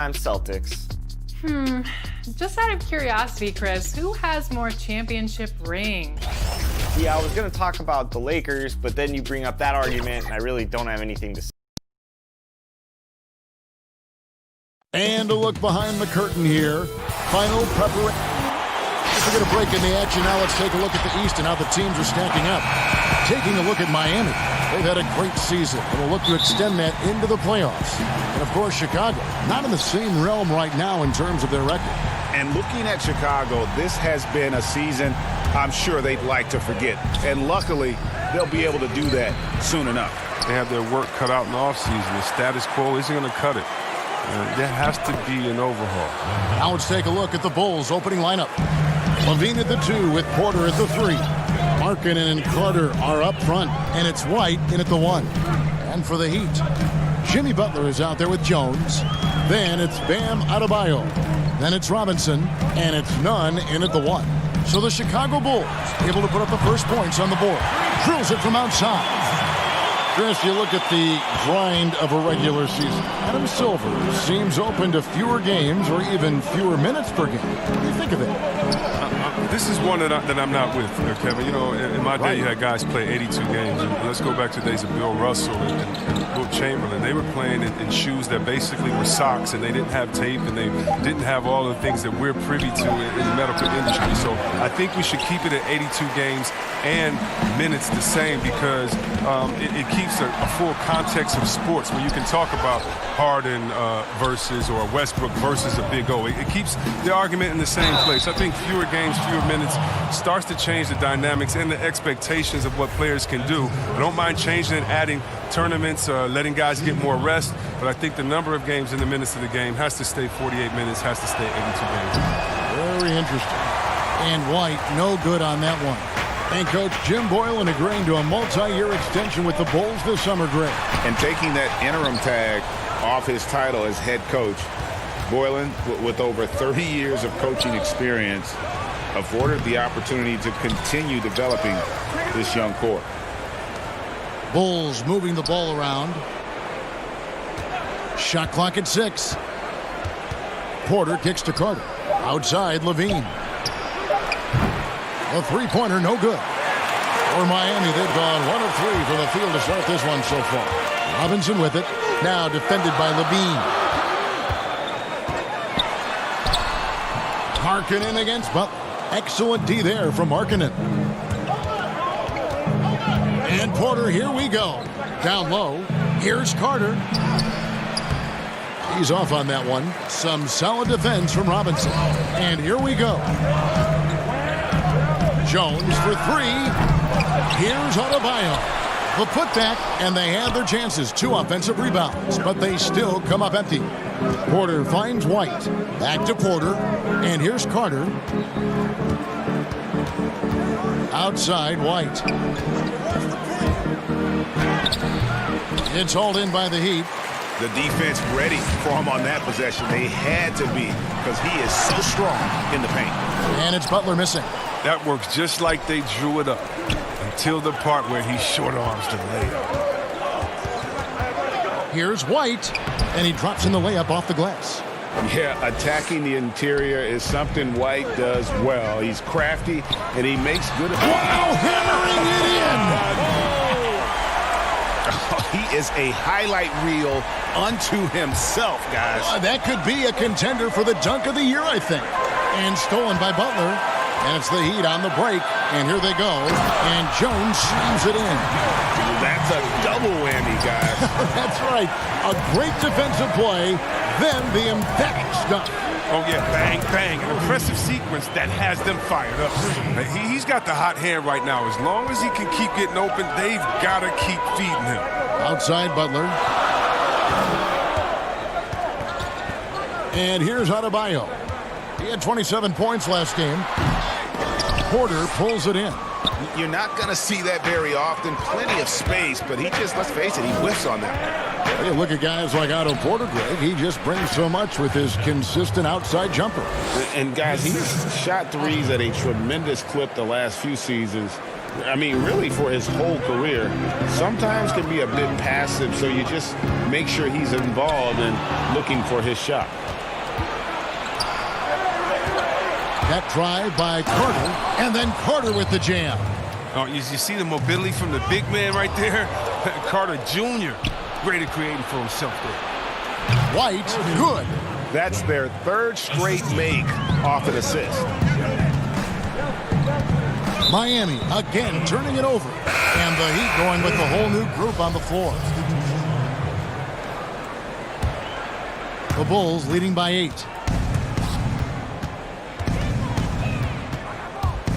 I'm Celtics. Just out of curiosity, Chris, who has more championship rings? Yeah, I was going to talk about the Lakers, but then you bring up that argument, and I really don't have anything to say. And a look behind the curtain here. Final preparation. We're going to break in the action now. Let's take a look at the East and how the teams are stacking up. Taking a look at Miami. They've had a great season and will look to extend that into the playoffs. And, of course, Chicago, not in the same realm right now in terms of their record. And looking at Chicago, this has been a season I'm sure they'd like to forget. And luckily, they'll be able to do that soon enough. They have their work cut out in the offseason. The status quo isn't going to cut it. There has to be an overhaul. Now let's take a look at the Bulls' opening lineup. Levine at the 2 with Porter at the 3. Markkanen and Carter are up front, and it's White in at the 1. And for the Heat, Jimmy Butler is out there with Jones. Then it's Bam Adebayo. Then it's Robinson, and it's Nunn in at the 1. So the Chicago Bulls able to put up the first points on the board. Drills it from outside. Chris, you look at the grind of a regular season. Adam Silver seems open to fewer games or even fewer minutes per game. What do you think of it? This is one that I'm not with, Kevin. You know, in my day, you had guys play 82 games. And let's go back to the days of Bill Russell and Wilt Chamberlain. They were playing in shoes that basically were socks, and they didn't have tape, and they didn't have all the things that we're privy to in the medical industry. So I think we should keep it at 82 games and minutes the same because it keeps a full context of sports where you can talk about Harden versus or Westbrook versus a Big O. It keeps the argument in the same place. I think fewer games, fewer minutes starts to change the dynamics and the expectations of what players can do. I don't mind changing and adding tournaments, letting guys get more rest, but I think the number of games and the minutes of the game has to stay 48 minutes, has to stay 82 games. Very interesting. And White, no good on that one. And Coach Jim Boylan agreeing to a multi-year extension with the Bulls this summer, Greg. And taking that interim tag off his title as head coach, Boylan, with over 30 years of coaching experience, afforded the opportunity to continue developing this young core. Bulls moving the ball around. Shot clock at 6. Porter kicks to Carter. Outside, Levine. A three-pointer, no good. For Miami, they've gone 1 of 3 from the field to start this one so far. Robinson with it. Now defended by Levine. Markkanen against Butler. Excellent D there from Markkanen. And Porter, here we go. Down low. Here's Carter. He's off on that one. Some solid defense from Robinson. And here we go. Jones for 3. Here's Adebayo. The putback, and they have their chances. 2 offensive rebounds, but they still come up empty. Porter finds White. Back to Porter. And here's Carter. Outside, White. It's hauled in by the Heat. The defense ready for him on that possession. They had to be because he is so strong in the paint. And it's Butler missing. That works just like they drew it up until the part where he short arms the layup. Here's White, and he drops in the layup off the glass. Yeah, attacking the interior is something White does well. He's crafty, and he makes good... Wow, hammering it in! He is a highlight reel unto himself, guys. That could be a contender for the dunk of the year, I think. And stolen by Butler. And it's the Heat on the break. And here they go. And Jones slams it in. That's a double whammy, guys. That's right. A great defensive play. Then the emphatic stuff. Oh, yeah, bang, bang. An impressive sequence that has them fired up. He's got the hot hand right now. As long as he can keep getting open, they've got to keep feeding him. Outside Butler. And here's Adebayo. He had 27 points last game. Porter pulls it in. You're not going to see that very often. Plenty of space, but he just, let's face it, he whiffs on that. Hey, look at guys like Otto Porter, Greg. He just brings so much with his consistent outside jumper. And guys, he's shot threes at a tremendous clip the last few seasons. I mean, really for his whole career, sometimes can be a bit passive, so you just make sure he's involved and looking for his shot. That drive by Carter, and then Carter with the jam. Oh, you see the mobility from the big man right there? Carter Jr. great at creating for himself there. White, good. That's their third straight make off an assist. Miami again turning it over. And the Heat going with the whole new group on the floor. The Bulls leading by 8.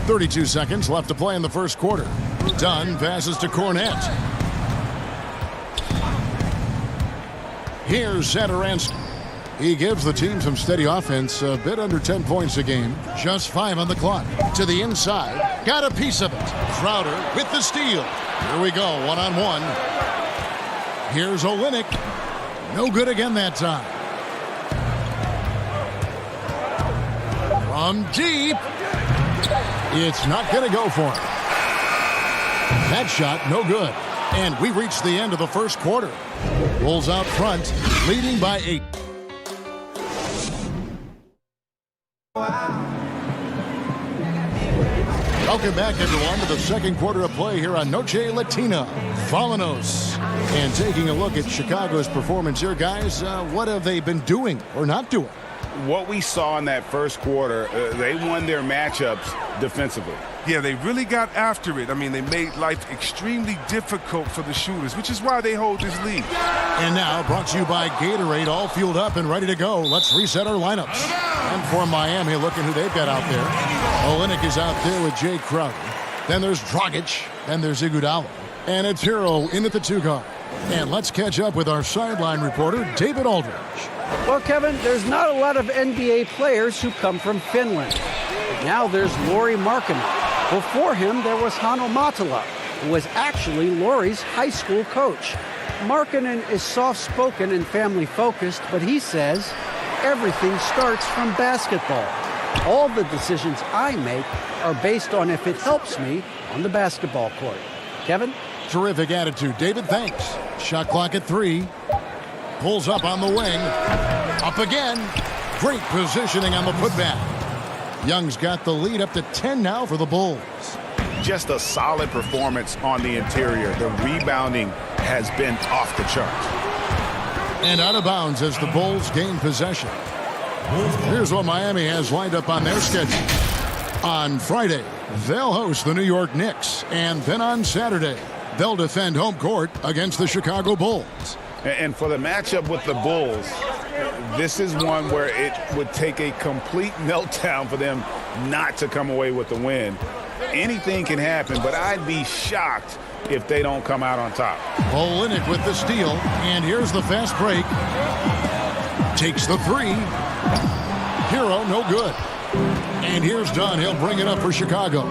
32 seconds left to play in the first quarter. Dunn passes to Cornette. Here's Satoransky. He gives the team some steady offense, a bit under 10 points a game. Just 5 on the clock. To the inside. Got a piece of it. Crowder with the steal. Here we go, one-on-one. Here's Olynyk. No good again that time. From deep. It's not going to go for him. That shot, no good. And we reach the end of the first quarter. Bulls out front, leading by 8. Welcome back, everyone, to the second quarter of play here on Noche Latina. Vámonos. And taking a look at Chicago's performance here, guys, what have they been doing or not doing? What we saw in that first quarter, they won their matchups defensively. Yeah, they really got after it. I mean, they made life extremely difficult for the shooters, which is why they hold this lead. And now, brought to you by Gatorade, all fueled up and ready to go. Let's reset our lineups. And for Miami, look at who they've got out there. Olynyk is out there with Jay Crowder. Then there's Dragic. Then there's Iguodala. And it's Hero in at the 2 guard. And let's catch up with our sideline reporter, David Aldridge. Well, Kevin, there's not a lot of NBA players who come from Finland. But now there's Lauri Markkanen. Before him, there was Hanno Matala, who was actually Lauri's high school coach. Markkanen is soft-spoken and family-focused, but he says everything starts from basketball. All the decisions I make are based on if it helps me on the basketball court. Kevin? Terrific attitude, David. Thanks. Shot clock at 3. Pulls up on the wing. Up again. Great positioning on the putback. Young's got the lead up to 10 now for the Bulls. Just a solid performance on the interior. The rebounding has been off the charts. And out of bounds as the Bulls gain possession. Here's what Miami has lined up on their schedule. On Friday, they'll host the New York Knicks. And then on Saturday, they'll defend home court against the Chicago Bulls. And for the matchup with the Bulls, this is one where it would take a complete meltdown for them not to come away with the win. Anything can happen, but I'd be shocked if they don't come out on top. Olynyk with the steal, and here's the fast break. Takes the 3. Hero, no good. And here's Dunn. He'll bring it up for Chicago.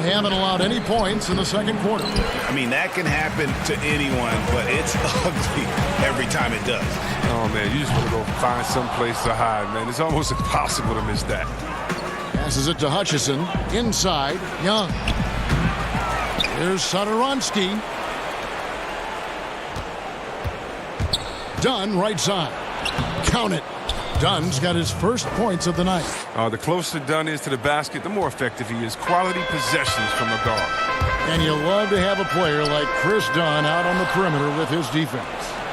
They haven't allowed any points in the second quarter. I mean, that can happen to anyone, but it's ugly every time it does. Oh, man, you just want to go find some place to hide, man. It's almost impossible to miss that. Passes it to Hutchison. Inside, Young. Here's Satoransky. Dunn, right side. Count it. Dunn's got his first points of the night. The closer Dunn is to the basket, the more effective he is. Quality possessions from a guard. And you love to have a player like Chris Dunn out on the perimeter with his defense.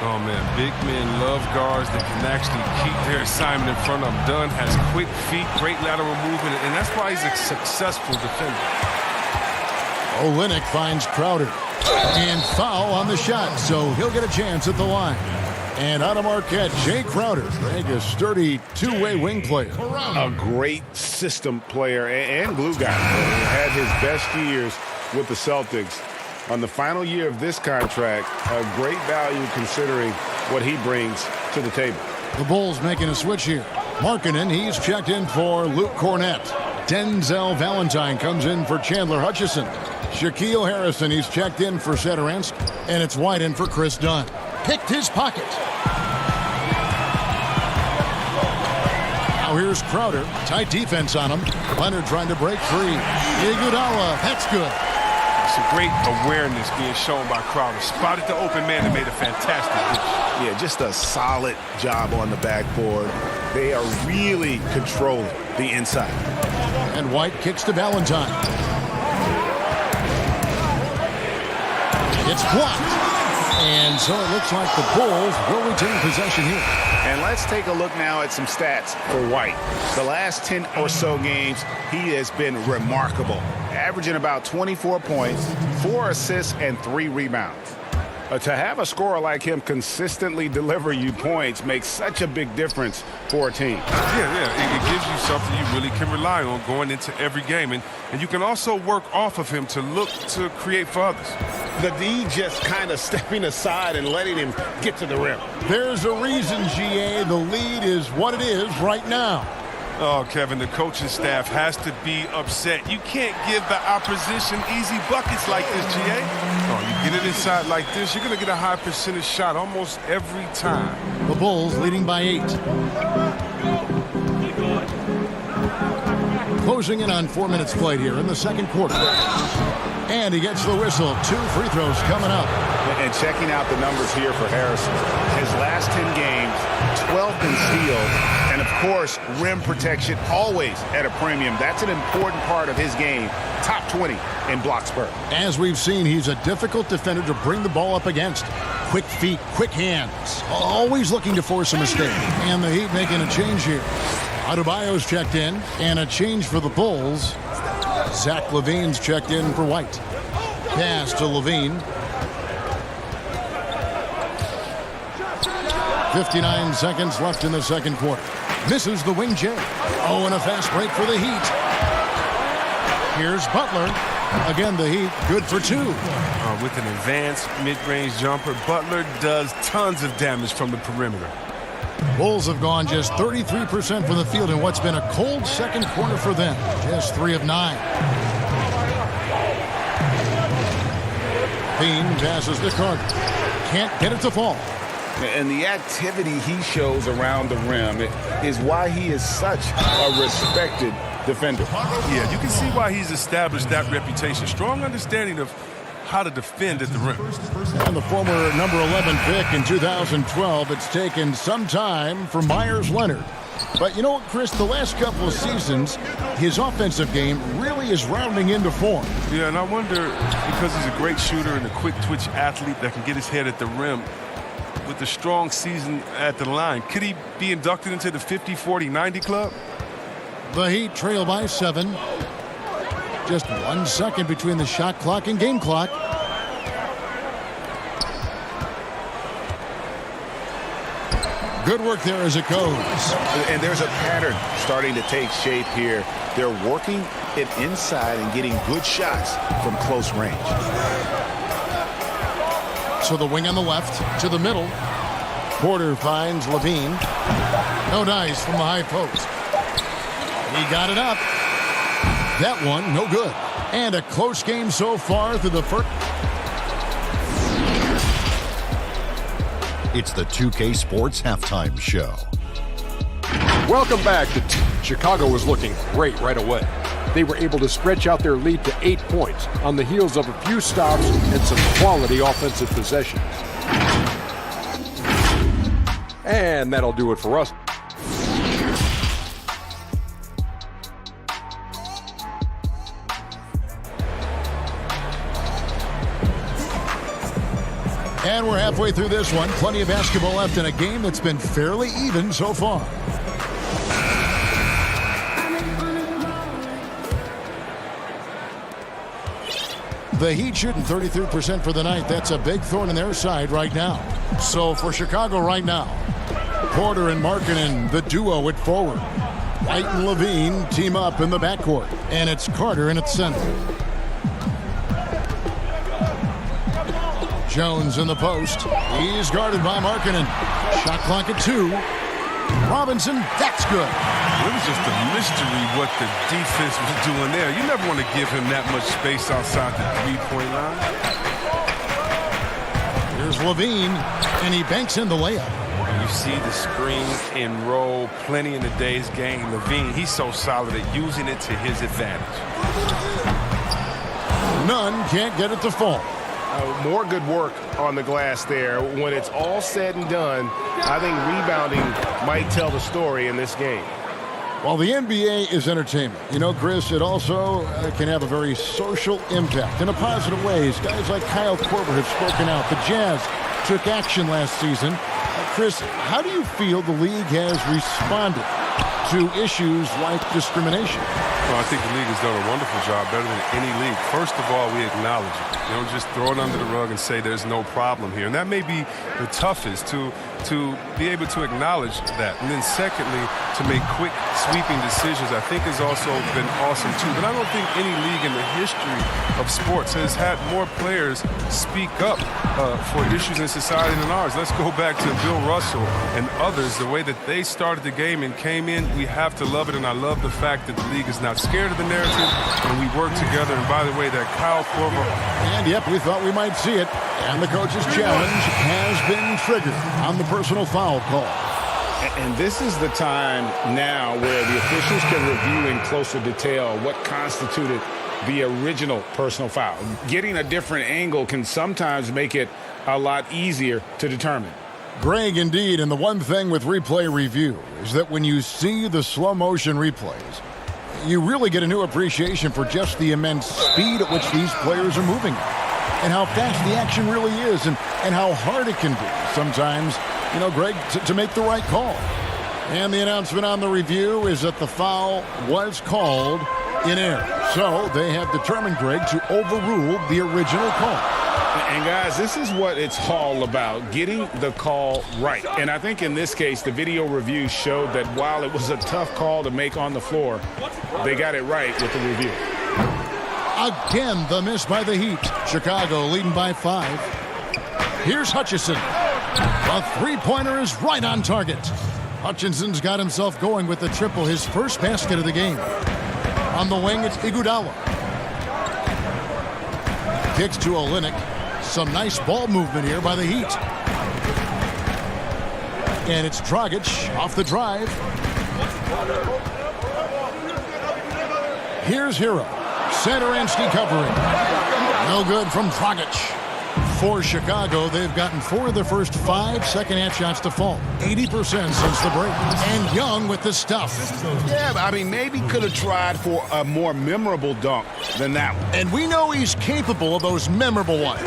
Oh, man, big men love guards that can actually keep their assignment in front of them. Dunn has quick feet, great lateral movement, and that's why he's a successful defender. Olynyk finds Crowder. And foul on the shot, so he'll get a chance at the line. And out of Marquette, Jay Crowder, a sturdy two-way wing player. A great system player and glue guy. He had his best years with the Celtics. On the final year of this contract, a great value considering what he brings to the table. The Bulls making a switch here. Markkanen, he's checked in for Luke Cornette. Denzel Valentine comes in for Chandler Hutchison. Shaquille Harrison, he's checked in for Satoransky. And it's White in for Chris Dunn. Picked his pocket. Now here's Crowder. Tight defense on him. Leonard trying to break free. Iguodala. That's good. It's a great awareness being shown by Crowder. Spotted the open man and made a fantastic dish. Yeah, just a solid job on the backboard. They are really controlling the inside. And White kicks to Valentine. It's blocked. And so it looks like the Bulls will retain possession here. And let's take a look now at some stats for White. The last 10 or so games, he has been remarkable, averaging about 24 points, 4 assists, and 3 rebounds. To have a scorer like him consistently deliver you points makes such a big difference for a team. Yeah, it gives you something you really can rely on going into every game. And you can also work off of him to look to create for others. The D just kind of stepping aside and letting him get to the rim. There's a reason, GA, the lead is what it is right now. Oh, Kevin, the coaching staff has to be upset. You can't give the opposition easy buckets like this, GA. Oh, you get it inside like this, you're going to get a high percentage shot almost every time. The Bulls leading by 8. Closing in on 4 minutes played here in the second quarter. And he gets the whistle. 2 free throws coming up. And checking out the numbers here for Harrison. His last 10 games, 12th in steals, and of course, rim protection always at a premium. That's an important part of his game. Top 20 in block spurt. As we've seen, he's a difficult defender to bring the ball up against. Quick feet, quick hands. Always looking to force a mistake. And the Heat making a change here. Adebayo's checked in, and a change for the Bulls. Zach LaVine's checked in for White. Pass to LaVine. 59 seconds left in the second quarter. Misses the wing J. Oh, and a fast break for the Heat. Here's Butler. Again, the Heat good for 2. With an advanced mid-range jumper, Butler does tons of damage from the perimeter. Bulls have gone just 33% from the field in what's been a cold second quarter for them. Just 3 of 9. Bean passes to Carter. Can't get it to fall. And the activity he shows around the rim is why he is such a respected defender. Yeah, you can see why he's established that reputation. Strong understanding of how to defend at the rim. And the former number 11 pick in 2012, it's taken some time for Myers Leonard. But you know what, Chris, the last couple of seasons, his offensive game really is rounding into form. Yeah, and I wonder, because he's a great shooter and a quick twitch athlete that can get his head at the rim, with the strong season at the line, could he be inducted into the 50-40-90 club? The Heat trail by 7. Just 1 second between the shot clock and game clock. Good work there as it goes. And there's a pattern starting to take shape here. They're working it inside and getting good shots from close range. So the wing on the left to the middle. Porter finds LaVine. No dice from the high post. He got it up. That one, no good. And a close game so far through the first. It's the 2K Sports Halftime Show. Welcome back. Chicago was looking great right away. They were able to stretch out their lead to 8 points on the heels of a few stops and some quality offensive possessions. And that'll do it for us. And we're halfway through this one. Plenty of basketball left in a game that's been fairly even so far. The Heat shooting 33% for the night. That's a big thorn in their side right now. So for Chicago right now, Porter and Markkanen, the duo at forward. White and LaVine team up in the backcourt. And it's Carter in its center. Jones in the post. He's guarded by Markkanen. Shot clock at 2. Robinson, that's good. It was just a mystery what the defense was doing there. You never want to give him that much space outside the three-point line. Here's LaVine, and he banks in the layup. You see the screen and roll plenty in today's game. Levine, he's so solid at using it to his advantage. None can't get it to fall. More good work on the glass there. When it's all said and done, I think rebounding might tell the story in this game. While the NBA is entertainment, you know, Chris, it also can have a very social impact in a positive ways. Guys like Kyle Korver have spoken out. The Jazz took action last season. Chris, how do you feel the league has responded to issues like discrimination? Well, I think the league has done a wonderful job, better than any league. First of all, we acknowledge it. You don't just throw it under the rug and say there's no problem here. And that may be the toughest, to be able to acknowledge that. And then secondly, to make quick, sweeping decisions, I think has also been awesome too. But I don't think any league in the history of sports has had more players speak up for issues in society than ours. Let's go back to Bill Russell and others, the way that they started the game and came in. We have to love it, and I love the fact that the league is not scared of the narrative, and we work together. And by the way, that Kyle Korver. And yep, we thought we might see it. And the coach's challenge has been triggered on the personal foul call. And this is the time now where the officials can review in closer detail what constituted the original personal foul. Getting a different angle can sometimes make it a lot easier to determine. Greg, indeed, and the one thing with replay review is that when you see the slow motion replays, you really get a new appreciation for just the immense speed at which these players are moving and how fast the action really is and how hard it can be sometimes, you know, Greg, to make the right call. And the announcement on the review is that the foul was called in error. So they have determined, Greg, to overrule the original call. And guys, this is what it's all about, getting the call right. And I think in this case, the video review showed that while it was a tough call to make on the floor, they got it right with the review. Again, the miss by the Heat. Chicago leading by 5. Here's Hutchison. The three-pointer is right on target. Hutchinson's got himself going with the triple, his first basket of the game. On the wing, it's Iguodala. Kicks to Olynyk. Some nice ball movement here by the Heat. And it's Dragic off the drive. Here's Hero. Satoransky covering. No good from Dragic. For Chicago, they've gotten 4 of their first 5 second-half shots to fall. 80% since the break. And Young with the stuff. Yeah, I mean, maybe could have tried for a more memorable dunk than that one. And we know he's capable of those memorable ones.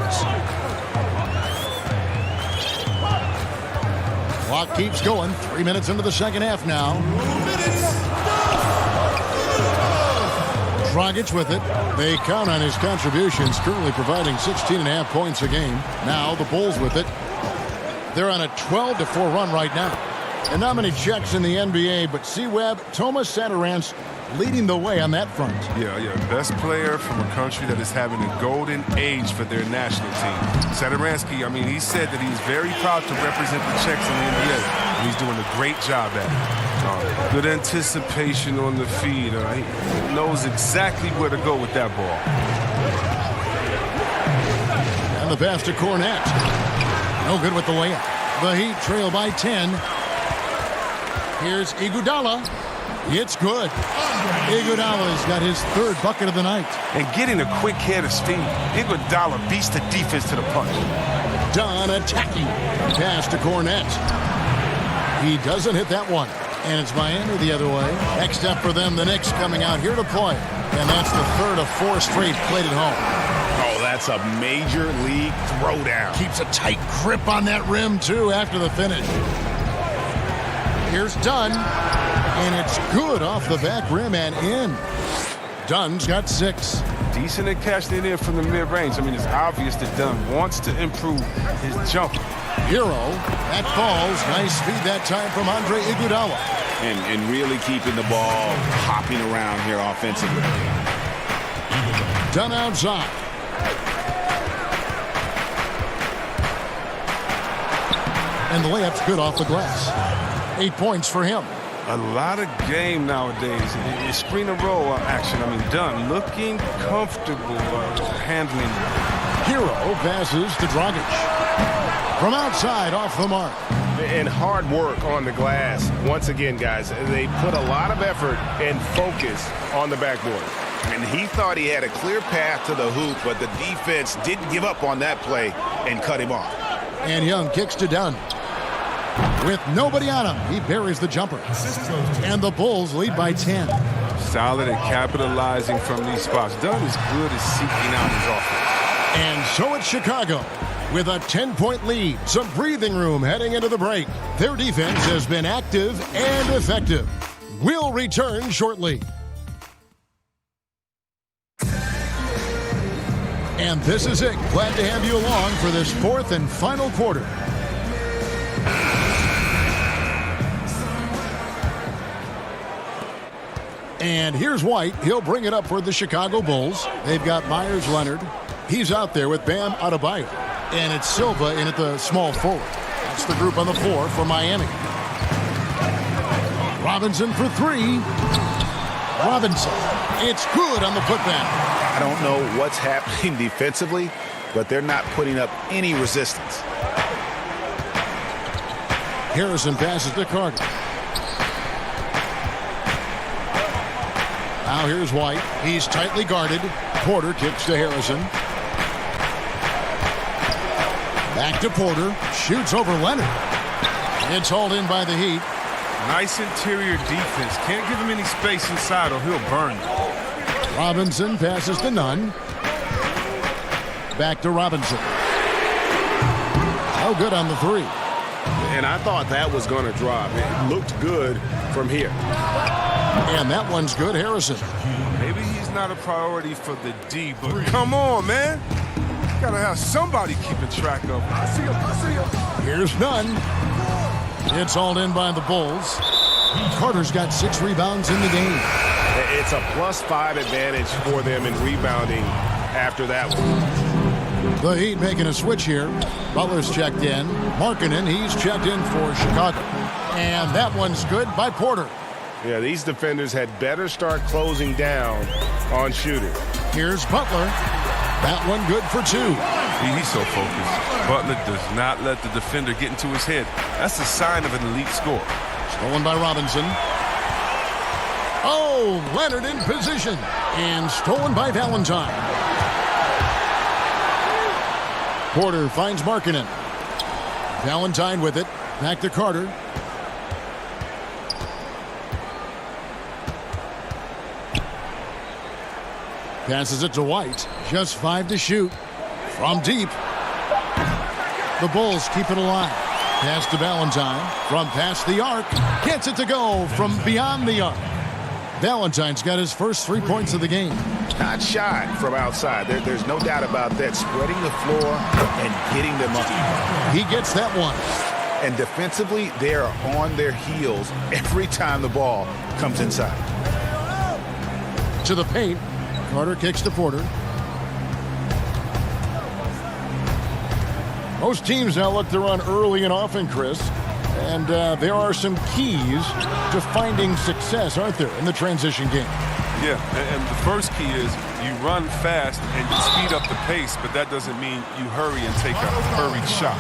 Clock keeps going. 3 minutes into the second half now. Dragic with it. They count on his contributions, currently providing 16.5 points a game. Now the Bulls with it. They're on a 12-4 run right now. And not many checks in the NBA, but C-Web, Tomas Satoransky leading the way on that front. Yeah. Best player from a country that is having a golden age for their national team. Satoransky, I mean, he said that he's very proud to represent the Czechs in the NBA. And he's doing a great job at it. Good anticipation on the feed. He knows exactly where to go with that ball. And the pass to Cornette. No good with the layup. The Heat trail by 10. Here's Iguodala. It's good. Iguodala's got his 3rd bucket of the night. And getting a quick head of steam. Iguodala beats the defense to the punch. Dunn attacking. Pass to Cornette. He doesn't hit that one. And it's Miami the other way. Next up for them, the Knicks coming out here to play. And that's the 3rd of 4 straight played at home. Oh, that's a major league throwdown. Keeps a tight grip on that rim, too, after the finish. Here's Dunn. And it's good off the back rim and in. Dunn's got 6. Decent at catching it in from the mid-range. I mean, it's obvious that Dunn wants to improve his jump. Hero, that falls. Nice speed that time from Andre Iguodala. And really keeping the ball hopping around here offensively. Dunn outside. And the layup's good off the glass. 8 points for him. A lot of game nowadays. It's screen and roll action. I mean, Dunn looking comfortable handling. Hero passes to Dragic. From outside, off the mark. and hard work on the glass. Once again, guys, they put a lot of effort and focus on the backboard. And he thought he had a clear path to the hoop, but the defense didn't give up on that play and cut him off. And Young kicks to Dunn. With nobody on him, he buries the jumper. And the Bulls lead by 10. Solid at capitalizing from these spots. Dunn is good at seeking out his offense. And so it's Chicago with a 10-point lead. Some breathing room heading into the break. Their defense has been active and effective. We'll return shortly. And this is it. Glad to have you along for this fourth and final quarter. And here's White. He'll bring it up for the Chicago Bulls. They've got Myers Leonard. He's out there with Bam Adebayo. And it's Silva in at the small forward. That's the group on the floor for Miami. Robinson for three. Robinson. It's good on the putback. I don't know what's happening defensively, but they're not putting up any resistance. Harrison passes to Carter. Now here's White. He's tightly guarded. Porter kicks to Harrison. Back to Porter. Shoots over Leonard. It's hauled in by the Heat. Nice interior defense. Can't give him any space inside or he'll burn you. Robinson passes to Nunn. Back to Robinson. No good on the three. And I thought that was going to drop. It looked good from here. And that one's good, Harrison. Maybe he's not a priority for the D, but come on, man. Gotta have somebody keeping track of him. Here's Nunn. It's hauled in by the Bulls. Carter's got 6 rebounds in the game. It's a +5 advantage for them in rebounding after that one. The Heat making a switch here. Butler's checked in. Markkanen, he's checked in for Chicago. And that one's good by Porter. Yeah, these defenders had better start closing down on shooting. Here's Butler. That one good for 2. He's so focused. Butler does not let the defender get into his head. That's a sign of an elite scorer. Stolen by Robinson. Oh, Leonard in position. And stolen by Valentine. Porter finds Markkanen. Valentine with it. Back to Carter. Passes it to White. Just 5 to shoot. From deep. The Bulls keep it alive. Pass to Valentine. From past the arc. Gets it to go from beyond the arc. Valentine's got his first 3 points of the game. Not shy from outside. There's no doubt about that. Spreading the floor and getting them up. He gets that one. And defensively, they are on their heels every time the ball comes inside. To the paint. Carter kicks to Porter. Most teams now look to run early and often, Chris. And there are some keys to finding success, aren't there, in the transition game? Yeah, and the first key is you run fast and you speed up the pace, but that doesn't mean you hurry and take a hurried shot.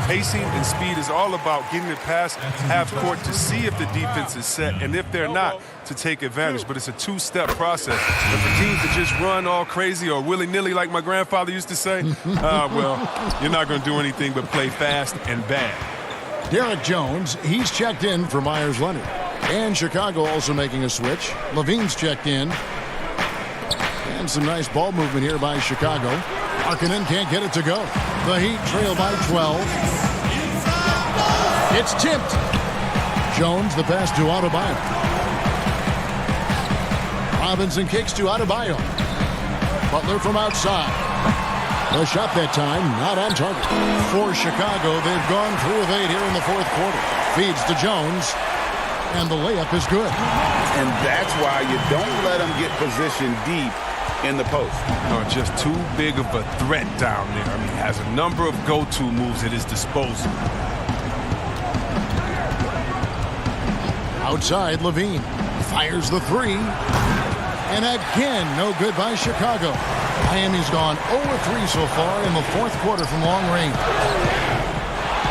Pacing and speed is all about getting it past half court to see if the defense is set, and if they're not, to take advantage. But it's a 2-step process. But for teams that just run all crazy or willy-nilly, like my grandfather used to say, well, you're not going to do anything but play fast and bad. Derek Jones, he's checked in for Myers Leonard. And Chicago also making a switch. Levine's checked in. And some nice ball movement here by Chicago. Markkanen can't get it to go. The Heat trail by 12. It's tipped. Jones, the pass to Adebayo. Robinson kicks to Adebayo. Butler from outside. The shot that time, not on target. For Chicago, they've gone 3 of 8 here in the fourth quarter. Feeds to Jones. And the layup is good. And that's why you don't let them get positioned deep in the post. No, just too big of a threat down there. I mean, he has a number of go-to moves at his disposal. Outside, Levine fires the 3. And again, no good by Chicago. Miami's gone 0-3 so far in the fourth quarter from long range.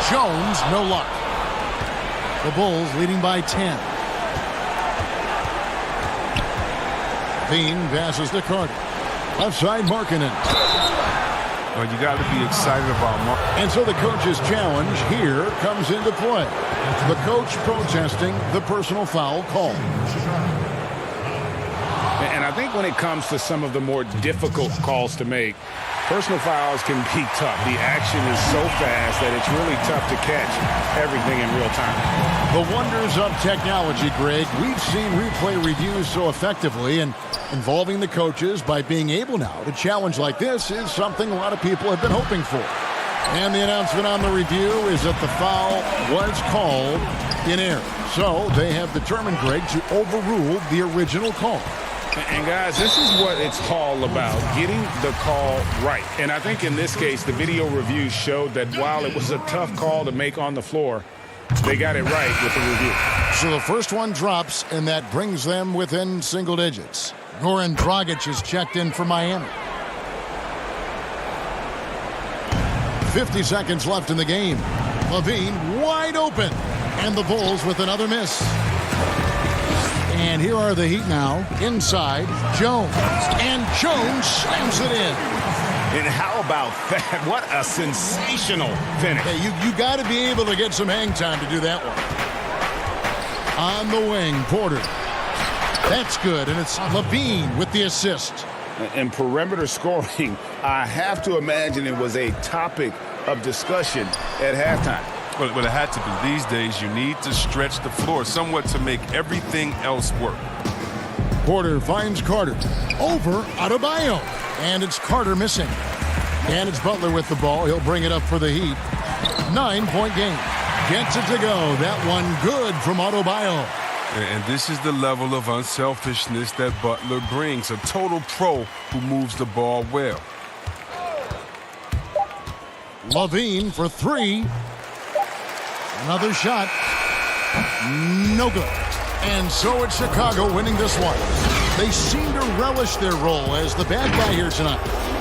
Jones, no luck. The Bulls leading by 10. Bean passes to Carter. Left side, Markkanen. Well, you got to be excited about And so the coach's challenge here comes into play. The coach protesting the personal foul call. And I think when it comes to some of the more difficult calls to make, personal fouls can be tough. The action is so fast that it's really tough to catch everything in real time. The wonders of technology, Greg. We've seen replay reviews so effectively, and involving the coaches by being able now to challenge like this is something a lot of people have been hoping for. And the announcement on the review is that the foul was called in error. So they have determined, Greg, to overrule the original call. And guys, this is what it's all about, getting the call right. And I think in this case, the video review showed that while it was a tough call to make on the floor, they got it right with the review. So the first one drops, and that brings them within single digits. Goran Dragic is checked in for Miami. 50 seconds left in the game. Levine wide open, and the Bulls with another miss. And here are the Heat now. Inside, Jones. And Jones slams it in. And how about that? What a sensational finish. Hey, you got to be able to get some hang time to do that one. On the wing, Porter. That's good, and it's Levine with the assist. And perimeter scoring, I have to imagine it was a topic of discussion at halftime. Well, it had to be. These days, you need to stretch the floor somewhat to make everything else work. Porter finds Carter. Over Adebayo. And it's Carter missing. And it's Butler with the ball. He'll bring it up for the Heat. 9-point game. Gets it to go. That one good from Adebayo. And this is the level of unselfishness that Butler brings. A total pro who moves the ball well. Levine for three. Another shot. No good. And so it's Chicago winning this one. They seem to relish their role as the bad guy here tonight.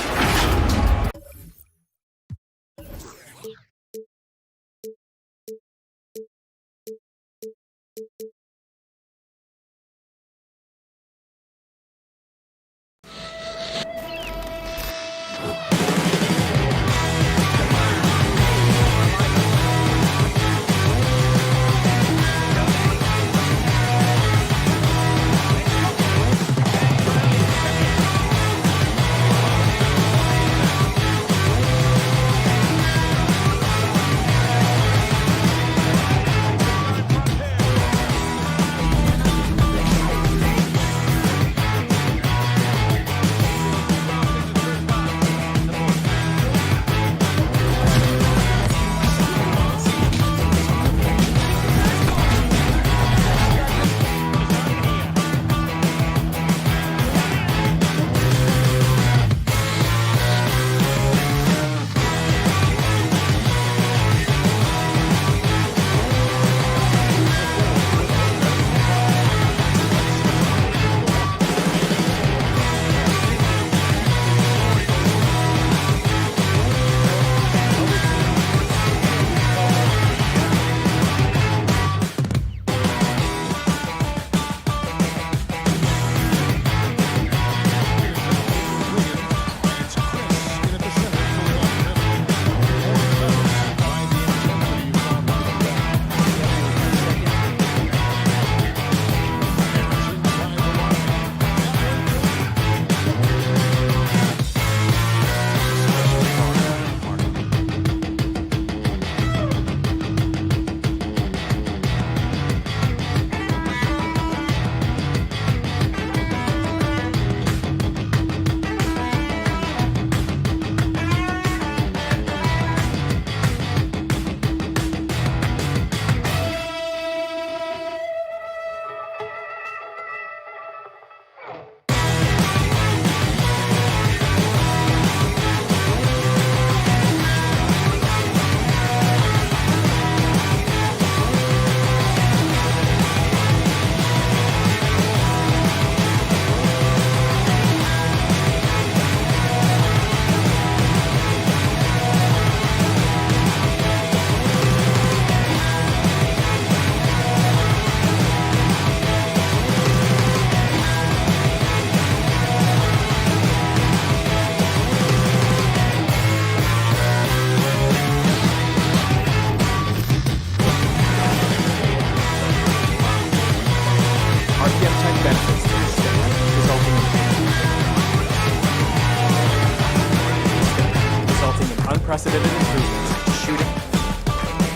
unprecedented improvements to shooting,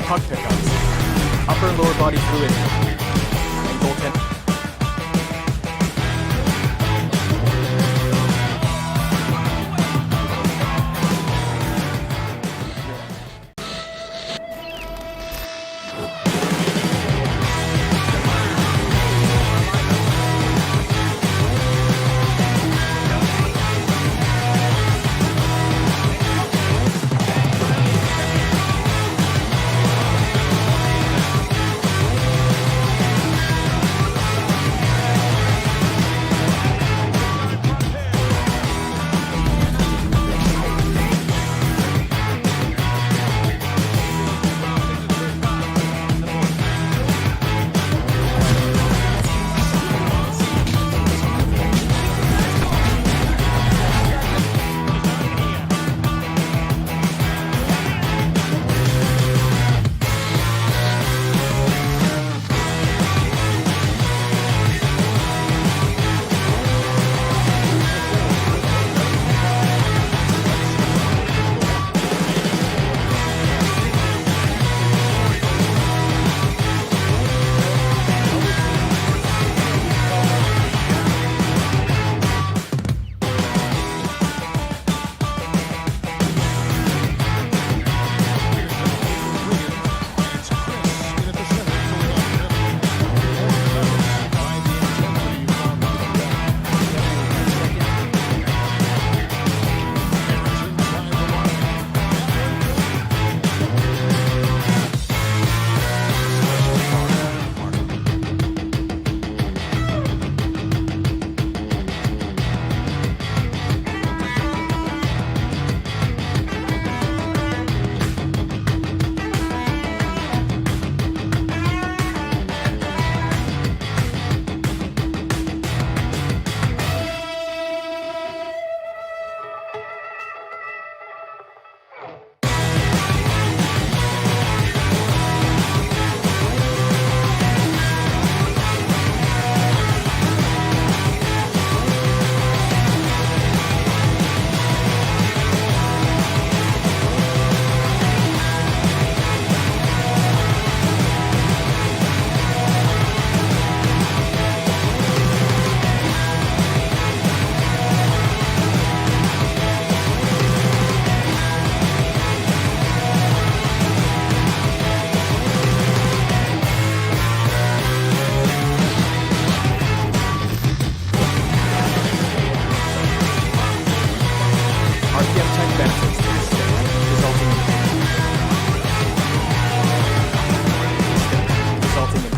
puck pickups, upper and lower body fluidity, and goaltending.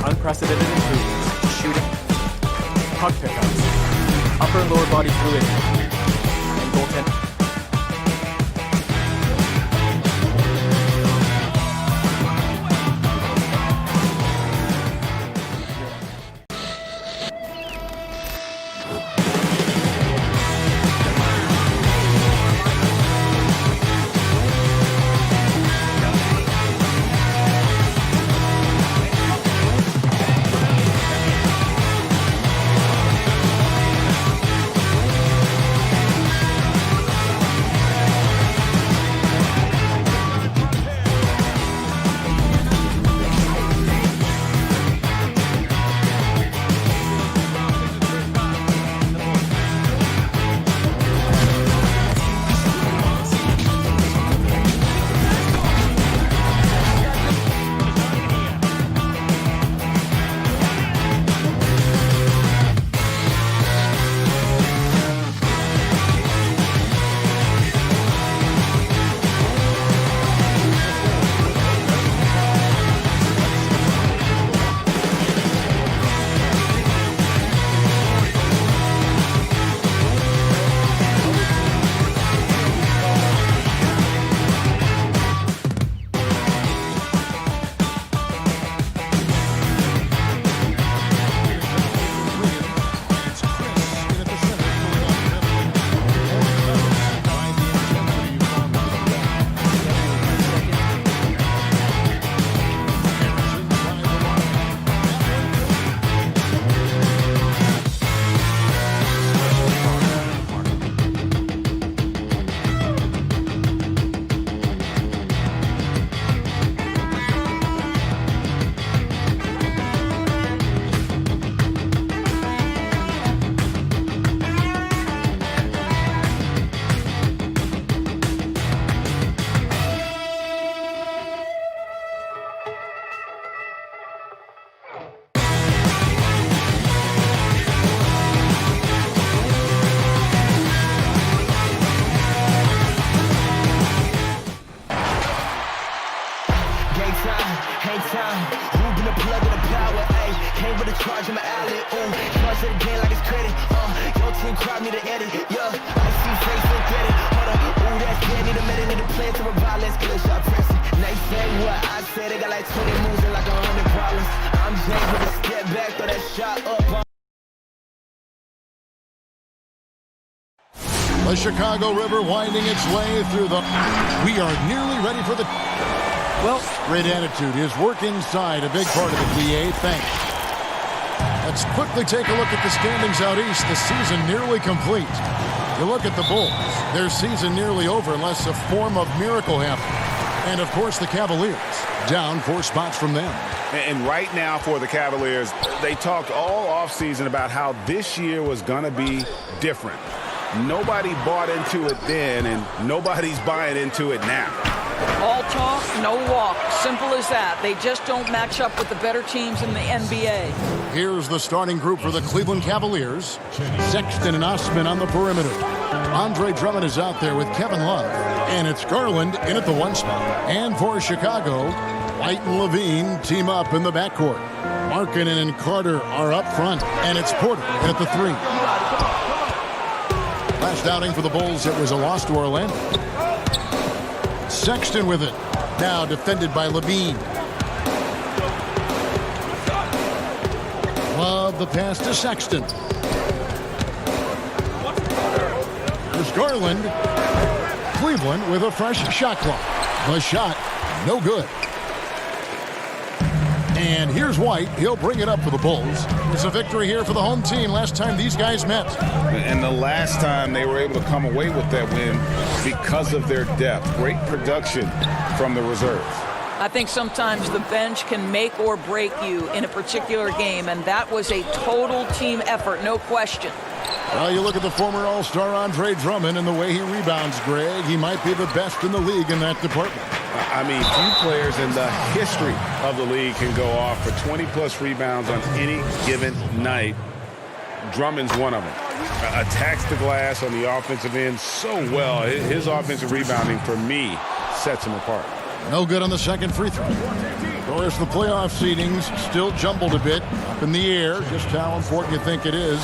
Unprecedented improvements to shooting, puck pickups, upper and lower body fluidity, and goaltending. Ooh, charge it again like it's credit. Your team crowd me to edit. Yeah, I see face, look at it. Hold up, ooh, that's good. Need a minute, need a plan to revive. Let's get a shot pressing. Now you said what I said. They got like 20 moves and like 100 problems. I'm James with a step back, throw that shot up. The Chicago River winding its way through the... We are nearly ready for the... Well, great attitude. His work inside, a big part of the PA. Thanks. Let's quickly take a look at the standings out east. The season nearly complete. You look at the Bulls. Their season nearly over unless a form of miracle happens. And, of course, the Cavaliers. Down 4 spots from them. And right now for the Cavaliers, they talked all offseason about how this year was going to be different. Nobody bought into it then, and nobody's buying into it now. All talk, no walk. Simple as that. They just don't match up with the better teams in the NBA. Here's the starting group for the Cleveland Cavaliers. Sexton and Osman on the perimeter. Andre Drummond is out there with Kevin Love. And it's Garland in at the 1 spot. And for Chicago, White and Levine team up in the backcourt. Markkanen and Carter are up front. And it's Porter in at the 3. Last outing for the Bulls, it was a loss to Orlando. Sexton with it. Now defended by Levine. Love the pass to Sexton. There's Garland. Cleveland with a fresh shot clock. The shot, no good. And here's White. He'll bring it up for the Bulls. It's a victory here for the home team last time these guys met. And the last time they were able to come away with that win because of their depth. Great production from the reserves. I think sometimes the bench can make or break you in a particular game, and that was a total team effort, no question. Well, you look at the former All-Star Andre Drummond and the way he rebounds, Greg. He might be the best in the league in that department. I mean, few players in the history of the league can go off for 20-plus rebounds on any given night. Drummond's one of them. Attacks the glass on the offensive end so well. His offensive rebounding, for me, sets him apart. No good on the second free throw. Of course, the playoff seedings still jumbled a bit up in the air. Just how important you think it is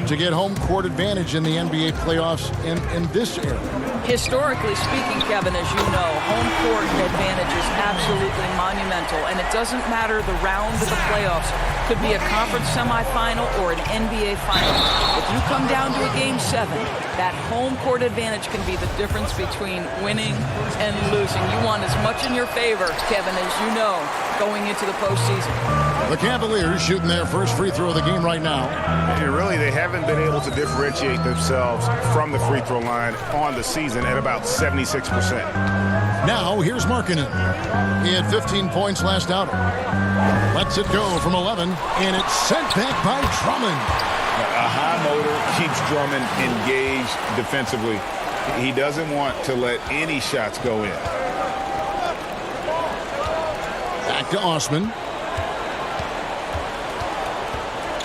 to get home court advantage in the NBA playoffs in this era. Historically speaking, Kevin, as you know, home court advantage is absolutely monumental, and it doesn't matter the round of the playoffs. Could be a conference semifinal or an NBA final. If you come down to a Game 7, that home court advantage can be the difference between winning and losing. You want as much in your favor, Kevin, as you know, going into the postseason. The Cavaliers shooting their first free throw of the game right now. And really, they haven't been able to differentiate themselves from the free throw line on the season at about 76%. Now, here's Markkanen. He had 15 points last outing. Lets it go from 11, and it's sent back by Drummond. A high motor keeps Drummond engaged defensively. He doesn't want to let any shots go in. Back to Osman.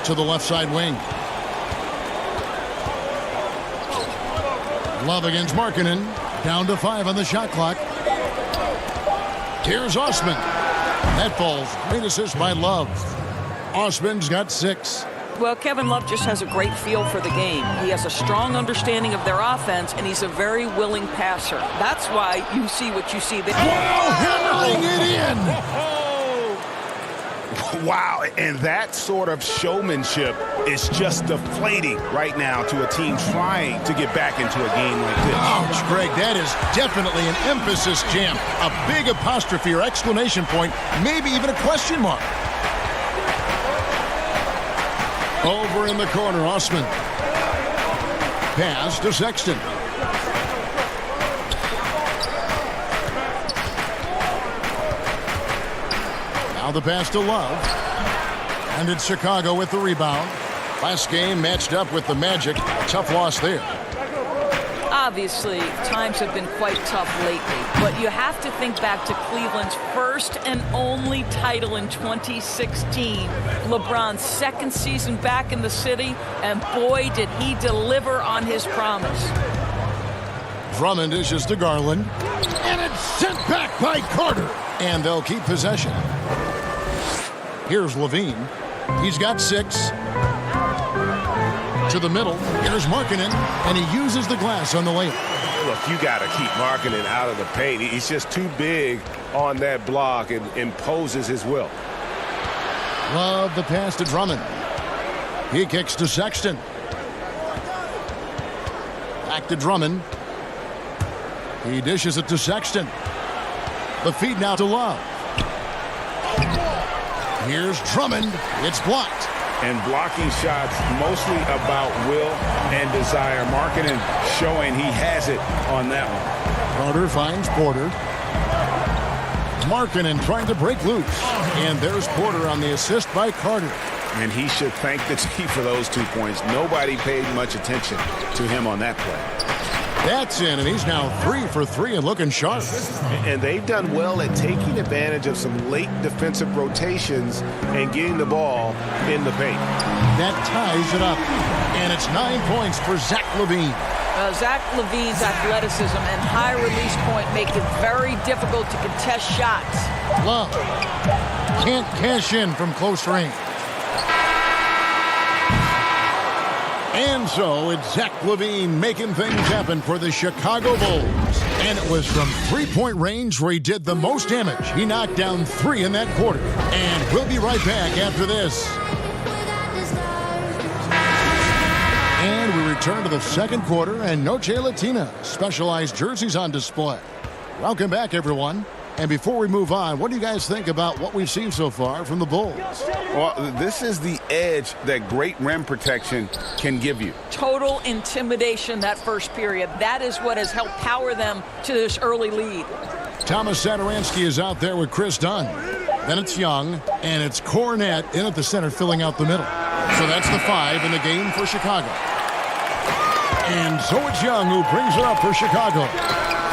To the left side wing. Love against Markkanen. Down to 5 on the shot clock. Here's Osman. That falls. Great assist by Love. Osman's got 6. Well, Kevin Love just has a great feel for the game. He has a strong understanding of their offense, and he's a very willing passer. That's why you see what you see there. Hammering it in. Wow, and that sort of showmanship is just deflating right now to a team trying to get back into a game like this. Ouch, Greg, that is definitely an emphasis jam. A big apostrophe or exclamation point, maybe even a question mark. Over in the corner, Osman. Pass to Sexton. Now the pass to Love. And it's Chicago with the rebound. Last game matched up with the Magic. Tough loss there. Obviously, times have been quite tough lately, but you have to think back to Cleveland's first and only title in 2016, LeBron's second season back in the city, and boy, did he deliver on his promise. Drummond dishes to Garland, and it's sent back by Carter, and they'll keep possession. Here's Levine. He's got 6. To the middle, here's Markkanen, and he uses the glass on the layup. Look, you got to keep Markkanen out of the paint. He's just too big on that block and imposes his will. Love the pass to Drummond. He kicks to Sexton. Back to Drummond. He dishes it to Sexton. The feed now to Love. Here's Drummond. It's blocked. And blocking shots mostly about will and desire. Markkanen showing he has it on that one. Carter finds Porter. Markkanen trying to break loose. And there's Porter on the assist by Carter. And he should thank the team for those 2 points. Nobody paid much attention to him on that play. That's in, and he's now 3 for 3 and looking sharp. And they've done well at taking advantage of some late defensive rotations and getting the ball in the paint. That ties it up, and it's 9 points for Zach LaVine. Zach LaVine's athleticism and high release point make it very difficult to contest shots. Love can't cash in from close range. And so it's Zach LaVine making things happen for the Chicago Bulls. And it was from three-point range where he did the most damage. He knocked down 3 in that quarter. And we'll be right back after this. And we return to the second quarter, and Noche Latina specialized jerseys on display. Welcome back, everyone. And before we move on, what do you guys think about what we've seen so far from the Bulls? Well, this is the edge that great rim protection can give you. Total intimidation that first period. That is what has helped power them to this early lead. Thomas Satoransky is out there with Chris Dunn. Then it's Young, and it's Cornette in at the center filling out the middle. So that's the 5 in the game for Chicago. And so it's Young who brings it up for Chicago.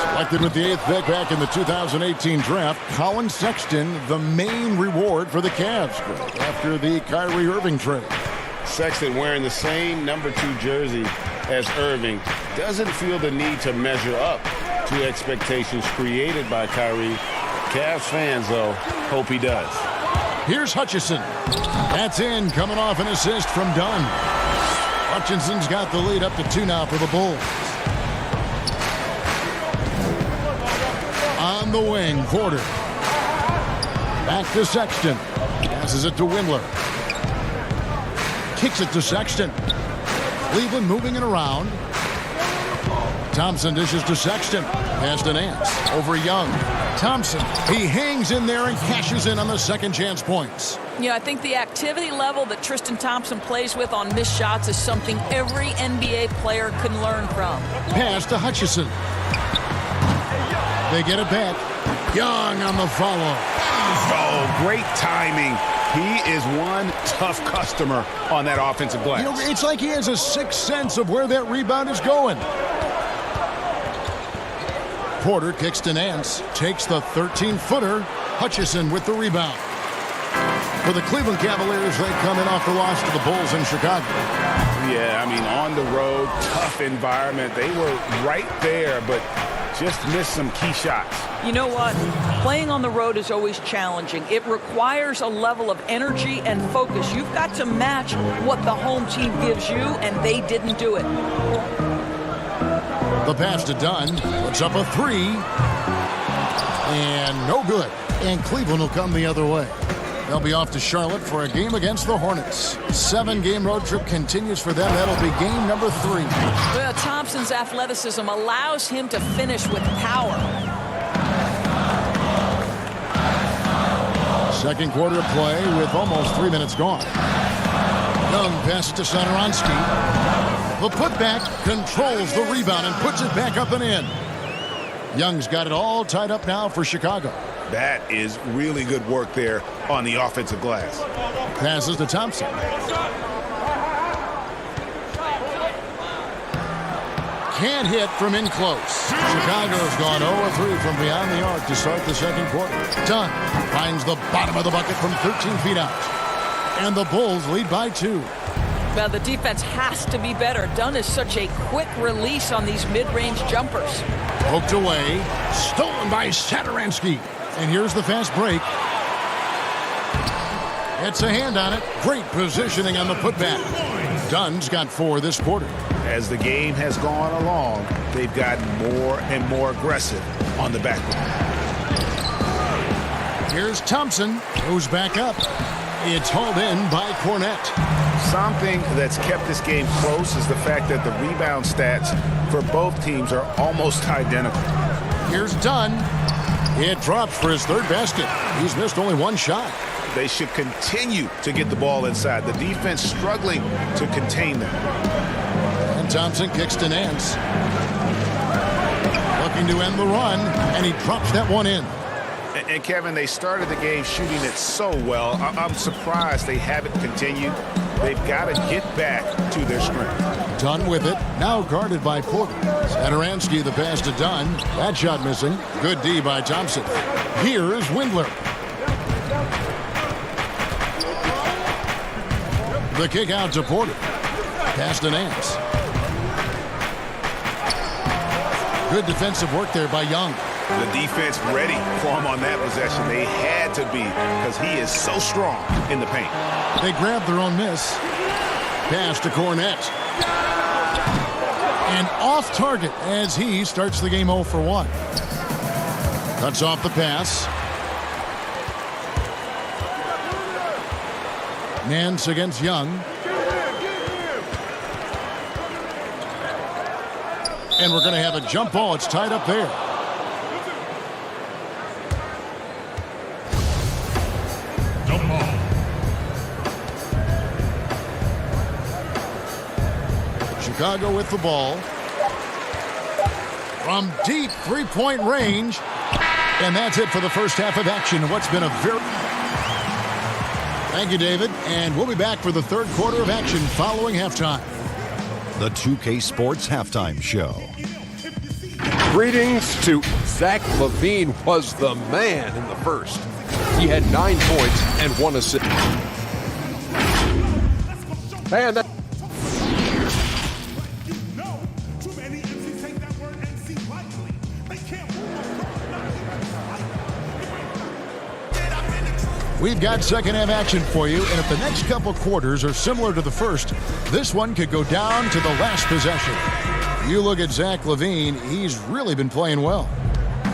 Selected with the 8th pick back in the 2018 draft, Colin Sexton, the main reward for the Cavs after the Kyrie Irving trade. Sexton wearing the same number 2 jersey as Irving doesn't feel the need to measure up to expectations created by Kyrie. Cavs fans, though, hope he does. Here's Hutchison. That's in, coming off an assist from Dunn. Hutchinson's got the lead up to 2 now for the Bulls. On the wing, Porter. Back to Sexton. Passes it to Windler. Kicks it to Sexton. Cleveland moving it around. Thompson dishes to Sexton. Pass to Nance. Over Young. Thompson. He hangs in there and cashes in on the second chance points. Yeah, I think the activity level that Tristan Thompson plays with on missed shots is something every NBA player can learn from. Pass to Hutchison. They get it back. Young on the follow. Oh, great timing. He is one tough customer on that offensive glass. You know, it's like he has a sixth sense of where that rebound is going. Porter kicks to Nance. Takes the 13-footer. Hutchison with the rebound. For the Cleveland Cavaliers, they come in off the loss to the Bulls in Chicago. Yeah, I mean, on the road, tough environment. They were right there, but just missed some key shots. You know what? Playing on the road is always challenging. It requires a level of energy and focus. You've got to match what the home team gives you, and they didn't do it. The pass to Dunn. Puts up a 3. And no good. And Cleveland will come the other way. They'll be off to Charlotte for a game against the Hornets. 7-game road trip continues for them. That'll be game number 3. Well, Thompson's athleticism allows him to finish with power. Second quarter of play with almost 3 minutes gone. Young passes to Satoransky. The putback controls the rebound and puts it back up and in. Young's got it all tied up now for Chicago. That is really good work there on the offensive glass. Passes to Thompson. Can't hit from in close. Chicago's gone 0-3 from beyond the arc to start the second quarter. Dunn finds the bottom of the bucket from 13 feet out. And the Bulls lead by 2. Well, the defense has to be better. Dunn is such a quick release on these mid-range jumpers. Poked away. Stolen by Satoransky. And here's the fast break. It's a hand on it. Great positioning on the putback. Dunn's got 4 this quarter. As the game has gone along, they've gotten more and more aggressive on the backboard. Here's Thompson, who's back up. It's hauled in by Cornett. Something that's kept this game close is the fact that the rebound stats for both teams are almost identical. Here's Dunn. It drops for his 3rd basket. He's missed only 1 shot. They should continue to get the ball inside. The defense struggling to contain them. And Thompson kicks to Nance. Looking to end the run, and he drops that one in. And Kevin, they started the game shooting it so well. I'm surprised they haven't continued. They've got to get back to their strength. Dunn with it, now guarded by Porter. Satoransky the pass to Dunn. That shot missing. Good D by Thompson. Here's Windler. The kick out to Porter. Pass to Nance. Good defensive work there by Young. The defense ready for him on that possession. They had to be because he is so strong in the paint. They grab their own miss. Pass to Cornett. And off target as he starts the game 0 for 1. Cuts off the pass. Nance against Young. And we're going to have a jump ball. It's tied up there. Jump ball. Chicago with the ball. From deep 3-point range. And that's it for the first half of action. What's been a very... Thank you, David. And we'll be back for the 3rd quarter of action following halftime. The 2K Sports Halftime Show. Greetings to Zach LaVine was the man in the first. He had 9 points and 1 assist. Man, that... We've got second half action for you, and if the next couple quarters are similar to the first, this one could go down to the last possession. You look at Zach LaVine, he's really been playing well.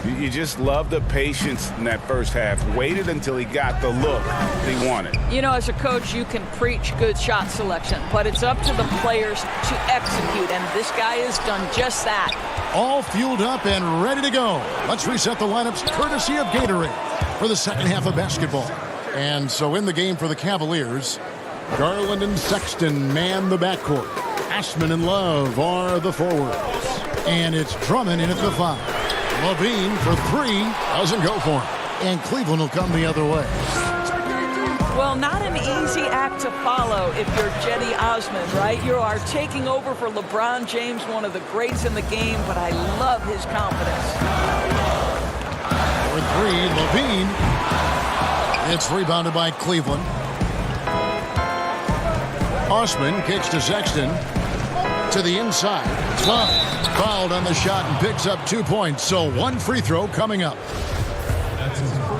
You just love the patience in that first half. Waited until he got the look he wanted. You know, as a coach, you can preach good shot selection, but it's up to the players to execute, and this guy has done just that. All fueled up and ready to go. Let's reset the lineups courtesy of Gatorade for the second half of basketball. And so in the game for the Cavaliers, Garland and Sexton man the backcourt. Ashman and Love are the forwards. And it's Drummond in at the 5. LaVine for 3, doesn't go for him. And Cleveland will come the other way. Well, not an easy act to follow if you're Cedi Osman, right? You are taking over for LeBron James, one of the greats in the game, but I love his confidence. For 3, LaVine. It's rebounded by Cleveland. Osman kicks to Sexton. To the inside. Love fouled on the shot and picks up 2 points. So 1 free throw coming up.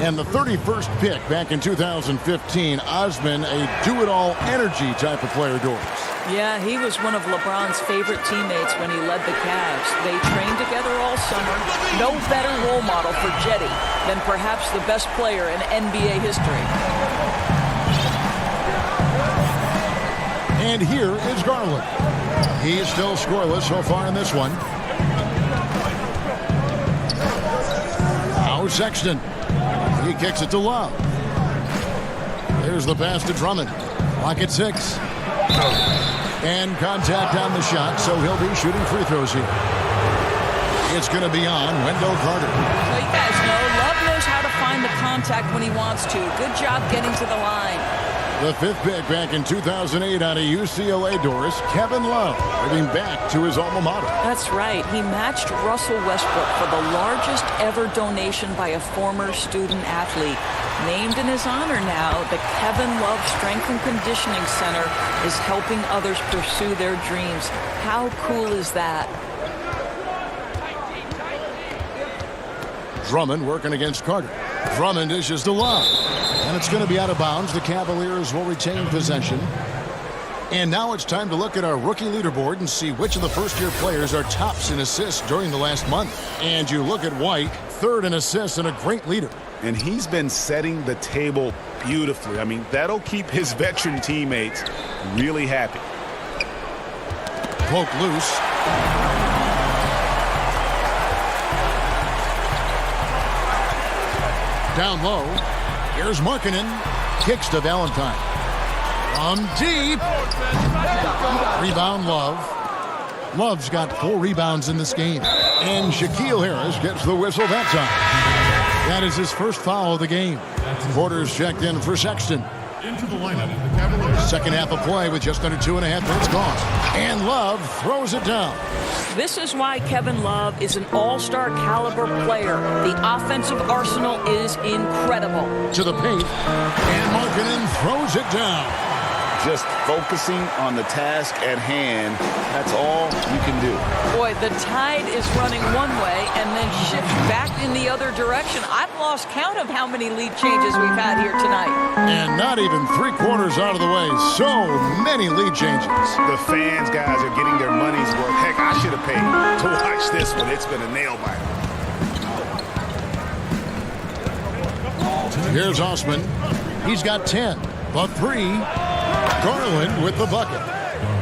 And the 31st pick back in 2015, Osman, a do-it-all energy type of player, Doris. Yeah, he was one of LeBron's favorite teammates when he led the Cavs. They trained together all summer. No better role model for Cedi than perhaps the best player in NBA history. And here is Garland. He's still scoreless so far in this one. Now Sexton. He kicks it to Love. There's the pass to Drummond. Clock at 6. And contact on the shot, so he'll be shooting free throws here. It's going to be on Wendell Carter. Well, you guys know, Love knows how to find the contact when he wants to. Good job getting to the line. The 5th pick back in 2008 out of UCLA, Doris, Kevin Love, moving back to his alma mater. That's right. He matched Russell Westbrook for the largest ever donation by a former student athlete. Named in his honor now, the Kevin Love Strength and Conditioning Center is helping others pursue their dreams. How cool is that? Drummond working against Carter. Drummond dishes to Love. And it's going to be out of bounds. The Cavaliers will retain possession. And now it's time to look at our rookie leaderboard and see which of the first-year players are tops in assists during the last month. And you look at White, third in assists and a great leader. And he's been setting the table beautifully. I mean, that'll keep his veteran teammates really happy. Poke loose. Down low. Here's Markkanen. Kicks to Valentine. On deep. Rebound, Love. Love's got 4 rebounds in this game. And Shaquille Harris gets the whistle that time. That is his first foul of the game. Porter's checked in for Sexton. Into the lineup, the Cavaliers. Second half of play with just under 2.5 minutes gone. And Love throws it down. This is why Kevin Love is an all-star caliber player. The offensive arsenal is incredible. To the paint. And Markkanen throws it down. Just focusing on the task at hand, that's all you can do. Boy, the tide is running one way and then shifts back in the other direction. I've lost count of how many lead changes we've had here tonight. And not even 3/4 out of the way. So many lead changes. The fans, guys, are getting their money's worth. Heck, I should have paid to watch this one. It's been a nail biter. Here's Osman. He's got 10. The 3. Garland with the bucket.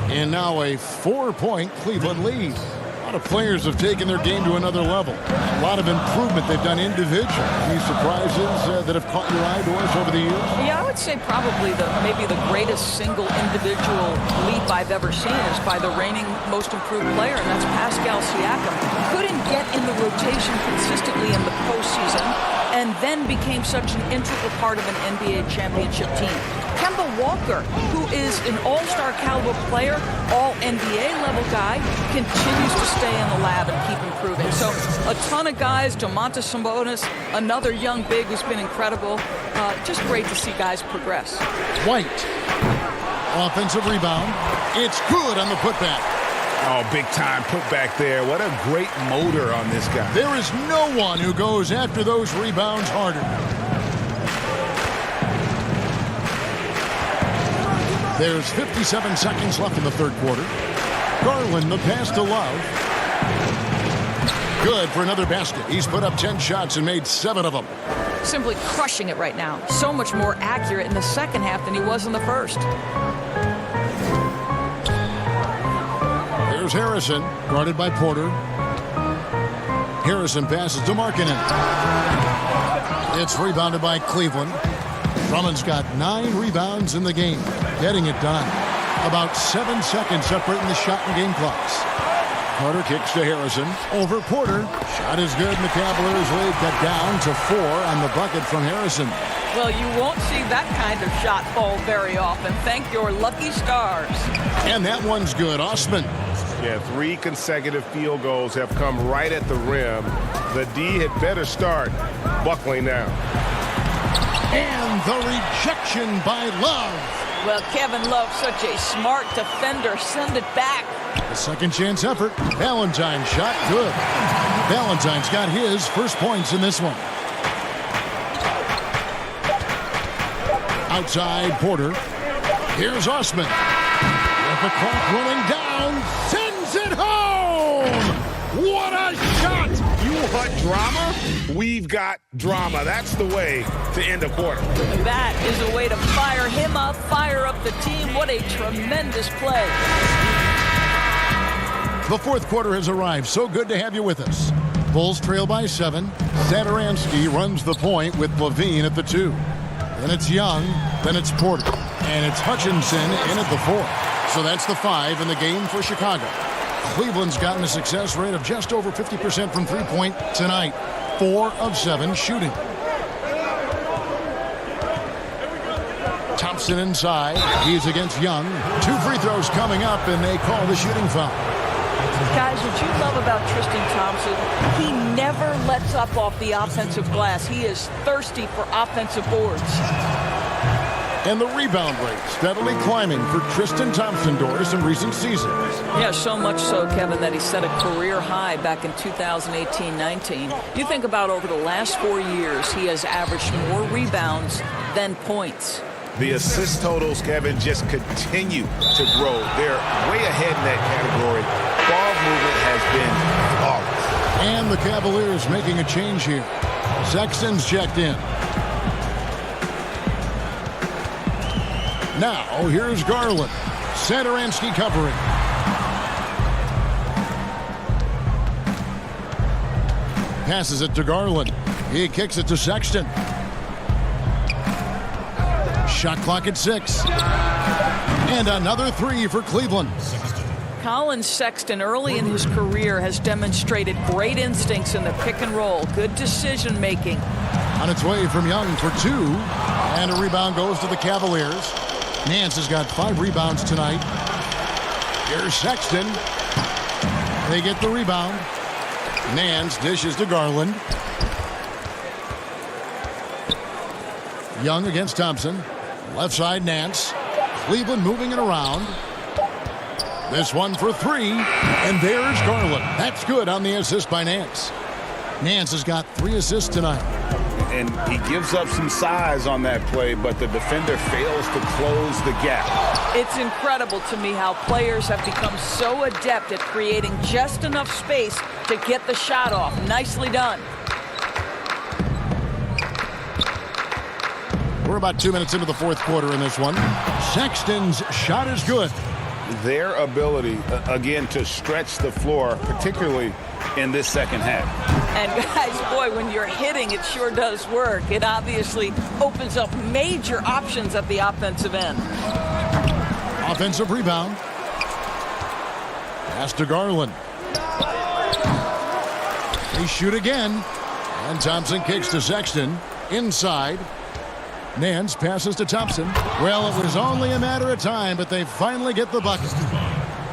And now a 4-point Cleveland lead. A lot of players have taken their game to another level. A lot of improvement they've done individually. Any surprises that have caught your eye, Doris, over the years? Yeah, I would say probably maybe the greatest single individual leap I've ever seen is by the reigning most improved player, and that's Pascal Siakam. Couldn't get in the rotation consistently in the postseason, and then became such an integral part of an NBA championship team. Kemba Walker, who is an all-star caliber player, all-NBA level guy, continues to stay in the lab and keep improving. So a ton of guys, Domantas Sabonis, another young big who's been incredible. Just great to see guys progress. White. Offensive rebound. It's good on the putback. Oh, big time putback there. What a great motor on this guy. There is no one who goes after those rebounds harder. There's 57 seconds left in the third quarter. Garland, the pass to Love. Good for another basket. He's put up 10 shots and made 7 of them. Simply crushing it right now. So much more accurate in the second half than he was in the first. Here's Harrison, guarded by Porter. Harrison passes to Markkanen. It's rebounded by Cleveland. Drummond's got 9 rebounds in the game, getting it done. About 7 seconds separating the shot and game clocks. Carter kicks to Harrison. Over Porter. Shot is good, and the Cavaliers lead cut down to 4 on the bucket from Harrison. Well, you won't see that kind of shot fall very often. Thank your lucky stars. And that one's good. Osman. Yeah, 3 consecutive field goals have come right at the rim. The D had better start buckling now. And the rejection by Love. Well, Kevin Love, such a smart defender. Send it back. A second chance effort. Valentine shot good. Valentine's got his first points in this one. Outside Porter. Here's Osman. With the clock rolling down. Sends it home. What a shot. You want drama? We've got drama. That's the way to end a quarter. That is a way to fire him up, fire up the team. What a tremendous play. The fourth quarter has arrived. So good to have you with us. Bulls trail by 7. Satoransky runs the point with Levine at the 2. Then it's Young. Then it's Porter. And it's Hutchinson in at the 4. So that's the 5 in the game for Chicago. Cleveland's gotten a success rate of just over 50% from three-point tonight. 4 of 7 shooting. Thompson inside. He's against Young. 2 free throws coming up, and they call the shooting foul. Guys, what you love about Tristan Thompson, he never lets up off the offensive glass. He is thirsty for offensive boards. And the rebound rate steadily climbing for Tristan Thompson, Doris, in recent seasons. Yeah, so much so, Kevin, that he set a career high back in 2018-19. You think about over the last 4 years, he has averaged more rebounds than points. The assist totals, Kevin, just continue to grow. They're way ahead in that category. Ball movement has been flawless. And the Cavaliers making a change here. Sexton's checked in. Now, here's Garland. Satoransky covering. Passes it to Garland. He kicks it to Sexton. Shot clock at 6. And another 3 for Cleveland. Colin Sexton, early in his career, has demonstrated great instincts in the pick and roll. Good decision making. On its way from Young for 2. And a rebound goes to the Cavaliers. Nance has got 5 rebounds tonight. Here's Sexton. They get the rebound. Nance dishes to Garland. Young against Thompson. Left side, Nance. Cleveland moving it around. This one for 3. And there's Garland. That's good on the assist by Nance. Nance has got 3 assists tonight. And he gives up some size on that play, but the defender fails to close the gap. It's incredible to me how players have become so adept at creating just enough space to get the shot off. Nicely done. We're about 2 minutes into the fourth quarter in this one. Sexton's shot is good. Their ability, again, to stretch the floor, particularly in this second half. And guys, boy, when you're hitting, it sure does work. It obviously opens up major options at the offensive end. Offensive rebound. Pass to Garland. They shoot again. And Thompson kicks to Sexton. Inside. Nance passes to Thompson. Well, it was only a matter of time, but they finally get the bucket.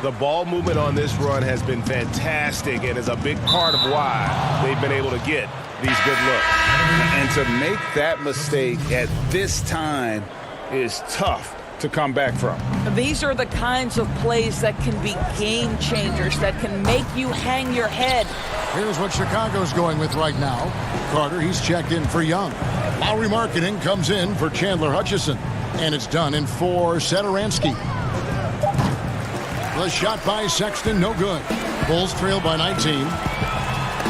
The ball movement on this run has been fantastic and is a big part of why they've been able to get these good looks. And to make that mistake at this time is tough to come back from. These are the kinds of plays that can be game changers, that can make you hang your head. Here's what Chicago's going with right now. Carter, he's checked in for Young. Lowry Marketing comes in for Chandler Hutchison. And it's done in for Satoransky. The shot by Sexton, no good. Bulls trail by 19.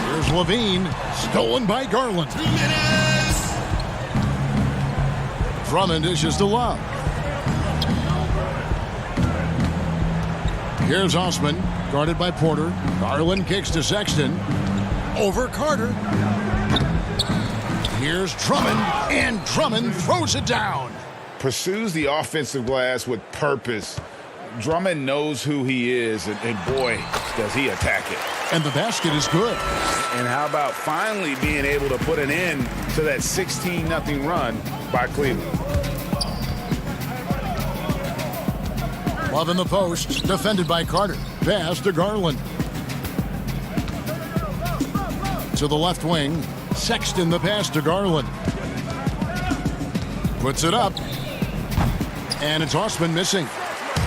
Here's Levine, stolen by Garland. 2 minutes. Drummond dishes to Love. Here's Osman, guarded by Porter. Garland kicks to Sexton. Over Carter. Here's Drummond, and Drummond throws it down. Pursues the offensive glass with purpose. Drummond knows who he is, and boy, does he attack it. And the basket is good. And how about finally being able to put an end to that 16-0 run by Cleveland? Love in the post, defended by Carter. Pass to Garland. To the left wing, Sexton the pass to Garland. Puts it up. And it's Osman missing.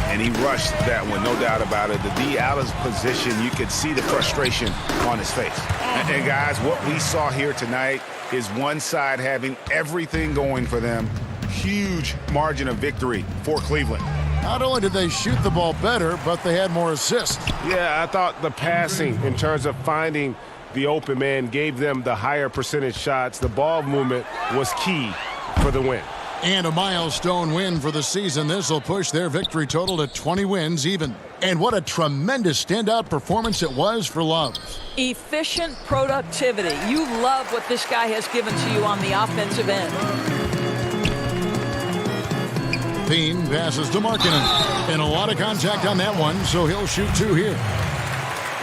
And he rushed that one, no doubt about it. The D out of position, you could see the frustration on his face. And guys, what we saw here tonight is one side having everything going for them. Huge margin of victory for Cleveland. Not only did they shoot the ball better, but they had more assists. Yeah, I thought the passing in terms of finding the open man gave them the higher percentage shots. The ball movement was key for the win. And a milestone win for the season. This will push their victory total to 20 wins even. And what a tremendous standout performance it was for Love. Efficient productivity. You love what this guy has given to you on the offensive end. Payne passes to Markkanen. And a lot of contact on that one, so he'll shoot 2 here.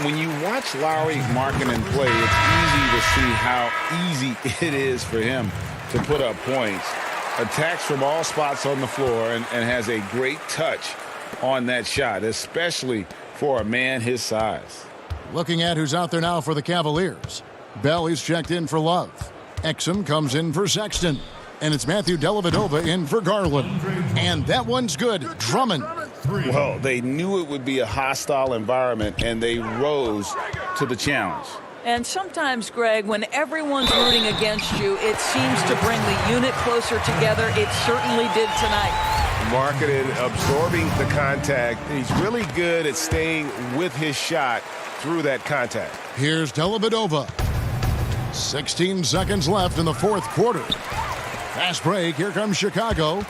When you watch Lowry Markkanen play, it's easy to see how easy it is for him to put up points. Attacks from all spots on the floor and has a great touch on that shot, especially for a man his size. Looking at who's out there now for the Cavaliers. Bell is checked in for Love. Exum comes in for Sexton. And it's Matthew Dellavedova in for Garland. And that one's good. Drummond. Well, they knew it would be a hostile environment, and they rose to the challenge. And sometimes, Greg, when everyone's rooting against you, it seems to bring the unit closer together. It certainly did tonight. Marketed, absorbing the contact. He's really good at staying with his shot through that contact. Here's Dellavedova. 16 seconds left in the fourth quarter. Fast break. Here comes Chicago.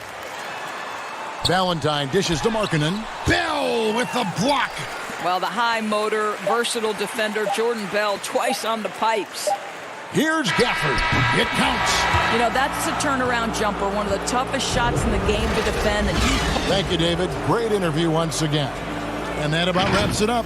Valentine dishes to Markkanen. Bell with the block. Well, the high motor, versatile defender, Jordan Bell, twice on the pipes. Here's Gafford. It counts. You know, that's a turnaround jumper, one of the toughest shots in the game to defend. And Thank you, David. Great interview once again. And that about wraps it up.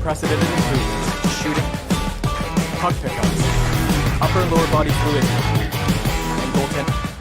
unprecedented improvements to shooting, puck pickups, upper and lower body fluidity, and goaltending.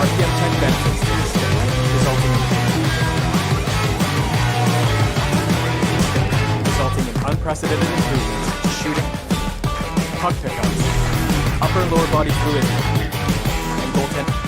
RPM tech benefits to the stick, resulting in unprecedented improvements to shooting, puck pickups, upper and lower body fluidity, and goaltending.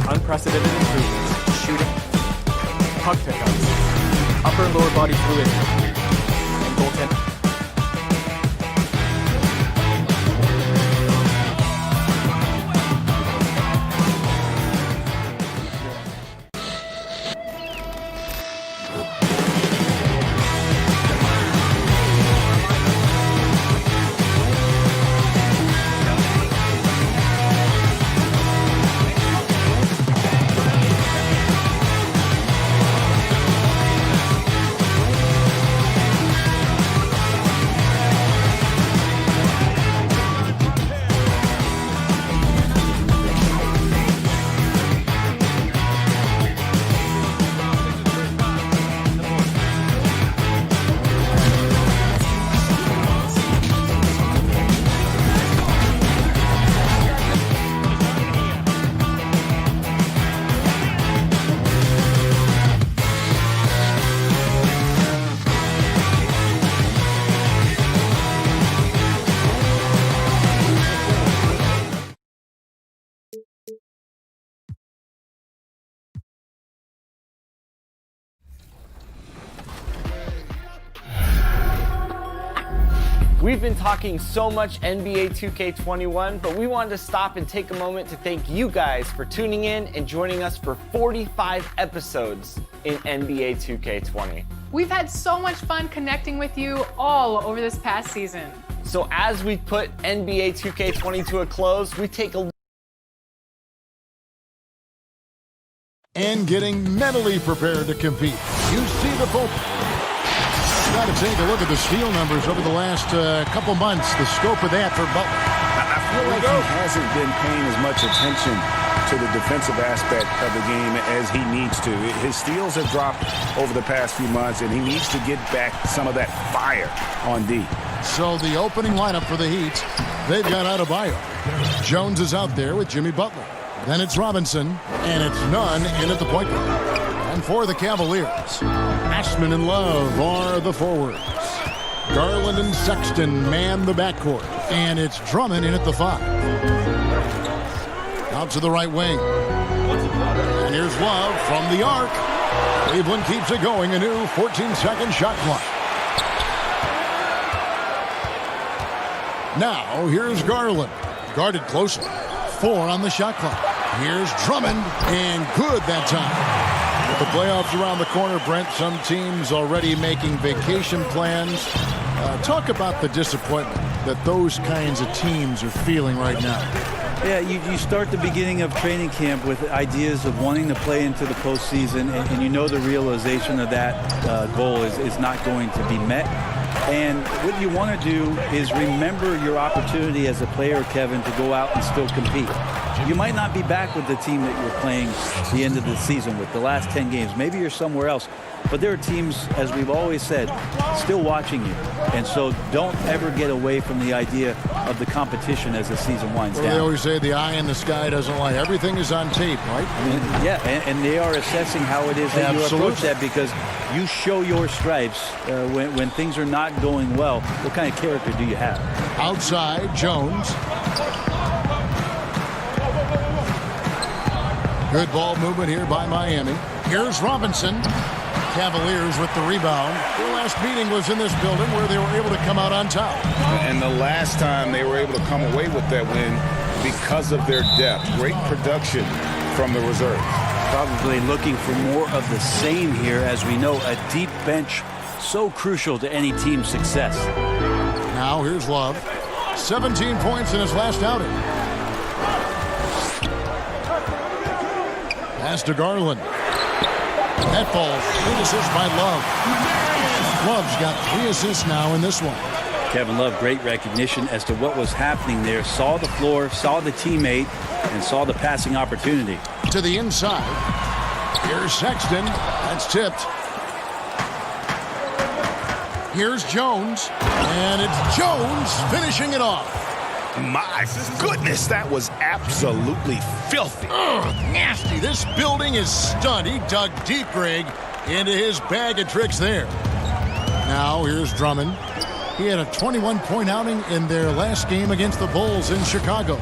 Unprecedented improvements to shooting, puck pickups, upper and lower body fluidity, and goaltending. We've been talking so much NBA 2K21, but we wanted to stop and take a moment to thank you guys for tuning in and joining us for 45 episodes in NBA 2K20. We've had so much fun connecting with you all over this past season. So as we put NBA 2K20 to a close, we take a and getting mentally prepared to compete. You see the focus. Got to take a look at the steal numbers over the last couple months. The scope of that for Butler. I feel like he hasn't been paying as much attention to the defensive aspect of the game as he needs to. His steals have dropped over the past few months, and he needs to get back some of that fire on D. So the opening lineup for the Heat, they've got Adebayo. Jones is out there with Jimmy Butler. Then it's Robinson, and it's Nunn in at the point guard. And for the Cavaliers, Ashman and Love are the forwards. Garland and Sexton man the backcourt. And it's Drummond in at the 5. Out to the right wing. And here's Love from the arc. Cleveland keeps it going. A new 14-second shot clock. Now, here's Garland. Guarded closely. 4 on the shot clock. Here's Drummond. And good that time. With the playoffs around the corner, Brent, some teams already making vacation plans. Talk about the disappointment that those kinds of teams are feeling right now. Yeah, you start the beginning of training camp with ideas of wanting to play into the postseason, and you know the realization of that goal is not going to be met. And what you want to do is remember your opportunity as a player, Kevin, to go out and still compete. You might not be back with the team that you're playing the end of the season with, the last 10 games. Maybe you're somewhere else. But there are teams, as we've always said, still watching you. And so don't ever get away from the idea of the competition as the season winds down. They always say the eye in the sky doesn't lie. Everything is on tape, right? And they are assessing how it is that you approach that, because you show your stripes when things are not going well. What kind of character do you have? Outside, Jones. Good ball movement here by Miami. Here's Robinson. Cavaliers with the rebound. Their last meeting was in this building where they were able to come out on top. And the last time they were able to come away with that win because of their depth. Great production from the reserve. Probably looking for more of the same here. As we know, a deep bench so crucial to any team's success. Now here's Love. 17 points in his last outing. Pass to Garland. That falls. 3 assists by Love. Love's got 3 assists now in this one. Kevin Love, great recognition as to what was happening there. Saw the floor, saw the teammate, and saw the passing opportunity. To the inside. Here's Sexton. That's tipped. Here's Jones. And it's Jones finishing it off. My goodness, that was absolutely filthy. Nasty. This building is stunned. He dug deep, Greg, into his bag of tricks there. Now here's Drummond. He had a 21-point outing in their last game against the Bulls in Chicago.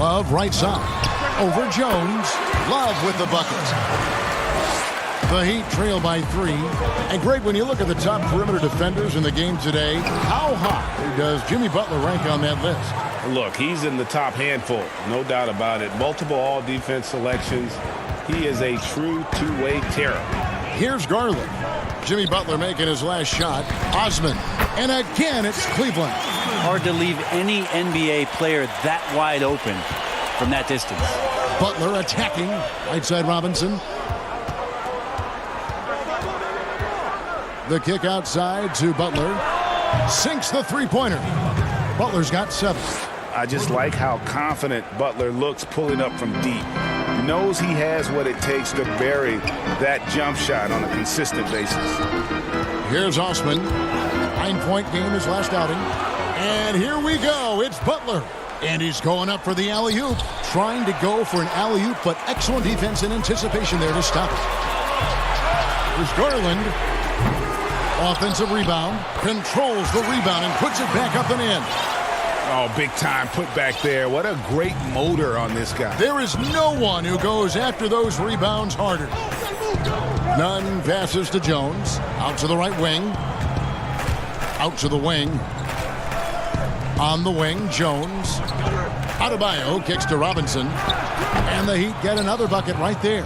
Love right side. Over Jones. Love with the bucket. The Heat trail by 3. And great, when you look at the top perimeter defenders in the game today, how high does Jimmy Butler rank on that list? Look, he's in the top handful, no doubt about it. Multiple all-defense selections. He is a true two-way terror. Here's Garland. Jimmy Butler making his last shot. Osman. And again, it's Cleveland. Hard to leave any NBA player that wide open from that distance. Butler attacking. Right side Robinson. The kick outside to Butler. Sinks the three-pointer. Butler's got 7. I just like how confident Butler looks pulling up from deep. Knows he has what it takes to bury that jump shot on a consistent basis. Here's Osman. 9-point game his last outing. And here we go. It's Butler. And he's going up for the alley-oop. Trying to go for an alley-oop, but excellent defense and anticipation there to stop it. Here's Garland. Offensive rebound. Controls the rebound and puts it back up and in. Oh, big time put back there. What a great motor on this guy. There is no one who goes after those rebounds harder. Nunn passes to Jones. Out to the right wing. Out to the wing. On the wing, Jones. Adebayo kicks to Robinson. And the Heat get another bucket right there.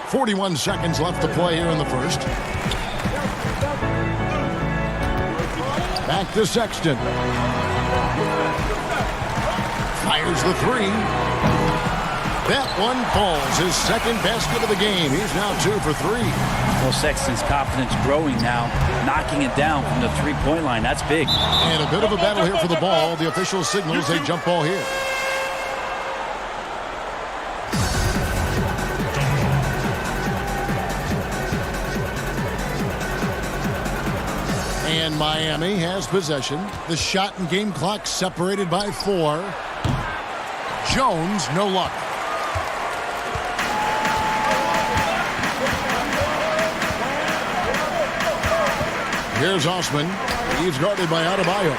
41 seconds left to play here in the first. Back to Sexton. Fires the three. That one falls. His second basket of the game. He's now 2 for 3. Well, Sexton's confidence growing now, knocking it down from the three-point line. That's big. And a bit of a battle here for the ball. The official signals a jump ball here. And Miami has possession. The shot and game clock separated by 4. Jones, no luck. Here's Osman. He's guarded by Adebayo.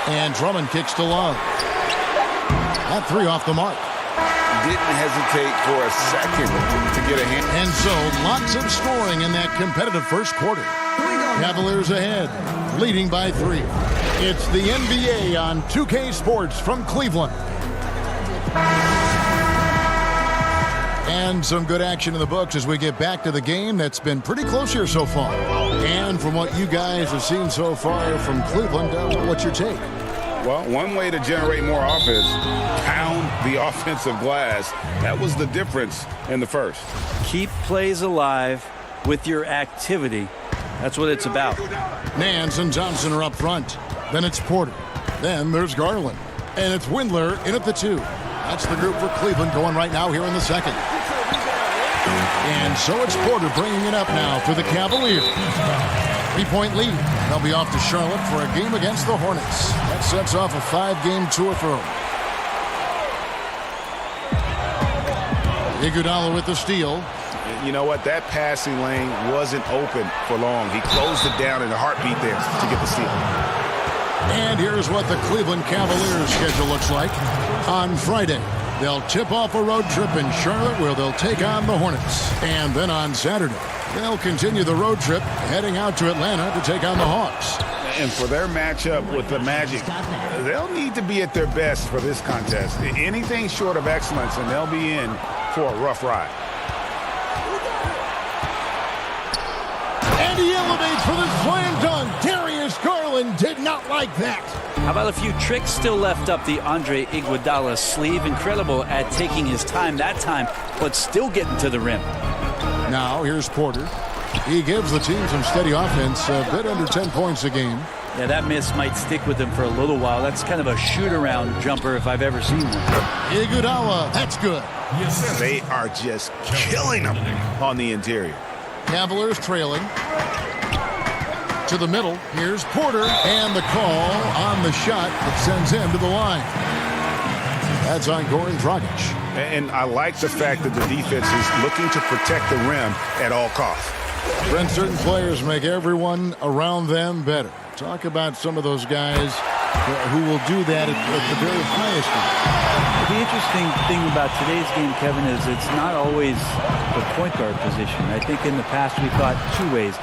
And Drummond kicks to Love. That 3 off the mark. Didn't hesitate for a second to get a hand. And so lots of scoring in that competitive first quarter. Cavaliers ahead, leading by 3. It's the NBA on 2K Sports from Cleveland. And some good action in the books as we get back to the game that's been pretty close here so far. And from what you guys have seen so far from Cleveland, what's your take? Well, one way to generate more offense, pound the offensive glass. That was the difference in the first. Keep plays alive with your activity. That's what it's about. Nance and Johnson are up front. Then it's Porter. Then there's Garland. And it's Windler in at the 2. That's the group for Cleveland going right now here in the second. And so it's Porter bringing it up now for the Cavaliers. 3-point lead. They'll be off to Charlotte for a game against the Hornets. That sets off a 5-game tour for them. Iguodala with the steal. You know what? That passing lane wasn't open for long. He closed it down in a heartbeat there to get the steal. And here's what the Cleveland Cavaliers schedule looks like. On Friday, they'll tip off a road trip in Charlotte where they'll take on the Hornets. And then on Saturday, they'll continue the road trip heading out to Atlanta to take on the Hawks. And for their matchup with the Magic, they'll need to be at their best for this contest. Anything short of excellence, and they'll be in for a rough ride. And he elevates for the slam dunk. Darius Garland did not like that. How about a few tricks still left up the Andre Iguodala sleeve? Incredible at taking his time that time, but still getting to the rim. Now here's Porter. He gives the team some steady offense, a bit under 10 points a game. Yeah, that miss might stick with him for a little while. That's kind of a shoot-around jumper if I've ever seen one. Iguodala, that's good. Yes. They are just killing them on the interior. Cavaliers trailing. To the middle, here's Porter, and the call on the shot that sends him to the line. That's on Goran Dragic. And I like the fact that the defense is looking to protect the rim at all costs. Brent, certain players make everyone around them better. Talk about some of those guys who will do that at the very highest level. The interesting thing about today's game, Kevin, is it's not always the point guard position. I think in the past we thought 2 ways.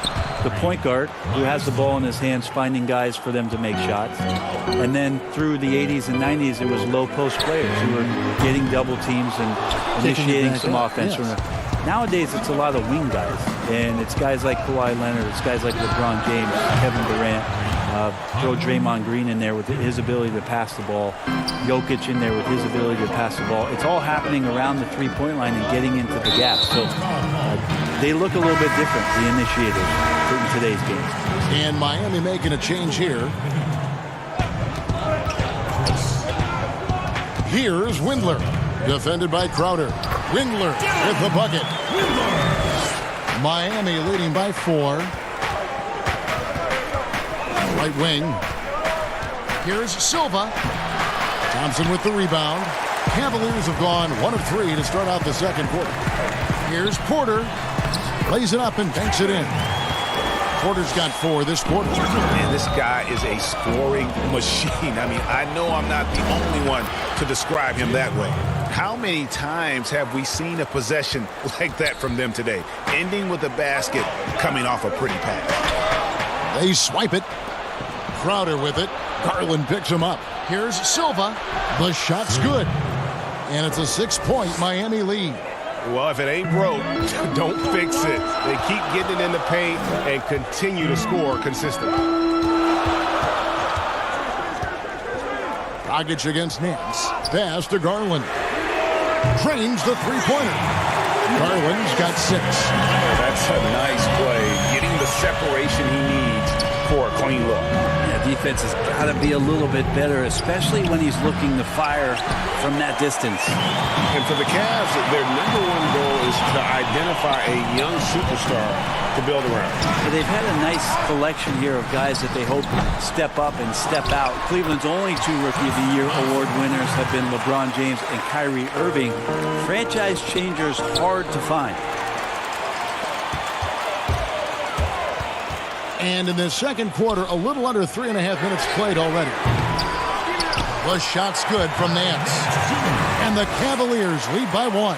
The point guard, who has the ball in his hands, finding guys for them to make shots. And then through the 80s and 90s, it was low post players who were getting double teams and initiating some offense. Yes. Nowadays, it's a lot of wing guys. And it's guys like Kawhi Leonard, it's guys like LeBron James, Kevin Durant. Throw Draymond Green in there with his ability to pass the ball. Jokic in there with his ability to pass the ball. It's all happening around the three-point line and getting into the gap. So they look a little bit different, the initiators, in today's game. And Miami making a change here. Here's Windler, defended by Crowder. Windler with the bucket. Miami leading by 4. Right wing. Here's Silva. Thompson with the rebound. Cavaliers have gone 1 of 3 to start out the second quarter. Here's Porter. Lays it up and banks it in. Porter's got 4 this quarter. Man, this guy is a scoring machine. I mean, I know I'm not the only one to describe him that way. How many times have we seen a possession like that from them today? Ending with a basket, coming off a pretty pass. They swipe it. Crowder with it. Garland picks him up. Here's Silva. The shot's good. And it's a 6-point Miami lead. Well, if it ain't broke, don't fix it. They keep getting it in the paint and continue to score consistently. Dragic against Nance. Pass to Garland. Drains the three-pointer. Garland's got 6. That's a nice play. Getting the separation he needs for a clean look. Yeah, defense has got to be a little bit better, especially when he's looking to fire from that distance. And for the Cavs, their number one goal is to identify a young superstar to build around. So they've had a nice collection here of guys that they hope step up and step out. Cleveland's only 2 Rookie of the Year award winners have been LeBron James and Kyrie Irving. Franchise changers hard to find. And in the second quarter, a little under 3.5 minutes played already. The shot's good from Nance. And the Cavaliers lead by 1.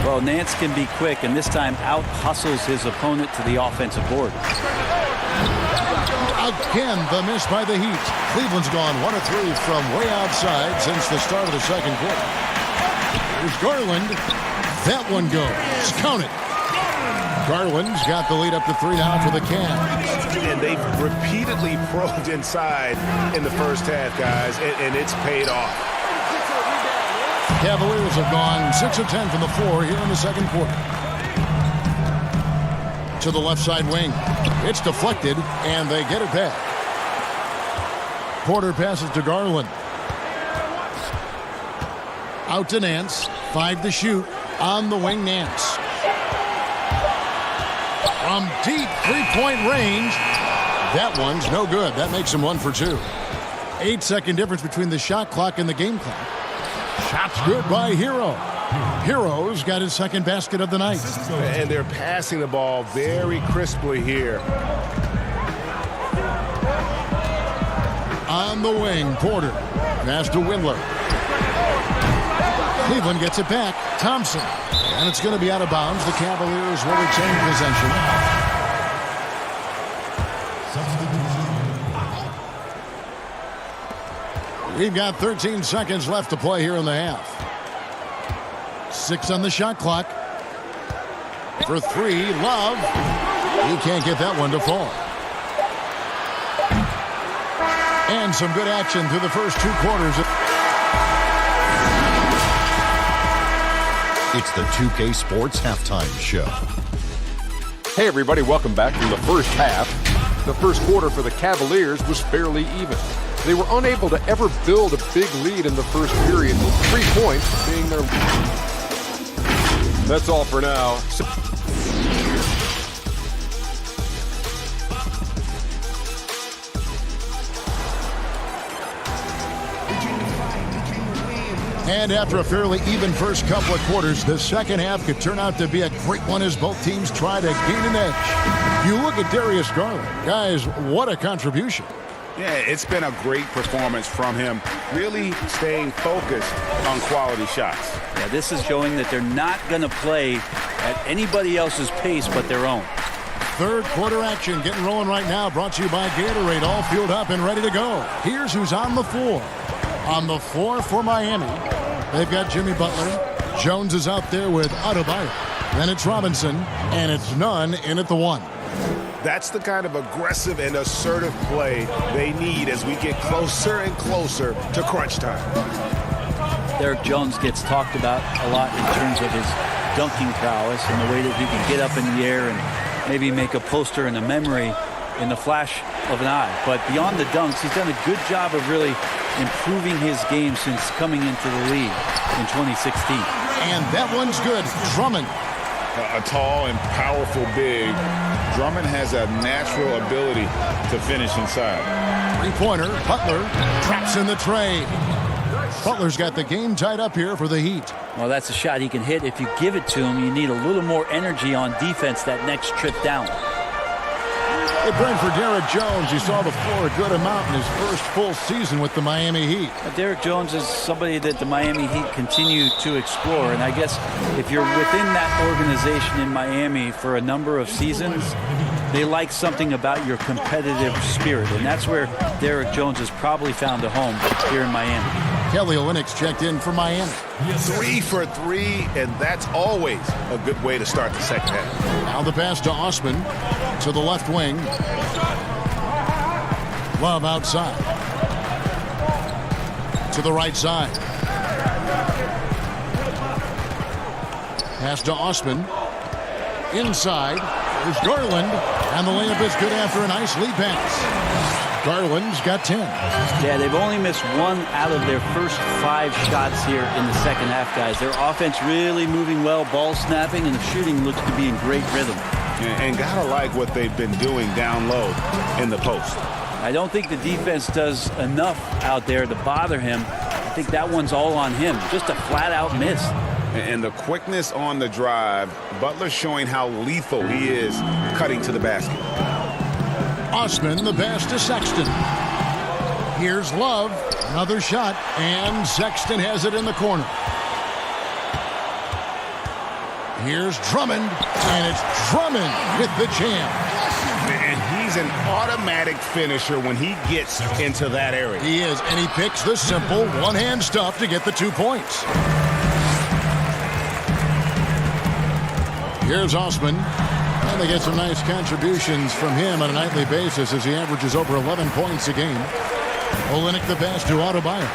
Well, Nance can be quick, and this time out-hustles his opponent to the offensive board. Again, the miss by the Heat. Cleveland's gone 1 of 3 from way outside since the start of the second quarter. Here's Garland. That one goes. Count it. Garland's got the lead up to 3 now for the Cavs. And they've repeatedly probed inside in the first half, guys, and it's paid off. Cavaliers have gone 6 of 10 from the floor here in the second quarter. To the left side wing. It's deflected, and they get it back. Porter passes to Garland. Out to Nance. 5 to shoot. On the wing, Nance. From deep three-point range. That one's no good. That makes him 1 for 2. 8-second difference between the shot clock and the game clock. Shot's good by Hero. Hero's got his second basket of the night. And they're passing the ball very crisply here. On the wing, Porter. Pass to Windler. Cleveland gets it back. Thompson. And it's going to be out of bounds. The Cavaliers will retain possession. We've got 13 seconds left to play here in the half. 6 on the shot clock. For 3, Love. He can't get that one to fall. And some good action through the first 2 quarters. It's the 2K Sports Halftime Show. Hey everybody, welcome back from the first half. The first quarter for the Cavaliers was fairly even. They were unable to ever build a big lead in the first period, with 3 points being their... That's all for now. And after a fairly even first couple of quarters, the second half could turn out to be a great one as both teams try to gain an edge. You look at Darius Garland. Guys, what a contribution. Yeah, it's been a great performance from him, really staying focused on quality shots. Yeah, this is showing that they're not going to play at anybody else's pace but their own. Third quarter action getting rolling right now, brought to you by Gatorade, all fueled up and ready to go. Here's who's on the floor. On the floor for Miami, they've got Jimmy Butler. Jones is out there with Adebayo. Then it's Robinson, and it's Nunn in at the 1. That's the kind of aggressive and assertive play they need as we get closer and closer to crunch time. Derek Jones gets talked about a lot in terms of his dunking prowess and the way that he can get up in the air and maybe make a poster and a memory in the flash of an eye. But beyond the dunks, he's done a good job of really improving his game since coming into the league in 2016. And that one's good. Drummond. A tall and powerful big. Drummond has a natural ability to finish inside. 3-pointer. Butler traps in the tray. Butler's got the game tied up here for the Heat. Well, that's a shot he can hit. If you give it to him, you need a little more energy on defense that next trip down. They bring for Derek Jones. He saw the floor a good amount in his first full season with the Miami Heat. Derek Jones is somebody that the Miami Heat continue to explore. And I guess if you're within that organization in Miami for a number of seasons, they like something about your competitive spirit. And that's where Derek Jones has probably found a home here in Miami. Kelly Olynyk's checked in for Miami. 3 for 3, and that's always a good way to start the second half. Now the pass to Osman to the left wing. Love outside. to the right side. Pass to Osman. Inside. There's Garland. And the layup is good after a nice lead pass. Garland's got 10. Yeah, they've only missed 1 out of their first 5 shots here in the second half, guys. Their offense really moving well, ball snapping, and the shooting looks to be in great rhythm. And gotta like what they've been doing down low in the post. I don't think the defense does enough out there to bother him. I think that one's all on him. Just a flat-out miss. And the quickness on the drive, Butler showing how lethal he is cutting to the basket. Osman, the pass to Sexton. Here's Love. Another shot, and Sexton has it in the corner. Here's Drummond, and it's Drummond with the jam. And he's an automatic finisher when he gets into that area. He is, and he picks the simple one-hand stuff to get the 2 points. Here's Osman, and they get some nice contributions from him on a nightly basis as he averages over 11 points a game. Olynyk the pass to Adebayo.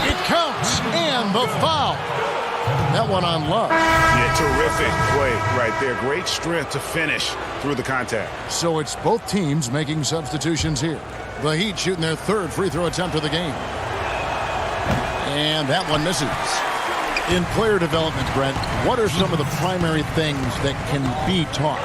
It counts, and the foul. That one on Love. Yeah, terrific play right there. Great strength to finish through the contact. So it's both teams making substitutions here. The Heat shooting their 3rd free throw attempt of the game. And that one misses. In player development, Brent, what are some of the primary things that can be taught?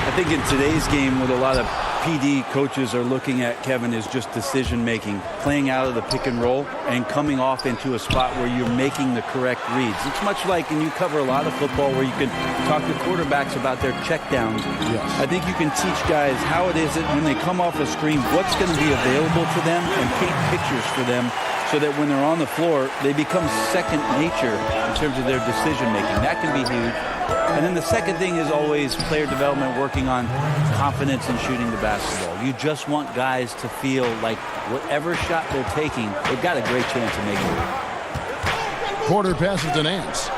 I think in today's game, what a lot of PD coaches are looking at, Kevin, is just decision-making, playing out of the pick and roll and coming off into a spot where you're making the correct reads. It's much like, and you cover a lot of football, where you can talk to quarterbacks about their checkdowns. Yes. I think you can teach guys how it is that when they come off a screen, what's going to be available to them, and paint pictures for them so that when they're on the floor, they become second nature in terms of their decision-making. That can be huge. And then the second thing is always player development, working on confidence in shooting the basketball. You just want guys to feel like whatever shot they're taking, they've got a great chance of making it. Porter passes to Nance.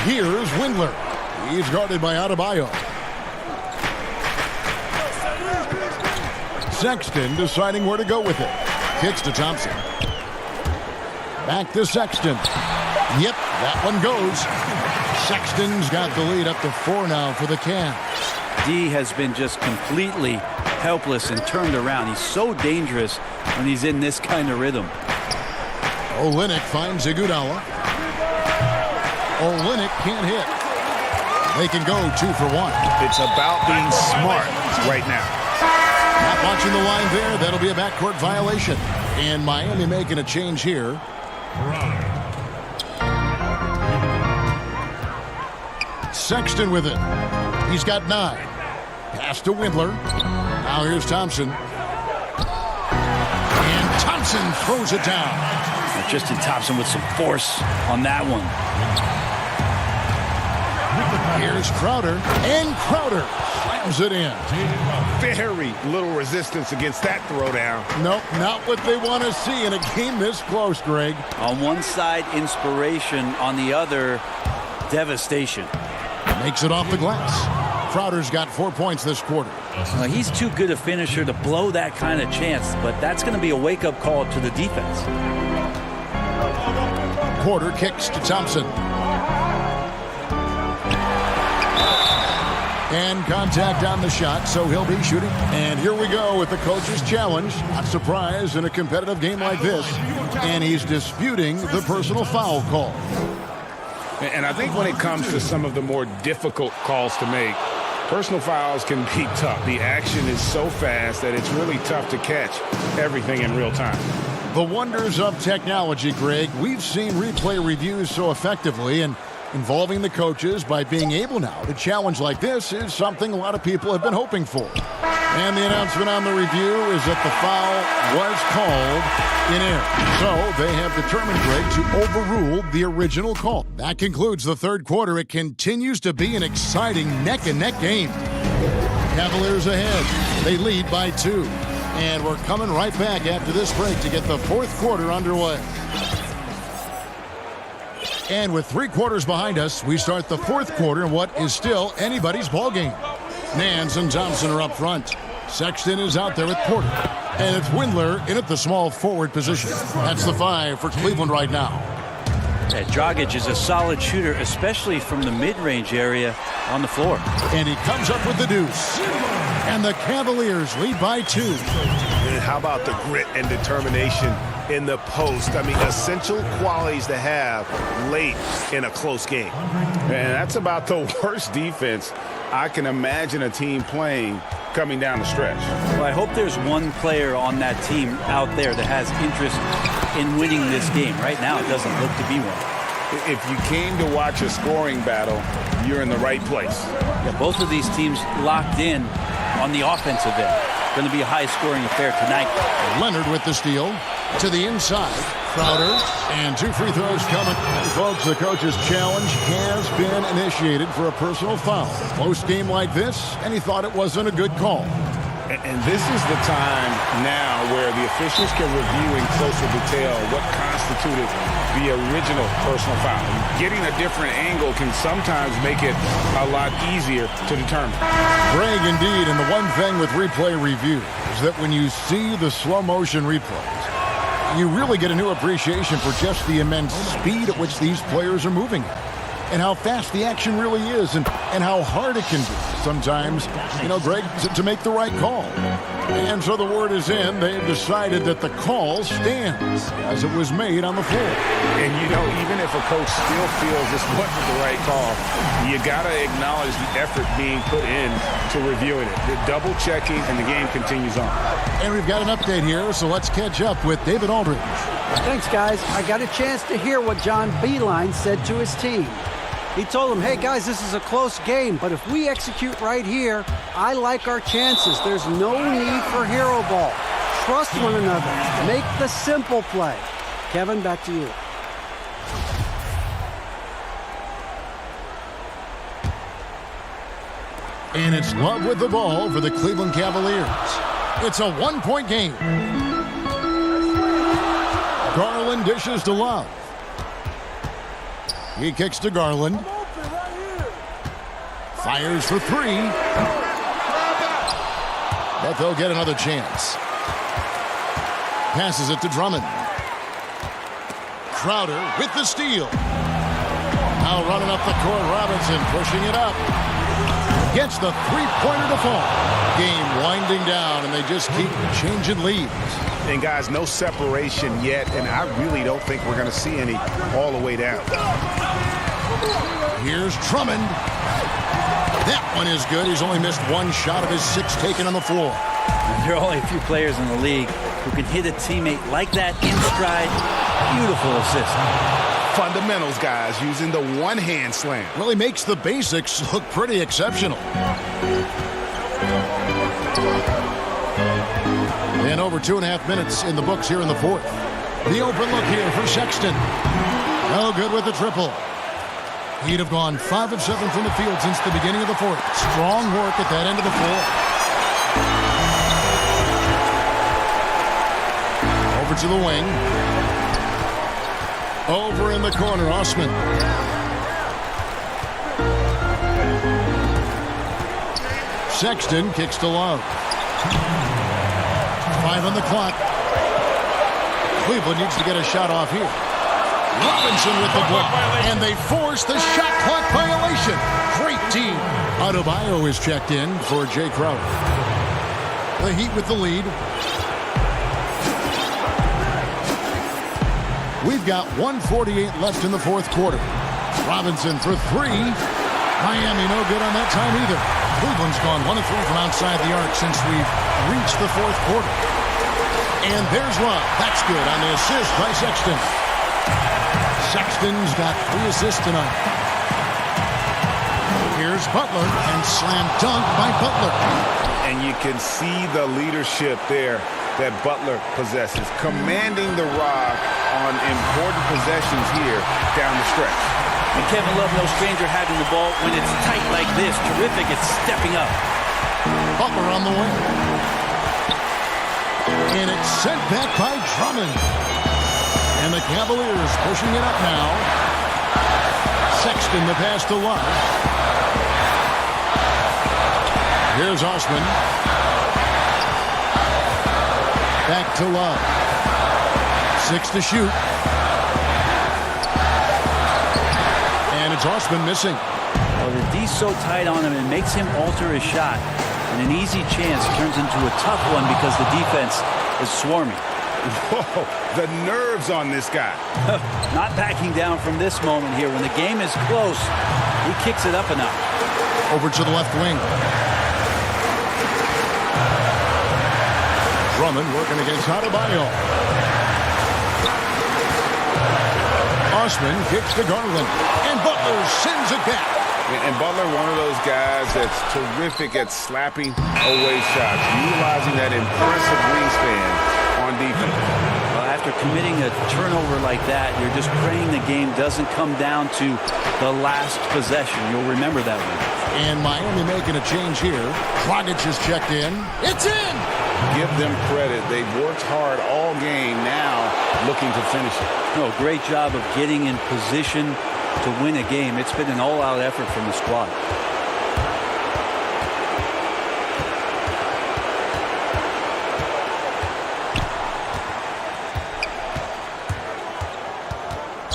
Here's Windler. He's guarded by Adebayo. Sexton deciding where to go with it. Kicks to Thompson. Back to Sexton. Yep, that one goes. Sexton's got the lead up to 4 now for the Cavs. D has been just completely helpless and turned around. He's so dangerous when he's in this kind of rhythm. Olynyk finds Iguodala. Olynyk can't hit. They can go 2 for 1. It's about being smart right now. Not watching the line there. That'll be a backcourt violation. And Miami making a change here. Sexton with it. He's got 9. Pass to Windler. Now here's Thompson. And Thompson throws it down. Justin Thompson with some force on that one. Here's Crowder. And Crowder slams it in. Very little resistance against that throwdown. Nope, not what they want to see in a game this close, Greg. On one side, inspiration. On the other, devastation. Makes it off the glass. Crowder's got 4 points this quarter. He's too good a finisher to blow that kind of chance, but that's going to be a wake-up call to the defense. Porter kicks to Thompson. And contact on the shot, so he'll be shooting. And here we go with the coach's challenge. Not surprised in a competitive game like this. And he's disputing the personal foul call. And I think when it comes to some of the more difficult calls to make, personal fouls can be tough. The action is so fast that it's really tough to catch everything in real time. The wonders of technology, Greg. We've seen replay reviews so effectively, and involving the coaches by being able now to challenge like this is something a lot of people have been hoping for. And the announcement on the review is that the foul was called in error. So they have determined, Greg, to overrule the original call. That concludes the third quarter. It continues to be an exciting neck-and-neck game. Cavaliers ahead. They lead by 2. And we're coming right back after this break to get the fourth quarter underway. And with 3 quarters behind us, we start the fourth quarter in what is still anybody's ball game. Nance and Thompson are up front. Sexton is out there with Porter. And it's Windler in at the small forward position. That's the 5 for Cleveland right now. Yeah, Dragic is a solid shooter, especially from the mid-range area on the floor. And he comes up with the deuce. And the Cavaliers lead by 2. And how about the grit and determination in the post? I mean, essential qualities to have late in a close game. And that's about the worst defense I can imagine a team playing coming down the stretch. Well, I hope there's one player on that team out there that has interest in winning this game. Right now, it doesn't look to be one. If you came to watch a scoring battle, you're in the right place. Yeah, both of these teams locked in on the offensive end. Going to be a high-scoring affair tonight. Leonard with the steal to the inside. Crowder, and 2 free throws coming. And folks, the coach's challenge has been initiated for a personal foul. Close game like this, and he thought it wasn't a good call. And this is the time now where the officials can review in closer detail what constituted the original personal foul. Getting a different angle can sometimes make it a lot easier to determine. Greg, indeed, and the one thing with replay review is that when you see the slow motion replays, you really get a new appreciation for just the immense speed at which these players are moving and how fast the action really is and how hard it can be sometimes, Greg, to make the right call. And so the word is in. They've decided that the call stands as it was made on the floor. And, even if a coach still feels this wasn't the right call, you got to acknowledge the effort being put in to reviewing it. The double checking, and the game continues on. And we've got an update here, so let's catch up with David Aldridge. Thanks, guys. I got a chance to hear what John Beilein said to his team. He told them, hey, guys, this is a close game, but if we execute right here, I like our chances. There's no need for hero ball. Trust one another. Make the simple play. Kevin, back to you. And it's Love with the ball for the Cleveland Cavaliers. It's a one-point game. Garland dishes to Love. He kicks to Garland. Fires for 3. But they'll get another chance. Passes it to Drummond. Crowder with the steal. Now running up the court, Robinson pushing it up. Gets the three-pointer to fall. Game winding down, and they just keep changing leads. And, guys, no separation yet, and I really don't think we're going to see any all the way down. Here's Drummond. That one is good. He's only missed 1 shot of his 6 taken on the floor. There are only a few players in the league who can hit a teammate like that in stride. Beautiful assist. Fundamentals, guys, using the one-hand slam. Well, he makes the basics look pretty exceptional. And over 2.5 minutes in the books here in the fourth. The open look here for Sexton. No good with the triple. He'd have gone 5 of 7 from the field since the beginning of the fourth. Strong work at that end of the floor. Over to the wing. Over in the corner, Osman. Sexton kicks to Love. 5 on the clock. Cleveland needs to get a shot off here. Robinson with the block, and they force the shot clock violation. Great team. Adebayo is checked in for Jay Crowder. The Heat with the lead. We've got 1:48 left in the fourth quarter. Robinson for 3. Miami no good on that time either. Cleveland's gone 1 of 3 from outside the arc since we've reached the fourth quarter. And there's Love. That's good on the assist by Sexton. Sexton's got 3 assists tonight. Here's Butler, and slam dunk by Butler. And you can see the leadership there that Butler possesses, commanding the rock on important possessions here down the stretch. And Kevin Love, no stranger having the ball when it's tight like this. Terrific at stepping up. Butler on the wing. And it's sent back by Drummond. And the Cavaliers pushing it up now. Sexton the pass to Love. Here's Osman. Back to Love. 6 to shoot. And it's Osman missing. Well, the D's so tight on him, it makes him alter his shot. And an easy chance turns into a tough one because the defense is swarming. Whoa, the nerves on this guy. Not backing down from this moment here. When the game is close, he kicks it up a notch. Over to the left wing. Drummond working against Adebayo. Osman kicks to Garland. And Butler sends it back. And Butler, one of those guys that's terrific at slapping away shots, utilizing that impressive wingspan on defense. Well, after committing a turnover like that, you're just praying the game doesn't come down to the last possession. You'll remember that one. And Miami making a change here. Dragic is checked in. It's in! Give them credit. They've worked hard all game, now looking to finish it. No, great job of getting in position to win a game. It's been an all-out effort from the squad.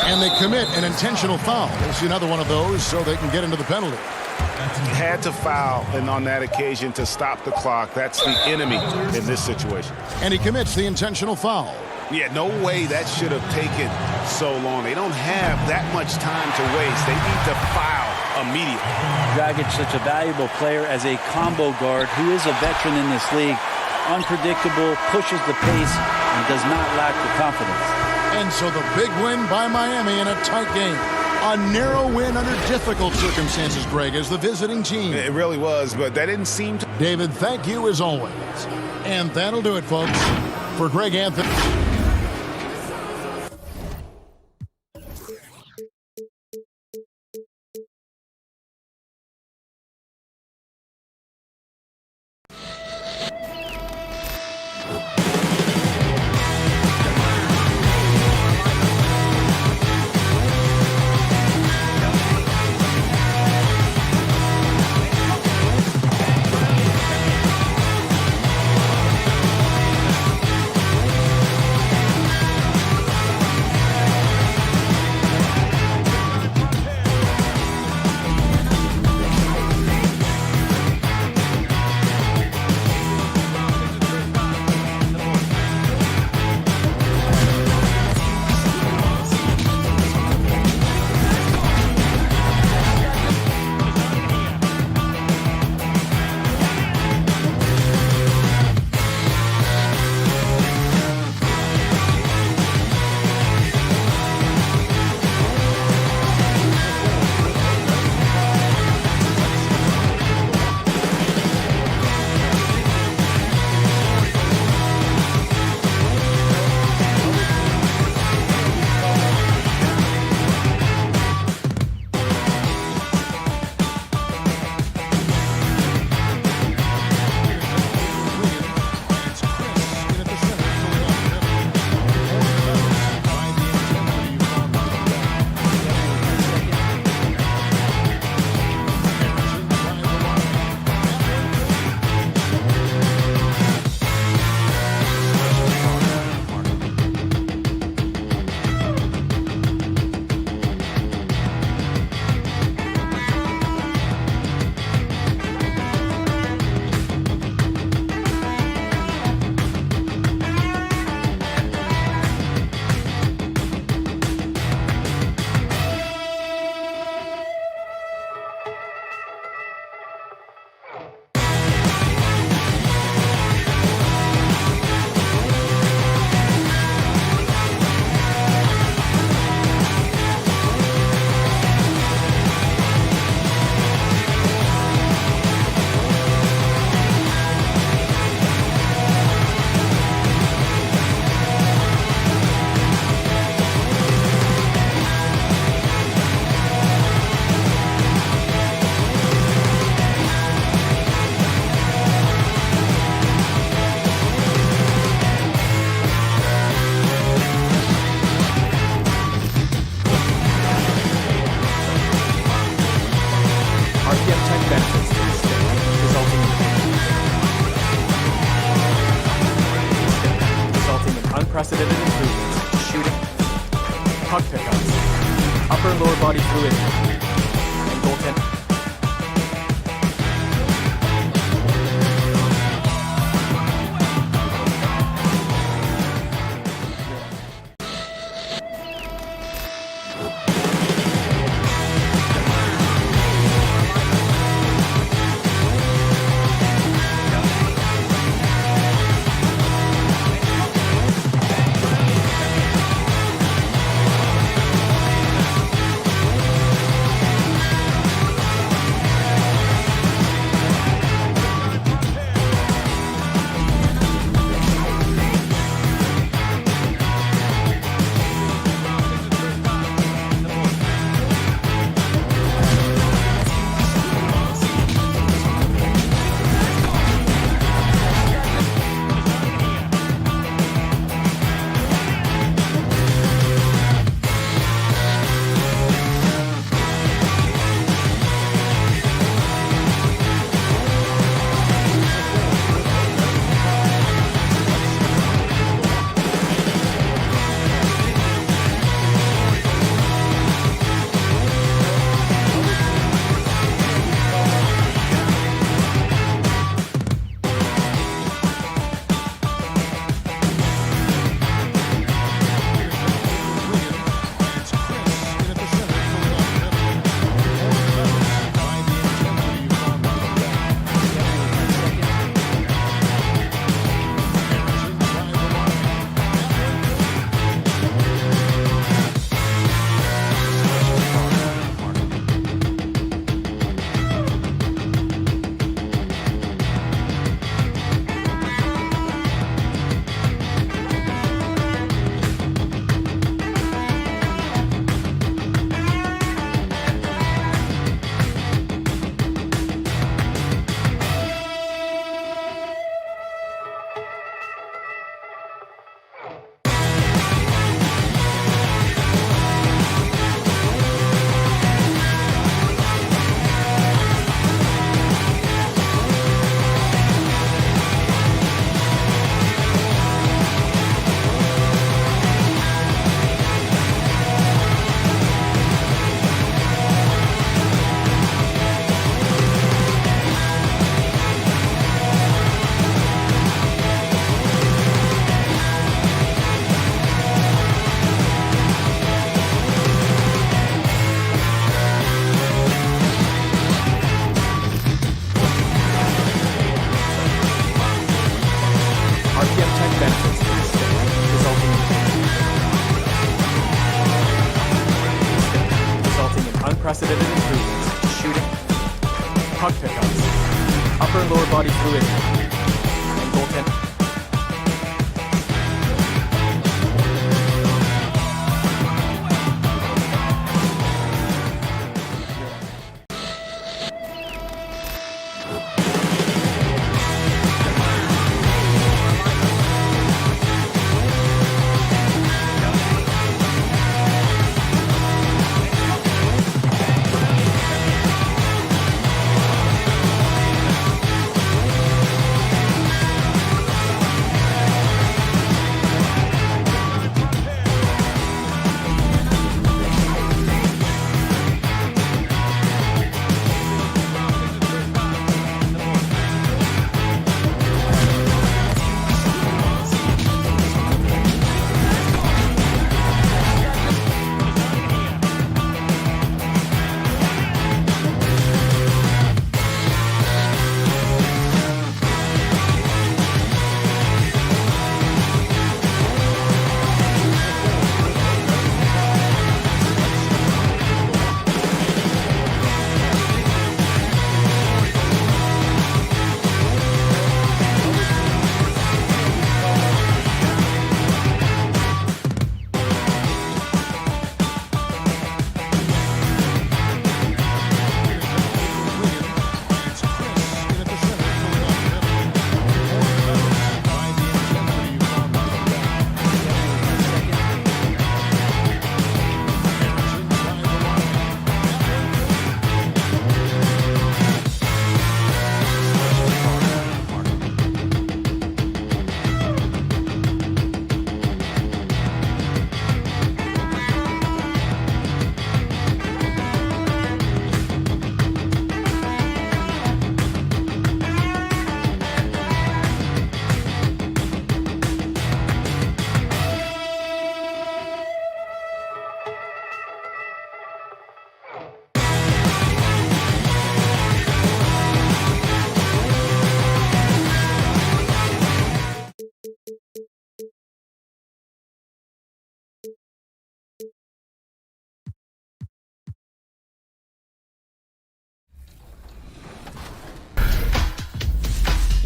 And they commit an intentional foul. We'll see another one of those so they can get into the penalty. Had to foul, and on that occasion to stop the clock. That's the enemy in this situation. And he commits the intentional foul. Yeah, no way that should have taken so long. They don't have that much time to waste. They need to foul immediately. Dragic, such a valuable player as a combo guard who is a veteran in this league. Unpredictable, pushes the pace, and does not lack the confidence. And so the big win by Miami in a tight game. A narrow win under difficult circumstances, Greg, as the visiting team. It really was, but that didn't seem to... David, thank you as always. And that'll do it, folks. For Greg Anthony... unprecedented improvements to shooting, puck pickups, upper and lower body fluidity, and goaltending. Unprecedented improvements to shooting, puck pickups, upper and lower body fluidity, and goaltending.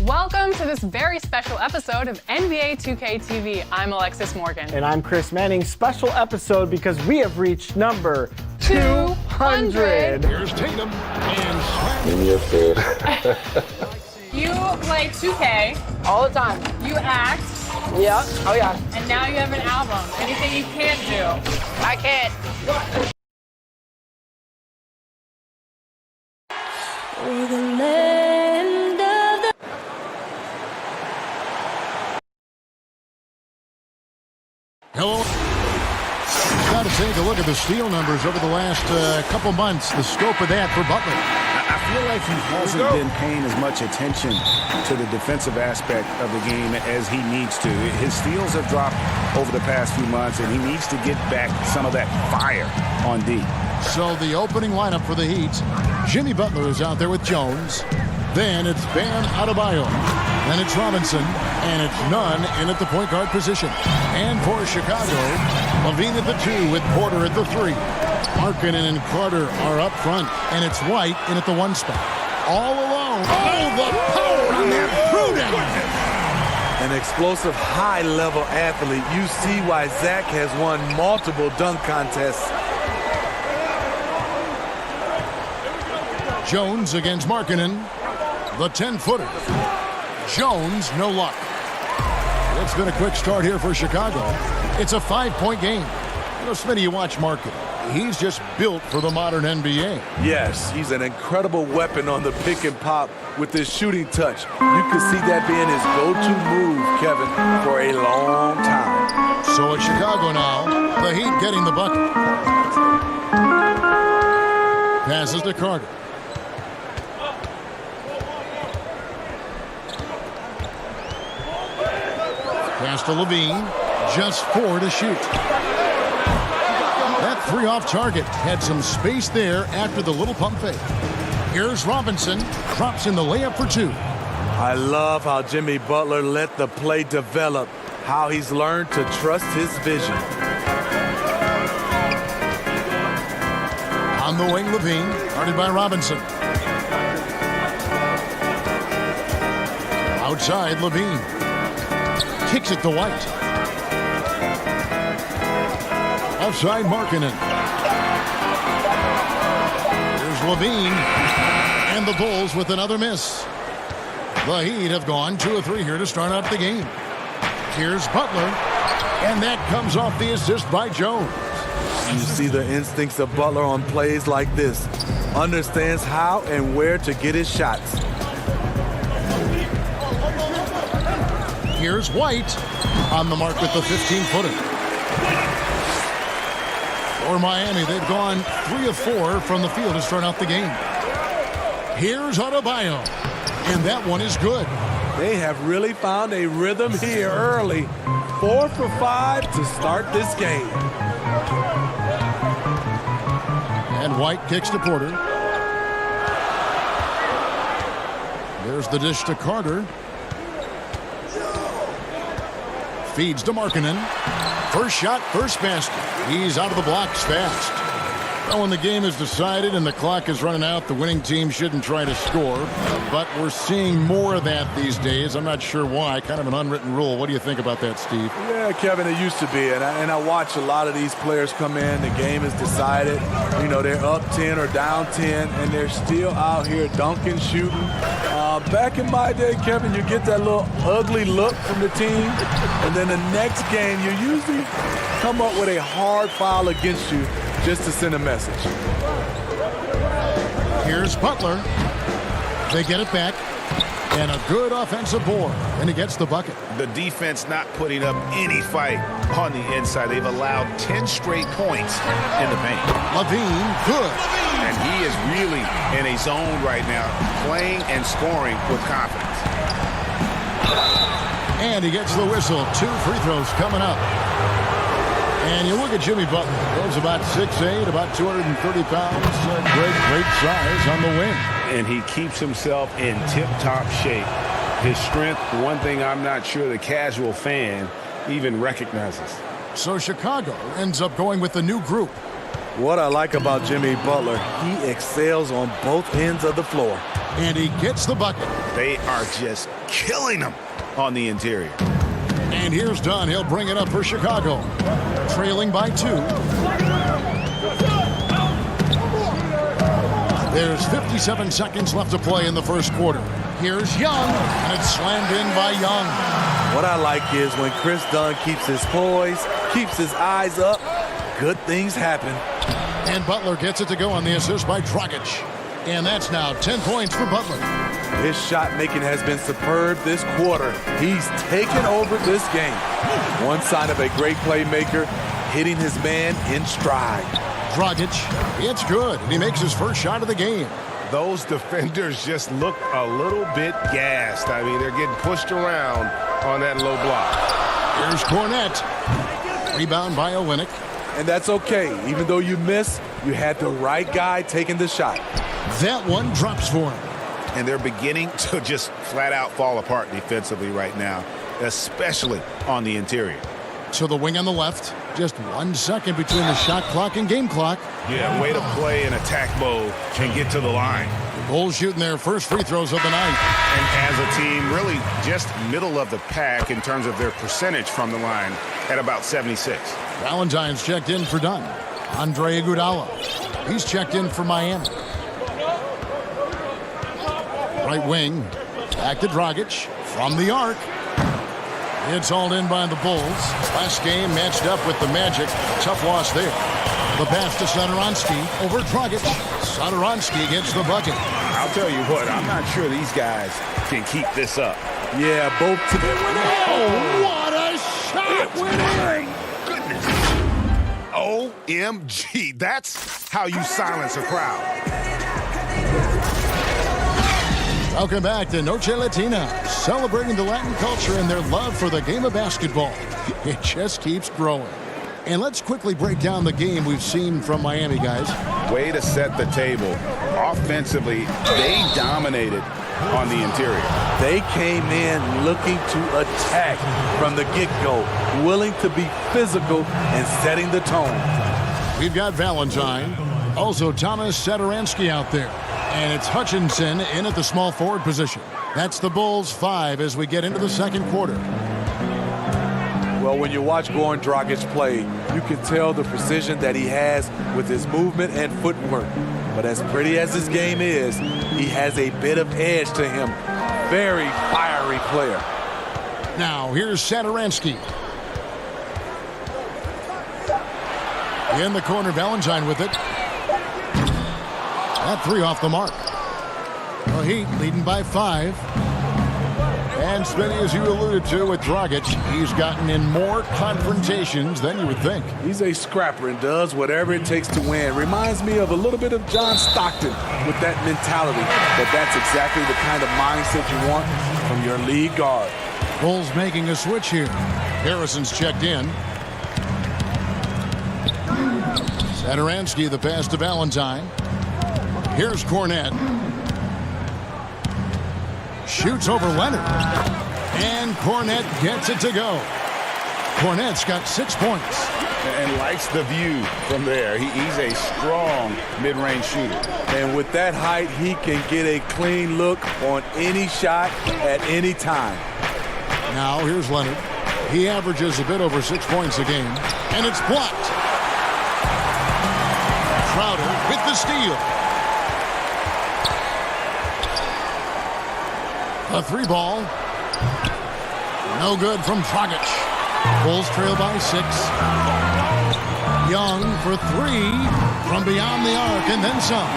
Welcome to this very special episode of NBA 2K TV. I'm Alexis Morgan. And I'm Chris Manning. Special episode because we have reached number 200. Here's Tatum and in your face. You play 2K. All the time. You act. Yeah. Oh, yeah. And now you have an album. Anything you can't do? I can't. For the land of the... Hello. Got to take a look at the steal numbers over the last couple months. The scope of that for Butler. I feel like he hasn't been paying as much attention to the defensive aspect of the game as he needs to. His steals have dropped over the past few months, and he needs to get back some of that fire on D. So the opening lineup for the Heat, Jimmy Butler is out there with Jones. Then it's Bam Adebayo. Then it's Robinson. And it's Nunn in at the point guard position. And for Chicago, Levine at the 2 with Porter at the 3. Markkanen and Carter are up front. And it's White in at the 1 spot. All alone. Oh, the power on that throwdown. An explosive, high-level athlete. You see why Zach has won multiple dunk contests. Jones against Markkanen. The 10-footer. Jones, no luck. It's been a quick start here for Chicago. It's a 5-point game. You know, Smitty, you watch Markkanen. He's just built for the modern NBA. Yes, he's an incredible weapon on the pick and pop with his shooting touch. You can see that being his go-to move, Kevin, for a long time. So it's Chicago now. The Heat getting the bucket. Passes to Carter. Pass to Levine. Just 4 to shoot. That 3 off target. Had some space there after the little pump fake. Here's Robinson. Drops in the layup for 2. I love how Jimmy Butler let the play develop. How he's learned to trust his vision. On the wing, Levine. Guarded by Robinson. Outside, Levine. Kicks it to White. Outside Markkanen. Here's Levine. And the Bulls with another miss. The Heat have gone 2 of 3 here to start out the game. Here's Butler. And that comes off the assist by Jones. You see the instincts of Butler on plays like this. Understands how and where to get his shots. Here's White on the mark with the 15-footer. For Miami, they've gone 3 of 4 from the field to start out the game. Here's Adebayo, and that one is good. They have really found a rhythm here early. 4 for 5 to start this game. And White kicks to Porter. There's the dish to Carter. Feeds to Markkanen. First shot, first basket. He's out of the blocks fast. Well, when the game is decided and the clock is running out, the winning team shouldn't try to score. But we're seeing more of that these days. I'm not sure why. Kind of an unwritten rule. What do you think about that, Steve? Yeah, Kevin, it used to be. And I watch a lot of these players come in. The game is decided. You know, they're up 10 or down 10, and they're still out here dunking, shooting. Back in my day, Kevin, you get that little ugly look from the team. And then the next game, you usually come up with a hard foul against you just to send a message. Here's Butler. They get it back. And a good offensive board. And he gets the bucket. The defense not putting up any fight on the inside. They've allowed 10 straight points in the paint. Levine, good. And he is really in a zone right now, playing and scoring with confidence. And he gets the whistle. 2 free throws coming up. And you look at Jimmy Butler. He's about 6'8", about 230 pounds. Great size on the wing. And he keeps himself in tip-top shape. His strength, one thing I'm not sure the casual fan even recognizes. So Chicago ends up going with the new group. What I like about Jimmy Butler, he excels on both ends of the floor. And he gets the bucket. They are just killing them on the interior. And here's Dunn. He'll bring it up for Chicago. Trailing by 2. There's 57 seconds left to play in the first quarter. Here's Young, and it's slammed in by Young. What I like is when Chris Dunn keeps his poise, keeps his eyes up, good things happen. And Butler gets it to go on the assist by Dragic. And that's now 10 points for Butler. His shot making has been superb this quarter. He's taken over this game. One sign of a great playmaker, hitting his man in stride. Dragic, it's good, and he makes his first shot of the game. Those defenders just look a little bit gassed. I mean, they're getting pushed around on that low block. Here's Cornette. Rebound by Olynyk. And that's okay. Even though you miss, you had the right guy taking the shot. That one drops for him. And they're beginning to just flat out fall apart defensively right now, especially on the interior. To the wing on the left. Just 1 second between the shot clock and game clock. Yeah, way to play in attack mode and get to the line. The Bulls shooting their first free throws of the night. And as a team, really just middle of the pack in terms of their percentage from the line at about 76. Valentine's checked in for Dunn. Andre Iguodala. He's checked in for Miami. Right wing. Back to Dragic. From the arc. It's hauled in by the Bulls. Last game matched up with the Magic. Tough loss there. The pass to Satoransky over Dragic. Satoransky gets the bucket. I'll tell you what, I'm not sure these guys can keep this up. Yeah, both today. Oh, what a shot! My goodness. OMG. That's how you silence a crowd. Welcome back to Noche Latina, celebrating the Latin culture and their love for the game of basketball. It just keeps growing. And let's quickly break down the game we've seen from Miami, guys. Way to set the table. Offensively, they dominated on the interior. They came in looking to attack from the get-go, willing to be physical and setting the tone. We've got Valentine, also Thomas Satoransky out there. And it's Hutchinson in at the small forward position. That's the Bulls 5 as we get into the second quarter. Well, when you watch Goran Dragic play, you can tell the precision that he has with his movement and footwork. But as pretty as his game is, he has a bit of edge to him. Very fiery player. Now, here's Satoransky. In the corner, Valentine with it. That 3 off the mark. The Heat leading by 5. And Smitty, as you alluded to with Dragic, he's gotten in more confrontations than you would think. He's a scrapper and does whatever it takes to win. Reminds me of a little bit of John Stockton with that mentality. But that's exactly the kind of mindset you want from your lead guard. Bulls making a switch here. Harrison's checked in. Satoransky, the pass to Valentine. Here's Cornette. Shoots over Leonard. And Cornette gets it to go. Cornette's got 6 points. And likes the view from there. He's a strong mid-range shooter. And with that height, he can get a clean look on any shot at any time. Now here's Leonard. He averages a bit over 6 points a game. And it's blocked. Crowder with the steal. A 3 ball. No good from Dragic. Bulls trail by 6. Young for 3 from beyond the arc and then some.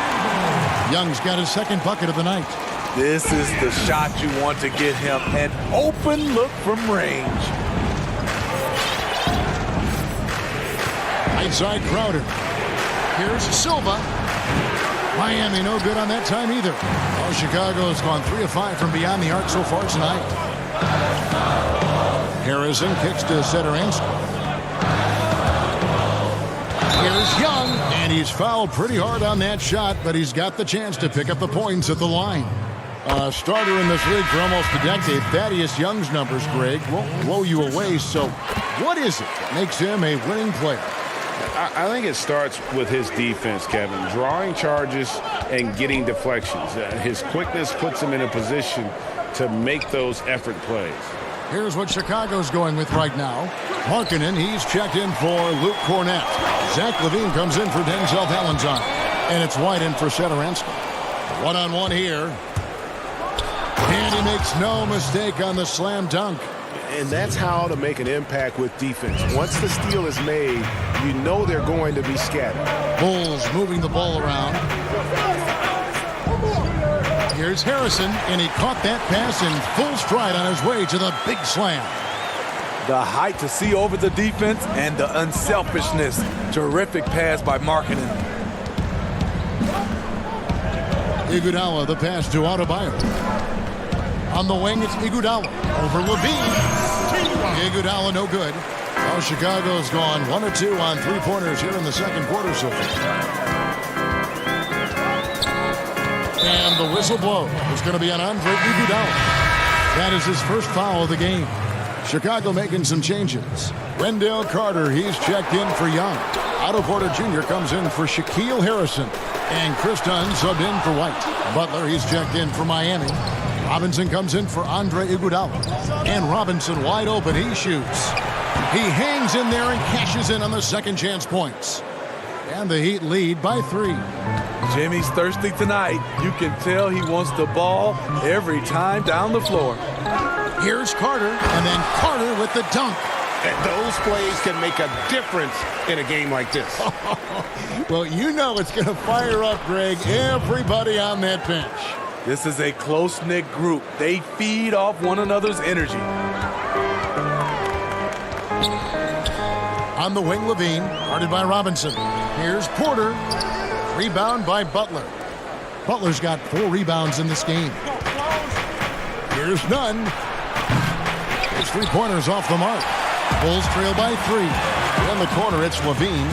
Young's got his second bucket of the night. This is the shot you want to get him. An open look from range. Right side Crowder. Here's Silva. Miami no good on that time either. Oh, Chicago's gone 3 of 5 from beyond the arc so far tonight. Harrison kicks to Satoransky. Here's Young, and he's fouled pretty hard on that shot, but he's got the chance to pick up the points at the line. A starter in this league for almost a decade, Thaddeus Young's numbers, Greg, won't blow you away. So what is it that makes him a winning player? I think it starts with his defense, Kevin. Drawing charges and getting deflections. His quickness puts him in a position to make those effort plays. Here's what Chicago's going with right now. Markkanen, he's checked in for Luke Cornett. Zach LaVine comes in for Denzel Valentine. And it's White in for Satoransky. One-on-one here. And he makes no mistake on the slam dunk. And that's how to make an impact with defense. Once the steal is made, you know they're going to be scattered. Bulls moving the ball around. Here's Harrison, and he caught that pass in full stride on his way to the big slam. The height to see over the defense and the unselfishness. Terrific pass by Markkanen. Iguodala, the pass to Adebayo. On the wing, it's Iguodala over LaVine. Iguodala, no good. Well, Chicago's gone 1 of 2 on three-pointers here in the second quarter so far. And the whistle blow is going to be on Andre Iguodala. That is his first foul of the game. Chicago making some changes. Wendell Carter, he's checked in for Young. Otto Porter Jr. comes in for Shaquille Harrison. And Chris Dunn subbed in for White. Butler, he's checked in for Miami. Robinson comes in for Andre Iguodala. And Robinson wide open, he shoots. He hangs in there and cashes in on the second chance points. And the Heat lead by 3. Jimmy's thirsty tonight. You can tell he wants the ball every time down the floor. Here's Carter, and then Carter with the dunk. And those plays can make a difference in a game like this. Well, you know it's going to fire up, Greg, everybody on that bench. This is a close-knit group. They feed off one another's energy. On the wing, LaVine, guarded by Robinson. Here's Porter. Rebound by Butler. Butler's got 4 rebounds in this game. Here's Nunn. His three-pointers off the mark. Bulls trail by 3. In the corner, it's LaVine.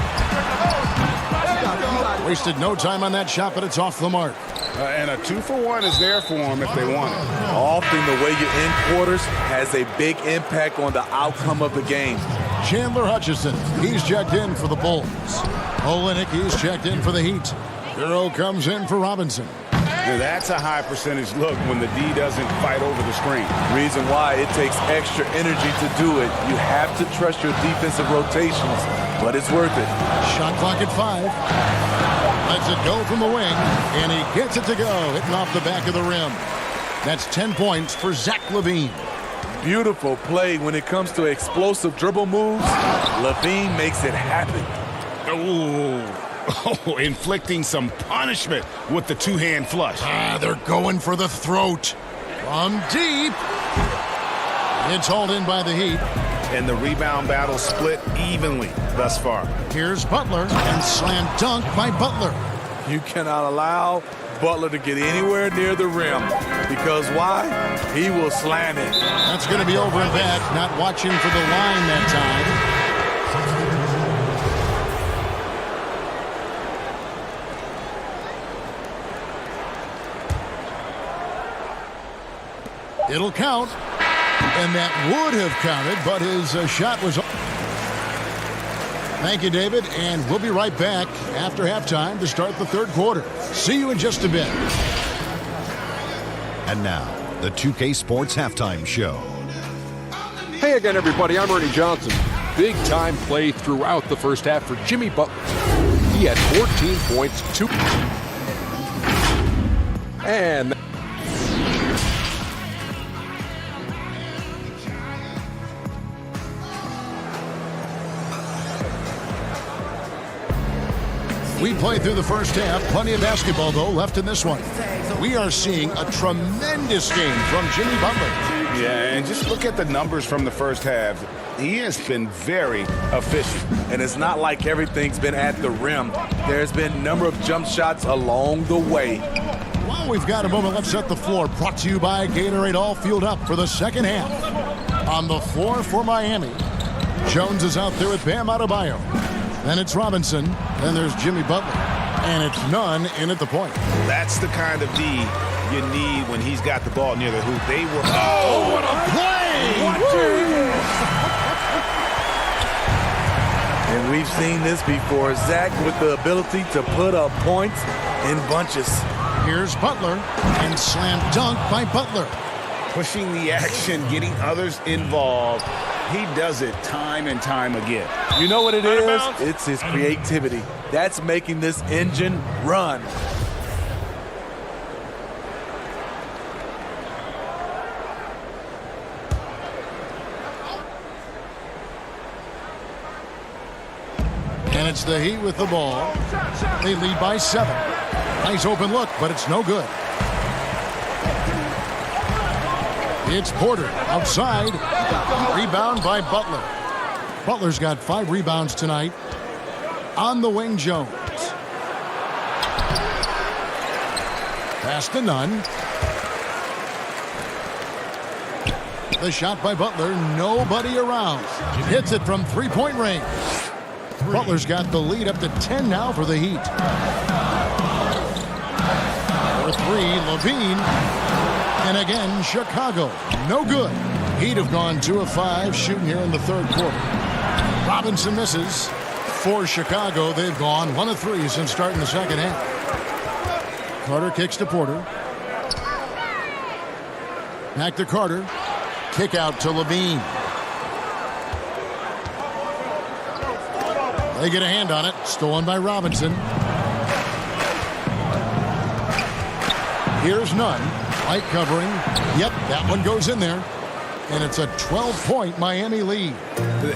Wasted no time on that shot, but it's off the mark. And a 2-for-1 is there for them if they want it. Often the way you end quarters has a big impact on the outcome of the game. Chandler Hutchison, he's checked in for the Bulls. Olynyk, he's checked in for the Heat. Euro comes in for Robinson. Now that's a high percentage look when the D doesn't fight over the screen. Reason why it takes extra energy to do it. You have to trust your defensive rotations, but it's worth it. Shot clock at 5. Lets it go from the wing, and he gets it to go, hitting off the back of the rim. That's 10 points for Zach LaVine. Beautiful play when it comes to explosive dribble moves. LaVine makes it happen. Oh, inflicting some punishment with the two-hand flush. They're going for the throat. From deep. It's hauled in by the Heat. And the rebound battle split evenly thus far. Here's Butler, and slam dunk by Butler. You cannot allow Butler to get anywhere near the rim. Because why? He will slam it. That's going to be over and back. Not watching for the line that time. It'll count, and that would have counted, but his shot was off. Thank you, David, and we'll be right back after halftime to start the third quarter. See you in just a bit. And now, the 2K Sports Halftime Show. Hey again, everybody. I'm Ernie Johnson. Big-time play throughout the first half for Jimmy Butler. He had 14 points, 2... And... We played through the first half. Plenty of basketball, though, left in this one. We are seeing a tremendous game from Jimmy Butler. Yeah, and just look at the numbers from the first half. He has been very efficient. And it's not like everything's been at the rim. There's been a number of jump shots along the way. While we've got a moment, let's set the floor. Brought to you by Gatorade, all fueled up for the second half. On the floor for Miami, Jones is out there with Bam Adebayo. Then it's Robinson. Then there's Jimmy Butler. And it's Nunn in at the point. That's the kind of D you need when he's got the ball near the hoop. They were... Oh, what a play! And we've seen this before. Zach with the ability to put up points in bunches. Here's Butler, and slam dunk by Butler. Pushing the action, getting others involved. He does it time and time again. You know what it is? It's his creativity. That's making this engine run. And it's the Heat with the ball. They lead by 7. Nice open look, but it's no good. It's Porter outside. Rebound by Butler. Butler's got 5 rebounds tonight. On the wing, Jones. Pass to Nunn. The shot by Butler. Nobody around. Hits it from three-point range. Butler's got the lead up to 10 now for the Heat. For 3, Levine. And again, Chicago. No good. Heat have gone 2 of 5 shooting here in the third quarter. Robinson misses. For Chicago, they've gone 1 of 3 since starting the second half. Carter kicks to Porter. Back to Carter. Kick out to Levine. They get a hand on it. Stolen by Robinson. Here's Nunn. Light covering. Yep, that one goes in there. And it's a 12-point Miami lead.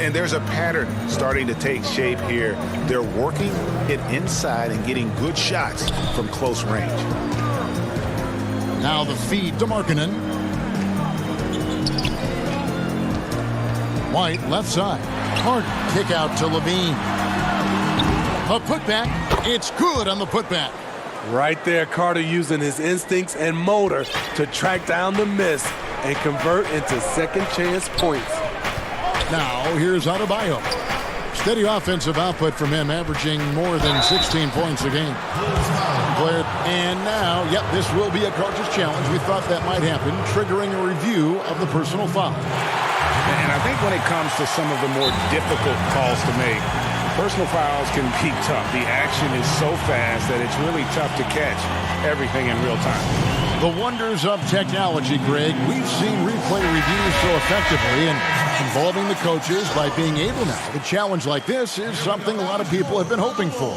And there's a pattern starting to take shape here. They're working it inside and getting good shots from close range. Now the feed to Markkanen. White left side. Carter kick out to Levine. A putback. It's good on the putback. Right there, Carter using his instincts and motor to track down the miss and convert into second chance points. Now here's Adebayo. Steady offensive output from him, averaging more than 16 points a game. And now, yep, this will be a coach's challenge. We thought that might happen, triggering a review of the personal foul. And I think when it comes to some of the more difficult calls to make, personal fouls can be tough. The action is so fast that it's really tough to catch everything in real time. The wonders of technology, Greg. We've seen replay reviews so effectively, and involving the coaches by being able now to challenge like this is something a lot of people have been hoping for.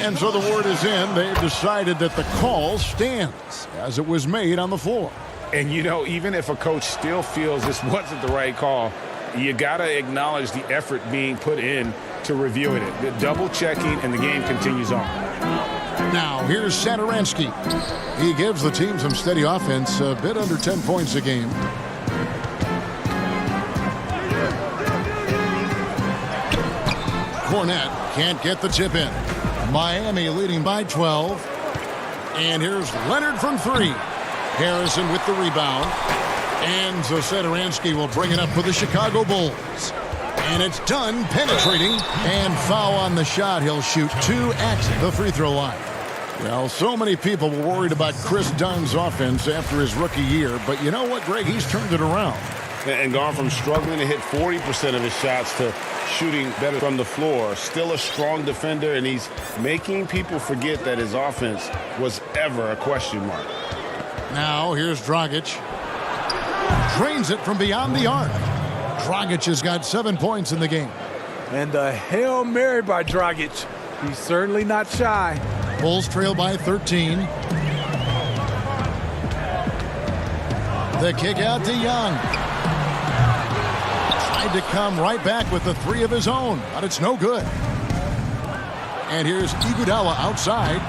And so the word is in. They've decided that the call stands as it was made on the floor. And, you know, even if a coach still feels this wasn't the right call, you got to acknowledge the effort being put in to reviewing it. The double checking, and the game continues on. Now, here's Satoransky. He gives the team some steady offense, a bit under 10 points a game. Cornette can't get the tip in. Miami leading by 12. And here's Leonard from 3. Harrison with the rebound. And so Satoransky will bring it up for the Chicago Bulls. And it's done, penetrating, and foul on the shot. He'll shoot 2 at the free throw line. Well, so many people were worried about Chris Dunn's offense after his rookie year, but you know what, Greg? He's turned it around. And gone from struggling to hit 40% of his shots to shooting better from the floor. Still a strong defender, and he's making people forget that his offense was ever a question mark. Now, here's Dragic. Drains it from beyond the arc. Dragic has got 7 points in the game. And a Hail Mary by Dragic. He's certainly not shy. Bulls trail by 13. The kick out to Young. Tried to come right back with the 3 of his own, but it's no good. And here's Iguodala outside.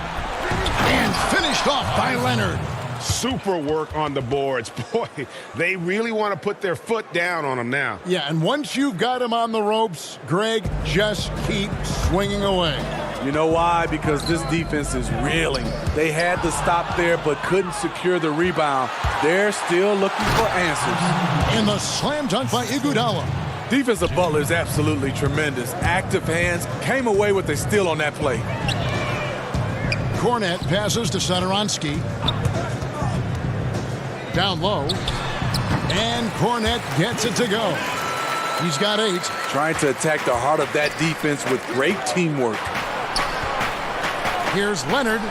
And finished off by Leonard. Super work on the boards. Boy, they really want to put their foot down on him now. Yeah, and once you've got him on the ropes, Greg, just keep swinging away. You know why? Because this defense is reeling. They had to stop there but couldn't secure the rebound. They're still looking for answers. And the slam dunk by Iguodala. Defense of Butler is absolutely tremendous. Active hands, came away with a steal on that play. Cornette passes to Satoransky. Down low. And Cornette gets it to go. He's got 8. Trying to attack the heart of that defense with great teamwork. Here's Leonard,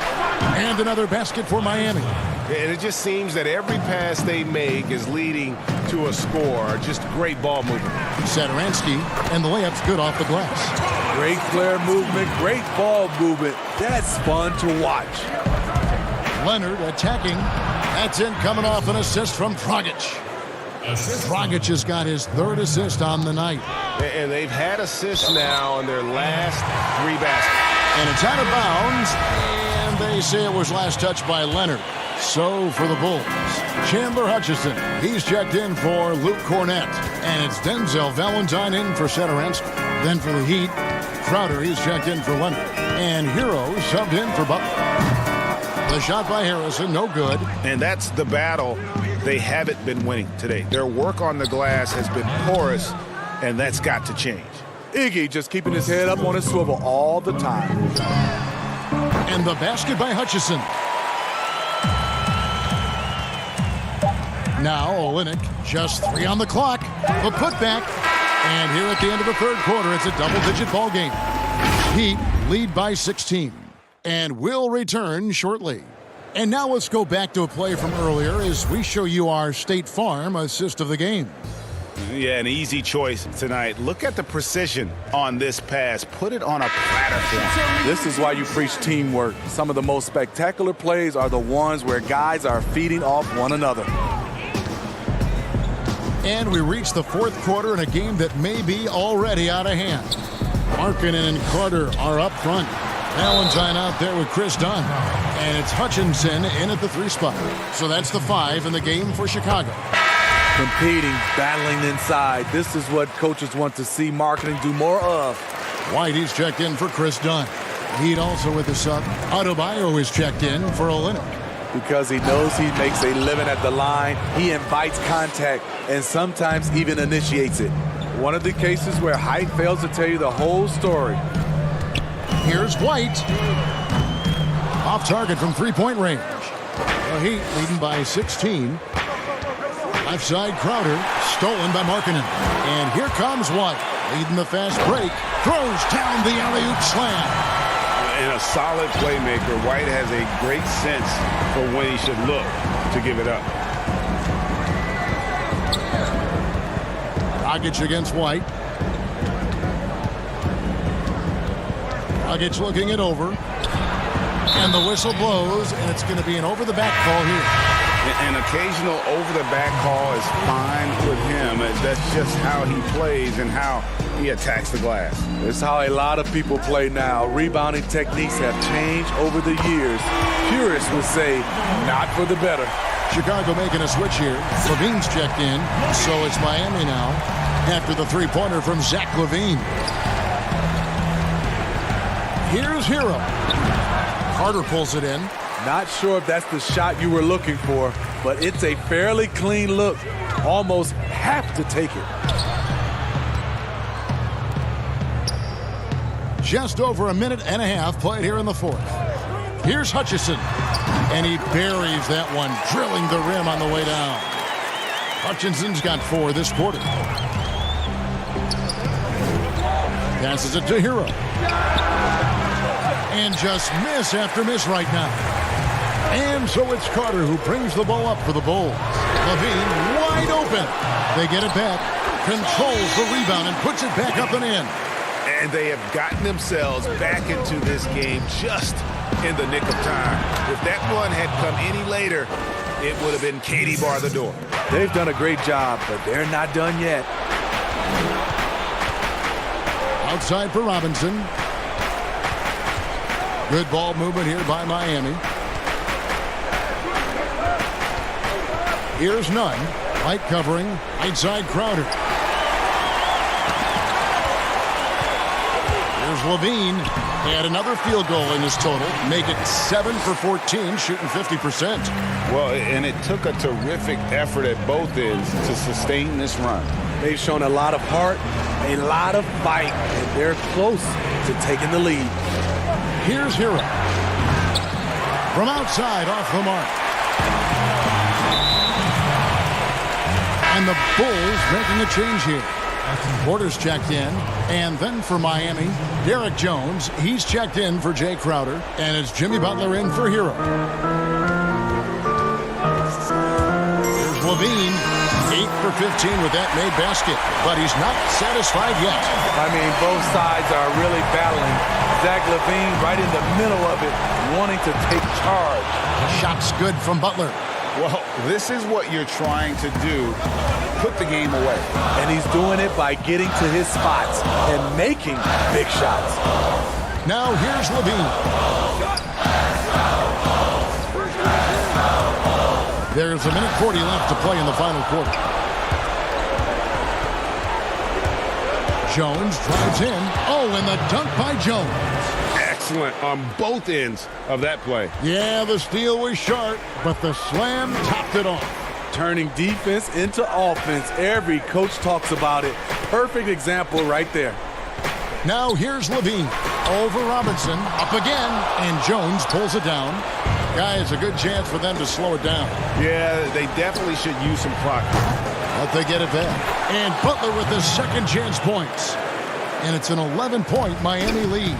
and another basket for Miami. And it just seems that every pass they make is leading to a score. Just great ball movement. Satoransky, and the layup's good off the glass. Great player movement, great ball movement. That's fun to watch. Leonard attacking. That's in, coming off an assist from Dragic. Dragic has got his 3rd assist on the night. And they've had assists now on their last 3 baskets. And it's out of bounds, and they say it was last touched by Leonard. So for the Bulls, Chandler Hutchison, he's checked in for Luke Cornett. And it's Denzel Valentine in for Satoransky. Then for the Heat, Crowder, he's checked in for Leonard. And Hero subbed in for Butler. The shot by Harrison, no good. And that's the battle they haven't been winning today. Their work on the glass has been porous, and that's got to change. Iggy just keeping his head up on his swivel all the time. And the basket by Hutchison. Now Olynyk, just 3 on the clock. The putback. And here at the end of the 3rd quarter, it's a double-digit ball game. Heat lead by 16. And will return shortly. And now let's go back to a play from earlier as we show you our State Farm assist of the game. Yeah, an easy choice tonight. Look at the precision on this pass. Put it on a platter for him. This is why you preach teamwork. Some of the most spectacular plays are the ones where guys are feeding off one another. And we reach the 4th quarter in a game that may be already out of hand. Markkanen and Carter are up front. Valentine out there with Chris Dunn. And it's Hutchinson in at the 3 spot. So that's the 5 in the game for Chicago. Competing, battling inside. This is what coaches want to see Markkanen do more of. White, he's checked in for Chris Dunn. Heat also with the sub. Adebayo is checked in for Olynyk. Because he knows he makes a living at the line, he invites contact and sometimes even initiates it. One of the cases where height fails to tell you the whole story. Here's White. Off target from 3-point range. The Heat leading by 16. Left side Crowder, stolen by Markkanen. And here comes White, leading the fast break. Throws down the alley-oop slam. And a solid playmaker. White has a great sense for when he should look to give it up. Dragic against White. Dragic looking it over. And the whistle blows, and it's going to be an over-the-back call here. An occasional over-the-back call is fine with him. That's just how he plays and how he attacks the glass. It's how a lot of people play now. Rebounding techniques have changed over the years. Purists would say, not for the better. Chicago making a switch here. LaVine's checked in, so it's Miami now after the 3-pointer from Zach LaVine. Here's Hero. Carter pulls it in. Not sure if that's the shot you were looking for, but it's a fairly clean look. Almost have to take it. Just over a minute and a half played here in the 4th. Here's Hutchison, and he buries that one, drilling the rim on the way down. Hutchinson's got 4 this quarter. Passes it to Hero. And just miss after miss right now. And so it's Carter who brings the ball up for the Bulls. LaVine wide open. They get it back, controls the rebound, and puts it back up and in. And they have gotten themselves back into this game just in the nick of time. If that one had come any later, it would have been Katie bar the door. They've done a great job, but they're not done yet. Outside for Robinson. Good ball movement here by Miami. Here's Nunn. White covering. Right side Crowder. Here's LaVine. And another field goal in his total. Make it 7 for 14, shooting 50%. Well, and it took a terrific effort at both ends to sustain this run. They've shown a lot of heart, a lot of fight, and they're close to taking the lead. Here's Hero. From outside, off the mark. And the Bulls making a change here. Porter's checked in. And then for Miami, Derek Jones. He's checked in for Jay Crowder. And it's Jimmy Butler in for Hero. Here's Levine. 8 for 15 with that made basket. But he's not satisfied yet. I mean, both sides are really battling. Zach LaVine right in the middle of it, wanting to take charge. Shot's good from Butler. Well, this is what you're trying to do. Put the game away. And he's doing it by getting to his spots and making big shots. Now here's Levine. There's a minute 40 left to play in the final quarter. Jones drives in. Oh, and the dunk by Jones. Excellent on both ends of that play. Yeah, the steal was short, but the slam topped it off. Turning defense into offense. Every coach talks about it. Perfect example right there. Now here's Levine. Over Robinson. Up again. And Jones pulls it down. Guys, a good chance for them to slow it down. Yeah, they definitely should use some clock. But they get it back. And Butler with the second chance points. And it's an 11-point Miami lead.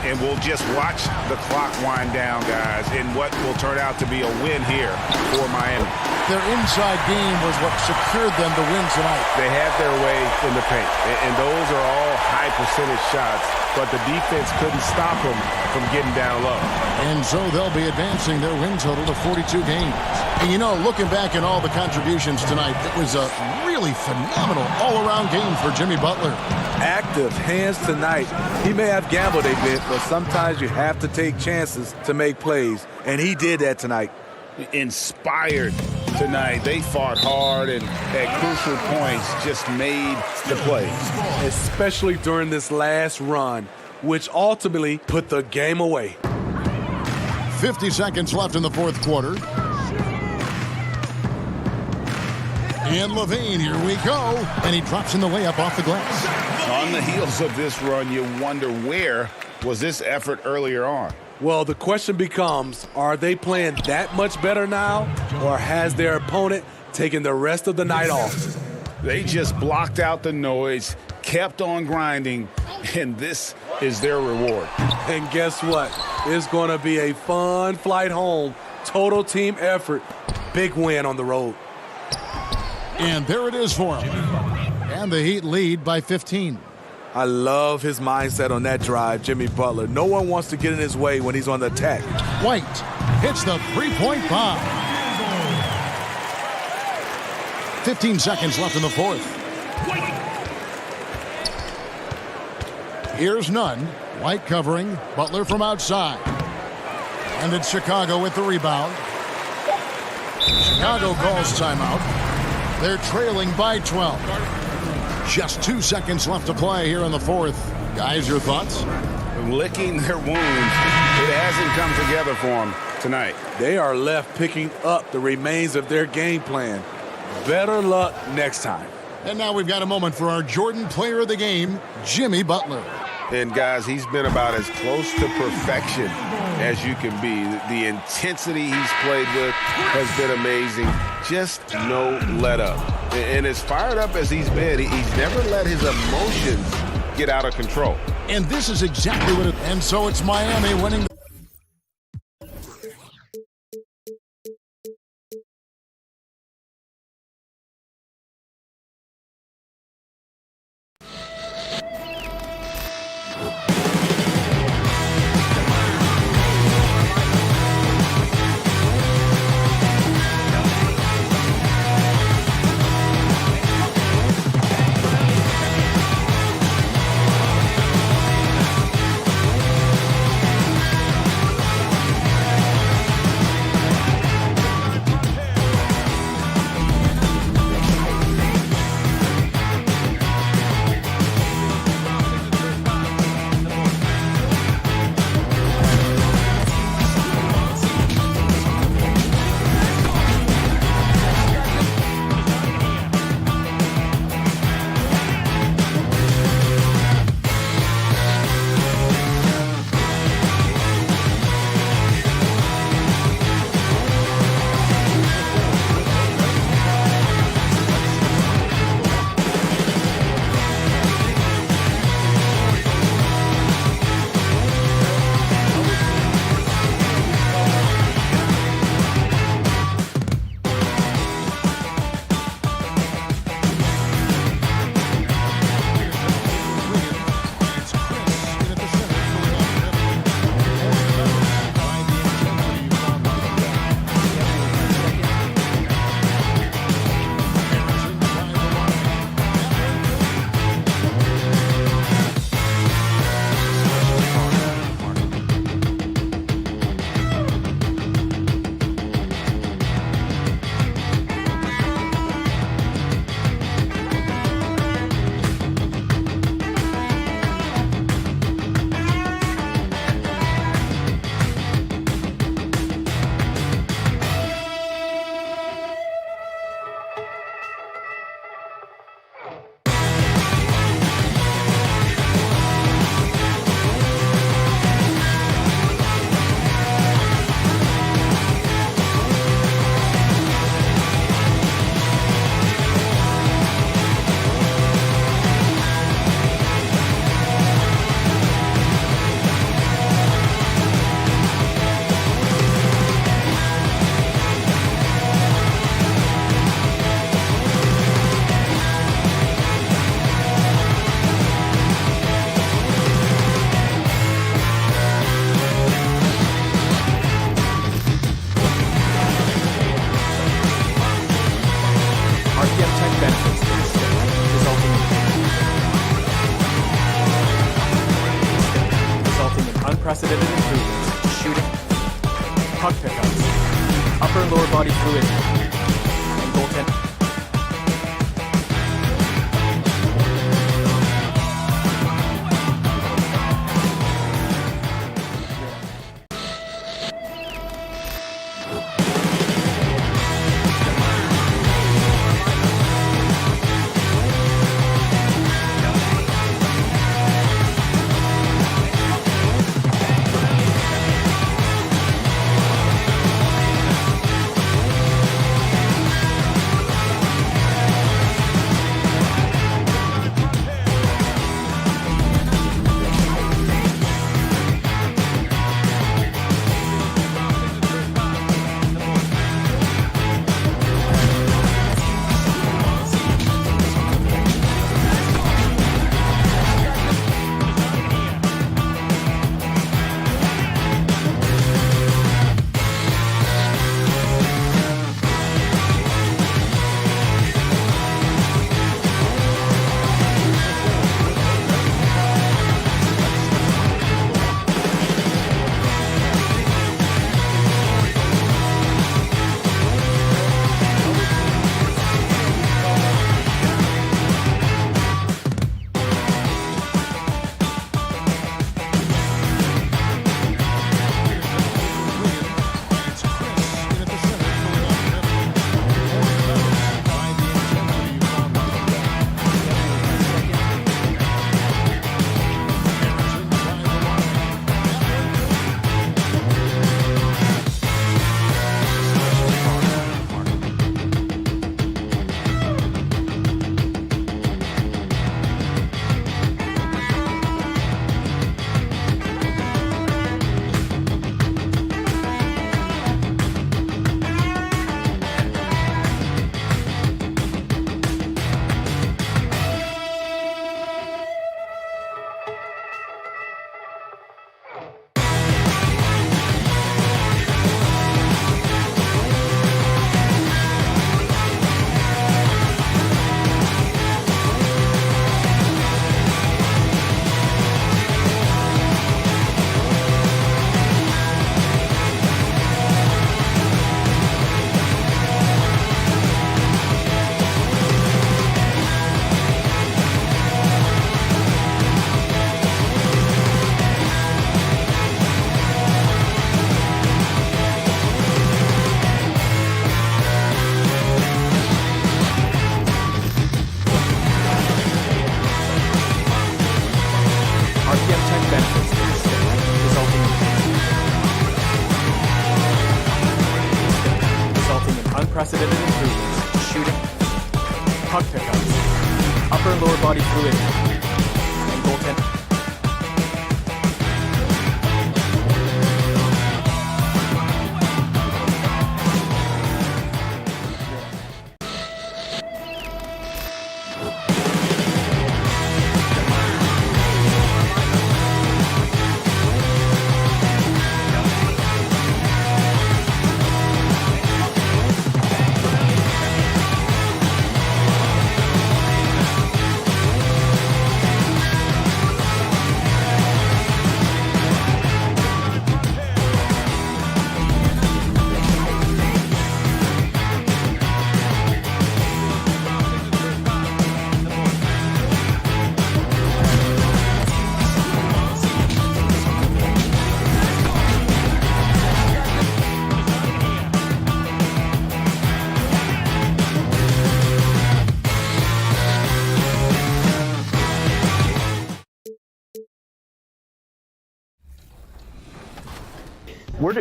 And we'll just watch the clock wind down, guys, in what will turn out to be a win here for Miami. Their inside game was what secured them to win tonight. They had their way in the paint, and those are all high percentage shots, but the defense couldn't stop them from getting down low. And so they'll be advancing their win total to 42 games. And you know, looking back at all the contributions tonight, it was a really phenomenal all-around game for Jimmy Butler. Active hands tonight. He may have gambled a bit, but sometimes you have to take chances to make plays, and he did that tonight. Inspired tonight. They fought hard and at crucial points just made the plays. Especially during this last run, which ultimately put the game away. 50 seconds left in the fourth quarter. And Levine, here we go. And he drops in the layup off the glass. On the heels of this run, you wonder where was this effort earlier on? Well, the question becomes, are they playing that much better now, or has their opponent taken the rest of the night off? They just blocked out the noise, kept on grinding, and this is their reward. And guess what? It's going to be a fun flight home. Total team effort. Big win on the road. And there it is for him. And the Heat lead by 15. I love his mindset on that drive, Jimmy Butler. No one wants to get in his way when he's on the attack. White hits the three-point bomb. 15 seconds left in the fourth. Here's none. White covering. Butler from outside. And it's Chicago with the rebound. Chicago calls timeout. They're trailing by 12. Just 2 seconds left to play here in the fourth. Guys, your thoughts? Licking their wounds. It hasn't come together for them tonight. They are left picking up the remains of their game plan. Better luck next time. And now we've got a moment for our Jordan player of the game, Jimmy Butler. And guys, he's been about as close to perfection as you can be. The intensity he's played with has been amazing. Just no let up. And as fired up as he's been, he's never let his emotions get out of control. And this is exactly what it is. And so it's Miami winning. puck pickups, upper and lower body fluidity, and goaltending. Unprecedented improvements to shooting, puck pickups, upper and lower body fluidity, and goaltending.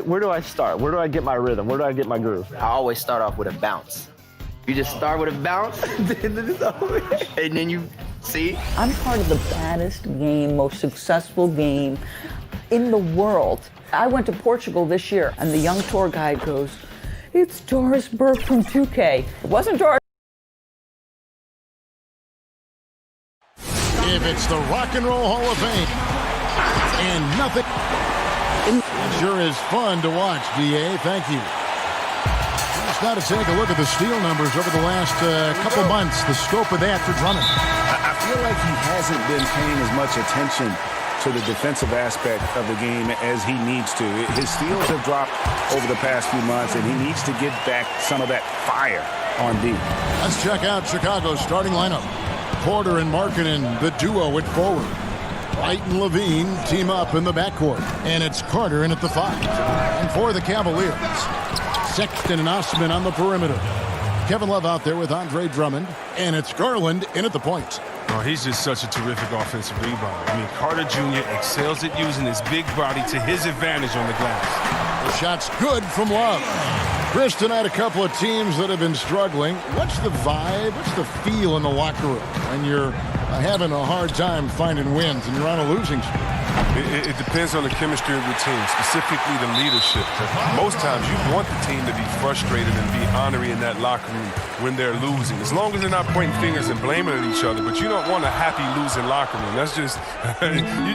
Where do I start? Where do I get my rhythm? Where do I get my groove? I always start off with a bounce. You just start with a bounce, and then you see. I'm part of the baddest game, most successful game in the world. I went to Portugal this year, and the young tour guide goes, "It's Doris Burke from 2K." It wasn't Doris. If it's the Rock and Roll Hall of Fame, and nothing. It sure is fun to watch, DA. Thank you. Let's now to take a look at the steal numbers over the last couple months, the scope of that for Drummond. I feel like he hasn't been paying as much attention to the defensive aspect of the game as he needs to. His steals have dropped over the past few months, and he needs to get back some of that fire on D. Let's check out Chicago's starting lineup. Porter and Markkanen, the duo at forward. White and Levine team up in the backcourt. And it's Carter in at the 5. And for the Cavaliers, Sexton and Osman on the perimeter. Kevin Love out there with Andre Drummond. And it's Garland in at the point. Oh, he's just such a terrific offensive rebounder. I mean, Carter Jr. excels at using his big body to his advantage on the glass. The shot's good from Love. Chris, tonight a couple of teams that have been struggling. What's the vibe? What's the feel in the locker room when you're having a hard time finding wins and you're on a losing streak? It depends on the chemistry of your team, specifically the leadership. Most times you want the team to be frustrated and be ornery in that locker room when they're losing. As long as they're not pointing fingers and blaming at each other, but you don't want a happy losing locker room. That's just,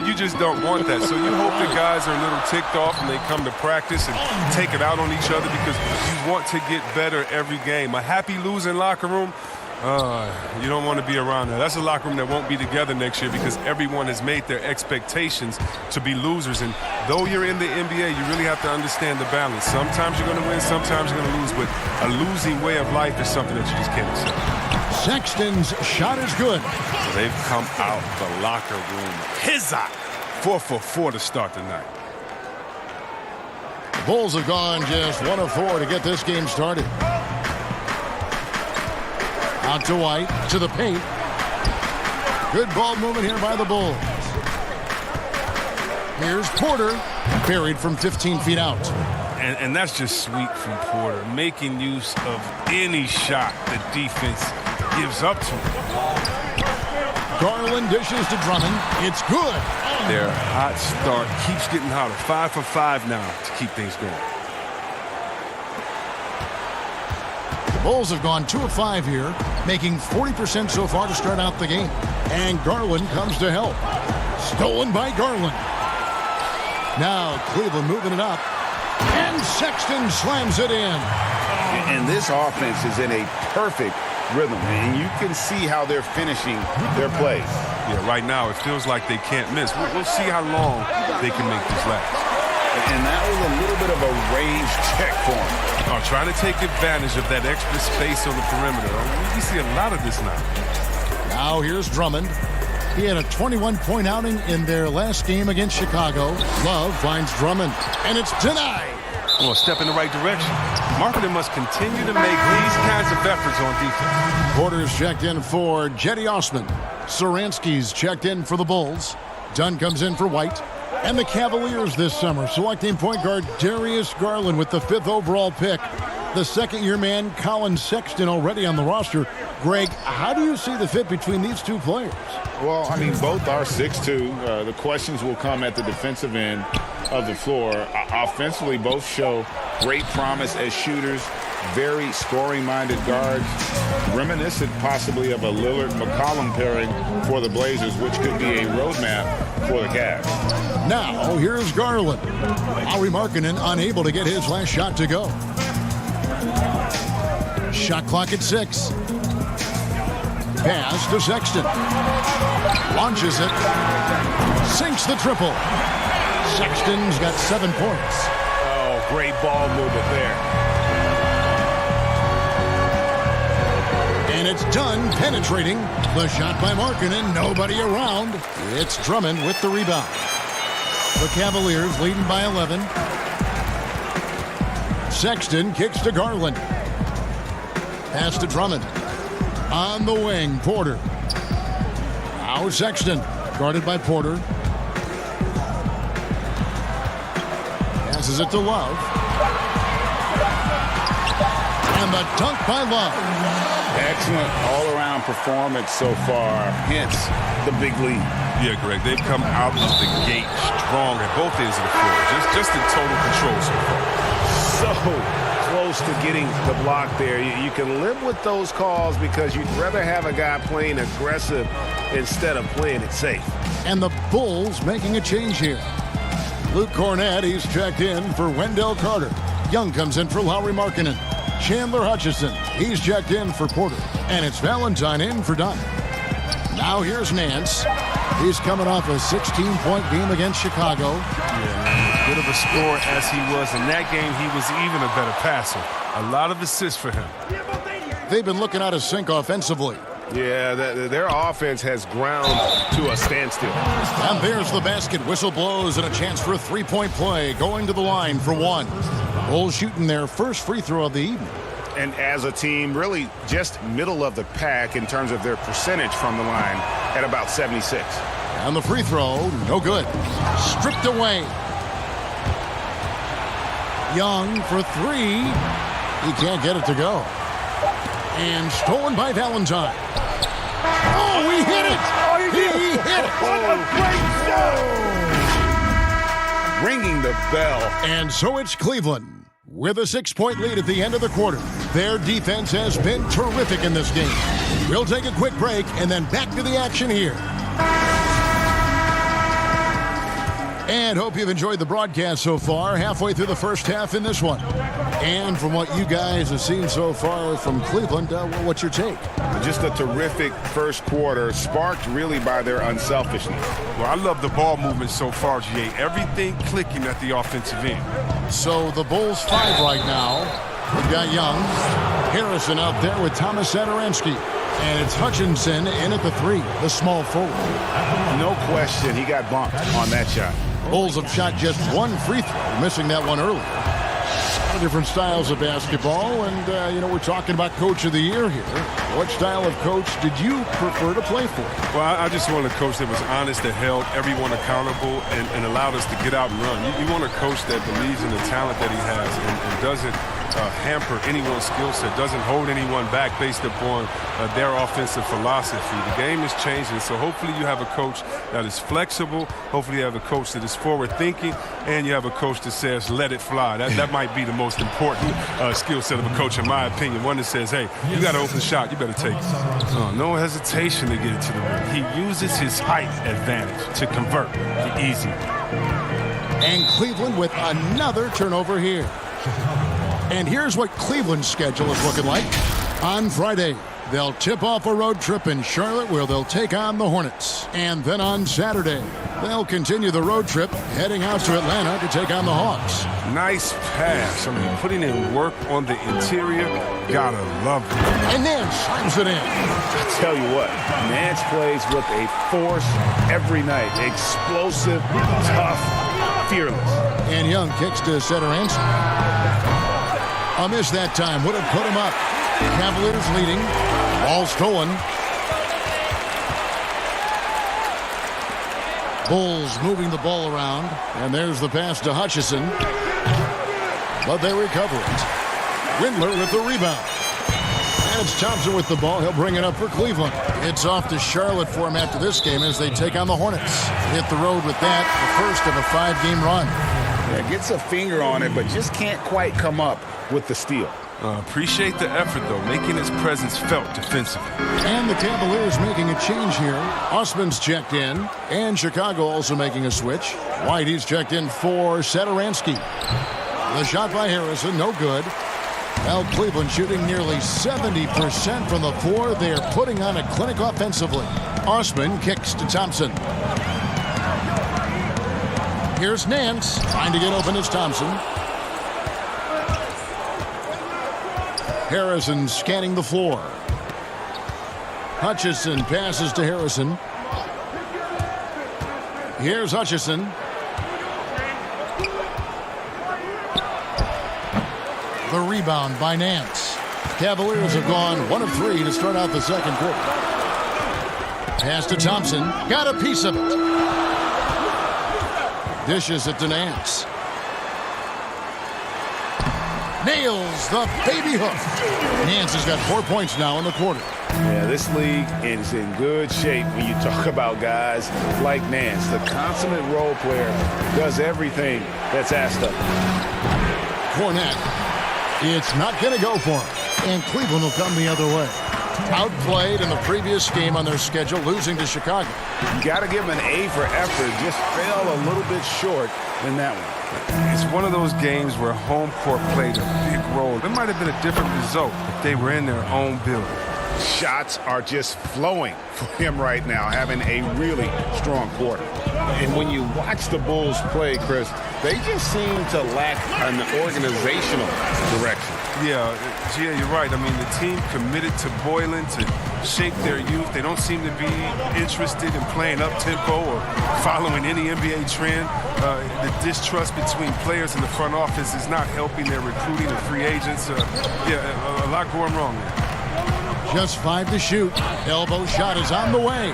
you just don't want that. So you hope the guys are a little ticked off and they come to practice and take it out on each other because you want to get better every game. A happy losing locker room, you don't want to be around that. That's a locker room that won't be together next year because everyone has made their expectations to be losers. And though you're in the NBA, you really have to understand the balance. Sometimes you're going to win, sometimes you're going to lose, but a losing way of life is something that you just can't accept. Sexton's shot is good. So they've come out the locker room. His eye. 4 for 4 to start the night. The Bulls have gone just 1 of 4 to get this game started. Out to White, to the paint. Good ball movement here by the Bulls. Here's Porter, buried from 15 feet out. And that's just sweet from Porter, making use of any shot the defense gives up to him. Garland dishes to Drummond. It's good. Their hot start keeps getting hotter. 5 for 5 now to keep things going. Bulls have gone 2 of 5 here, making 40% so far to start out the game. And Garland comes to help. Stolen by Garland. Now Cleveland moving it up. And Sexton slams it in. And this offense is in a perfect rhythm, and you can see how they're finishing their plays. Yeah, right now it feels like they can't miss. We'll see how long they can make this last. And that was a little bit of a range check for him. Trying to take advantage of that extra space on the perimeter. We see a lot of this now. Now here's Drummond. He had a 21-point outing in their last game against Chicago. Love finds Drummond, and it's denied. Well, a step in the right direction. Markkanen must continue to make these kinds of efforts on defense. Porter's checked in for Jetty Osman. Saransky's checked in for the Bulls. Dunn comes in for White. And the Cavaliers this summer selecting point guard Darius Garland with the 5th overall pick. The second-year man, Colin Sexton, already on the roster. Greg, how do you see the fit between these two players? Well, I mean, both are 6'2". The questions will come at the defensive end of the floor. Offensively, both show great promise as shooters, very scoring-minded guards, reminiscent possibly of a Lillard-McCollum pairing for the Blazers, which could be a roadmap for the Cavs. Now, here's Garland. Lauri Markkanen unable to get his last shot to go. Shot clock at 6. Pass to Sexton. Launches it. Sinks the triple. Sexton's got 7 points. Oh, great ball movement there. And it's done penetrating. The shot by Markkanen. Nobody around. It's Drummond with the rebound. The Cavaliers leading by 11. Sexton kicks to Garland. Pass to Drummond. On the wing, Porter. Now Sexton, guarded by Porter. Passes it to Love. And the dunk by Love. Excellent all-around performance so far, hence the big lead. Yeah, Greg, they've come out of the gate strong at both ends of the floor. Just in total control so far. So close to getting the block there. You can live with those calls because you'd rather have a guy playing aggressive instead of playing it safe. And the Bulls making a change here. Luke Cornett, he's checked in for Wendell Carter. Young comes in for Lauri Markkanen. Chandler Hutchison, he's checked in for Porter. And it's Valentine in for Dunn. Now here's Nance. He's coming off a 16-point game against Chicago. Yeah, man, as good of a scorer as he was in that game, he was even a better passer. A lot of assists for him. They've been looking out of sync offensively. Yeah, their offense has ground to a standstill. And there's the basket. Whistle blows and a chance for a three-point play. Going to the line for one. Bulls shooting their first free throw of the evening. And as a team, really just middle of the pack in terms of their percentage from the line at about 76. And the free throw, no good. Stripped away. Young for three. He can't get it to go. And stolen by Valentine. Oh, he hit it! Oh, he hit it! What a great shot! Ringing the bell. And so it's Cleveland with a 6-point lead at the end of the quarter. Their defense has been terrific in this game. We'll take a quick break and then back to the action here. And hope you've enjoyed the broadcast so far. Halfway through the first half in this one. And from what you guys have seen so far from Cleveland, what's your take? Just a terrific first quarter, sparked really by their unselfishness. Well, I love the ball movement so far, GA. Everything clicking at the offensive end. So the Bulls 5 right now. We've got Young. Harrison out there with Thomas Satoransky. And it's Hutchinson in at the 3, the small forward. No question, he got bumped on that shot. Bulls have shot just one free throw, missing that one earlier. Different styles of basketball, and we're talking about Coach of the Year here. What style of coach did you prefer to play for? Well, I just want a coach that was honest, that held everyone accountable, and allowed us to get out and run. You want a coach that believes in the talent that he has and doesn't hamper anyone's skill set, doesn't hold anyone back based upon their offensive philosophy. The game is changing, so hopefully you have a coach that is flexible. Hopefully you have a coach that is forward-thinking, and you have a coach that says, let it fly. That might be the most important skill set of a coach, in my opinion. One that says, hey, you got to open the shot, you better take it. No hesitation to get it to the rim. He uses his height advantage to convert the easy. And Cleveland with another turnover here. And here's what Cleveland's schedule is looking like. On Friday, they'll tip off a road trip in Charlotte where they'll take on the Hornets. And then on Saturday, they'll continue the road trip heading out to Atlanta to take on the Hawks. Nice pass. I mean, putting in work on the interior. Gotta love it. And Nance slams it in. I tell you what, Nance plays with a force every night. Explosive, tough, fearless. And Young kicks to Satoransky. A miss that time would have put him up. Cavaliers leading. Ball stolen. Bulls moving the ball around. And there's the pass to Hutchison. But they recover it. Windler with the rebound. And it's Thompson with the ball. He'll bring it up for Cleveland. It's off to Charlotte for him after this game as they take on the Hornets. Hit the road with that, the first of a 5-game run. Yeah, gets a finger on it, but just can't quite come up with the steal. Appreciate the effort, though, making his presence felt defensively. And the Cavaliers making a change here. Osman's checked in, and Chicago also making a switch. Whitey's checked in for Satoransky. The shot by Harrison, no good. Now Cleveland shooting nearly 70% from the floor. They're putting on a clinic offensively. Osman kicks to Thompson. Here's Nance, trying to get open as Thompson. Harrison scanning the floor. Hutchison passes to Harrison. Here's Hutchison. The rebound by Nance. Cavaliers have gone 1 of 3 to start out the second quarter. Pass to Thompson. Got a piece of it. Dishes it to Nance. Nails the baby hook. Nance has got 4 points now in the quarter. Yeah, this league is in good shape when you talk about guys like Nance. The consummate role player does everything that's asked of him. Fournette. It's not going to go for him. And Cleveland will come the other way. Outplayed in the previous game on their schedule, losing to Chicago. You got to give them an A for effort. Just fell a little bit short in that one. It's one of those games where home court played a big role. It might have been a different result if they were in their own building. Shots are just flowing for him right now, having a really strong quarter. And when you watch the Bulls play, Chris, they just seem to lack an organizational direction. Yeah, you're right. I mean, the team committed to Boylen to shape their youth. They don't seem to be interested in playing up-tempo or following any NBA trend. The distrust between players in the front office is not helping their recruiting of free agents. A lot going wrong there. Just 5 to shoot. Elbow shot is on the way.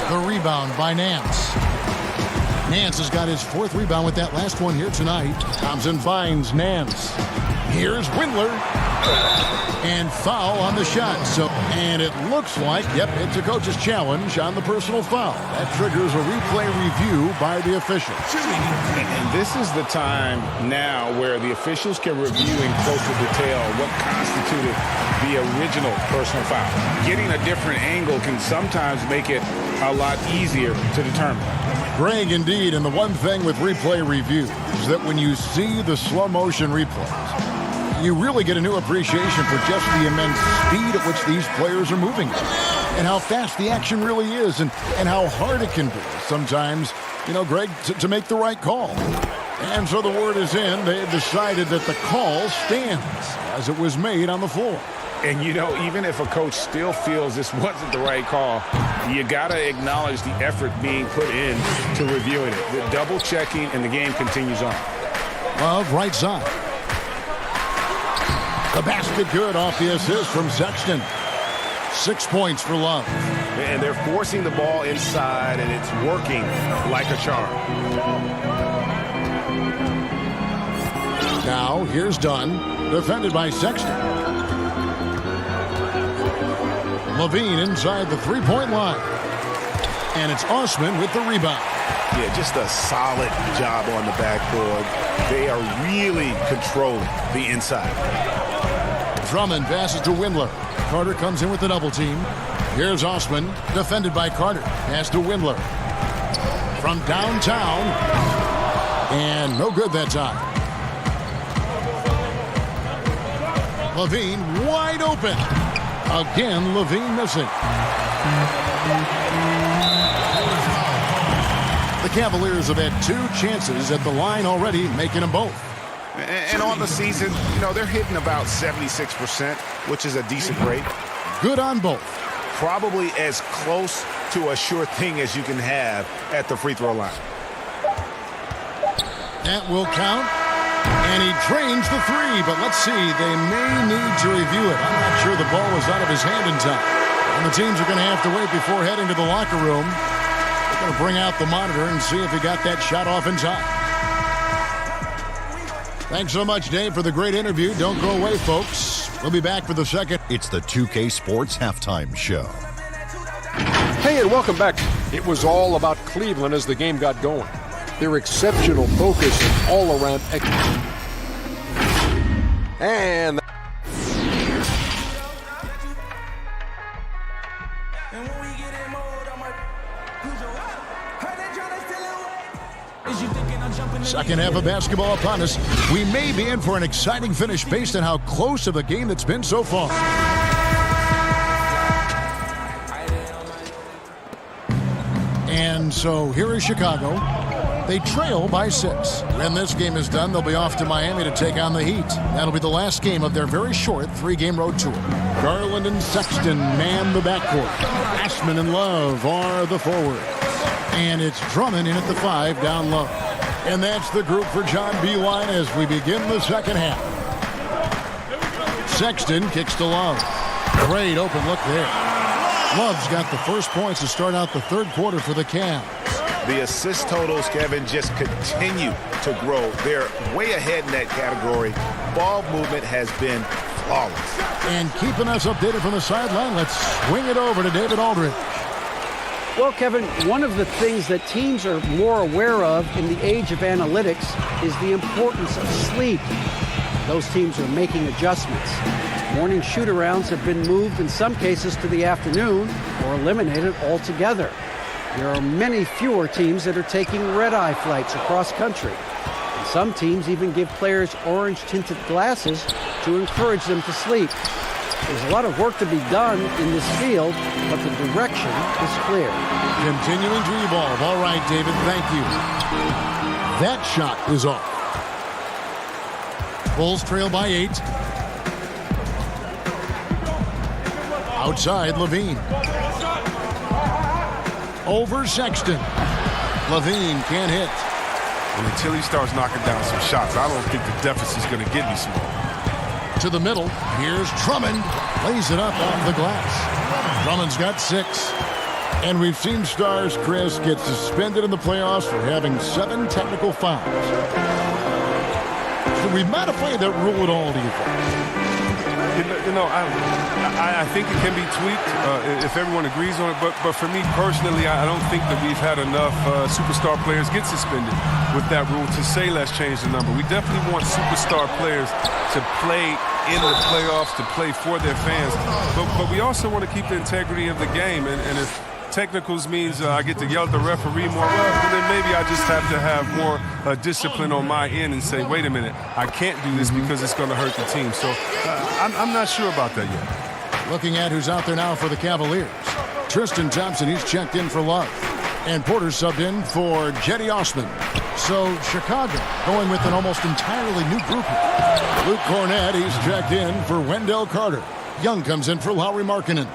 The rebound by Nance. Nance has got his 4th rebound with that last one here tonight. Thompson finds Nance. Here's Windler. And foul on the shot. And it looks like, it's a coach's challenge on the personal foul. That triggers a replay review by the officials. And this is the time now where the officials can review in closer detail what constituted the original personal foul. Getting a different angle can sometimes make it a lot easier to determine. Greg, indeed, and the one thing with replay review is that when you see the slow motion replays, you really get a new appreciation for just the immense speed at which these players are moving and how fast the action really is and how hard it can be sometimes, Greg, to make the right call. And so the word is in. They have decided that the call stands as it was made on the floor. And, even if a coach still feels this wasn't the right call, you got to acknowledge the effort being put in to reviewing it. The double checking, and the game continues on. Love, right side. The basket good off the assist from Sexton. 6 points for Love. And they're forcing the ball inside, and it's working like a charm. Now, here's Dunn, defended by Sexton. Levine inside the three-point line. And it's Osman with the rebound. Yeah, just a solid job on the backboard. They are really controlling the inside. Drummond passes to Windler. Carter comes in with the double team. Here's Osman, defended by Carter. Pass to Windler. From downtown. And no good that time. Levine wide open. Again, Levine missing. The Cavaliers have had 2 chances at the line already, making them both. And on the season, they're hitting about 76%, which is a decent rate. Good on both. Probably as close to a sure thing as you can have at the free throw line. That will count. And he drains the 3, but let's see. They may need to review it. I'm not sure the ball was out of his hand in time. And the teams are going to have to wait before heading to the locker room. They're going to bring out the monitor and see if he got that shot off in time. Thanks so much, Dave, for the great interview. Don't go away, folks. We'll be back for the second. It's the 2K Sports Halftime Show. Hey, and welcome back. It was all about Cleveland as the game got going. Their exceptional focus and all-around and second half of basketball upon us. We may be in for an exciting finish based on how close of the game that's been so far. And so here is Chicago. They trail by 6. When this game is done, they'll be off to Miami to take on the Heat. That'll be the last game of their very short 3-game road tour. Garland and Sexton man the backcourt. Ashman and Love are the forwards. And it's Drummond in at the 5 down low. And that's the group for John Beilein as we begin the second half. Sexton kicks to Love. Great open look there. Love's got the first points to start out the third quarter for the Cavs. The assist totals, Kevin, just continue to grow. They're way ahead in that category. Ball movement has been flawless. And keeping us updated from the sideline, let's swing it over to David Aldridge. Well, Kevin, one of the things that teams are more aware of in the age of analytics is the importance of sleep. Those teams are making adjustments. Morning shoot-arounds have been moved in some cases to the afternoon or eliminated altogether. There are many fewer teams that are taking red-eye flights across country. And some teams even give players orange-tinted glasses to encourage them to sleep. There's a lot of work to be done in this field, but the direction is clear. Continuing to evolve. All right, David, thank you. That shot is off. Bulls trail by 8. Outside, Levine. Over Sexton. Levine can't hit. And until he starts knocking down some shots, I don't think the deficit's going to get any smaller. To the middle. Here's Drummond. Lays it up off the glass. Drummond's got 6. And we've seen stars, Chris, get suspended in the playoffs for having 7 technical fouls. Should we modify that rule at all, do you think? You know, I think it can be tweaked if everyone agrees on it. But for me personally, I don't think that we've had enough superstar players get suspended with that rule to say let's change the number. We definitely want superstar players to play in the playoffs, to play for their fans. But we also want to keep the integrity of the game. And if technicals means I get to yell at the referee more, well, then maybe I just have to have more discipline on my end and say, wait a minute, I can't do this because it's going to hurt the team. So I'm not sure about that yet. Looking at who's out there now for the Cavaliers. Tristan Thompson, he's checked in for Love. And Porter subbed in for Jetty Osman. So Chicago going with an almost entirely new group here. Luke Cornett, he's checked in for Wendell Carter. Young comes in for Lauri Markkanen.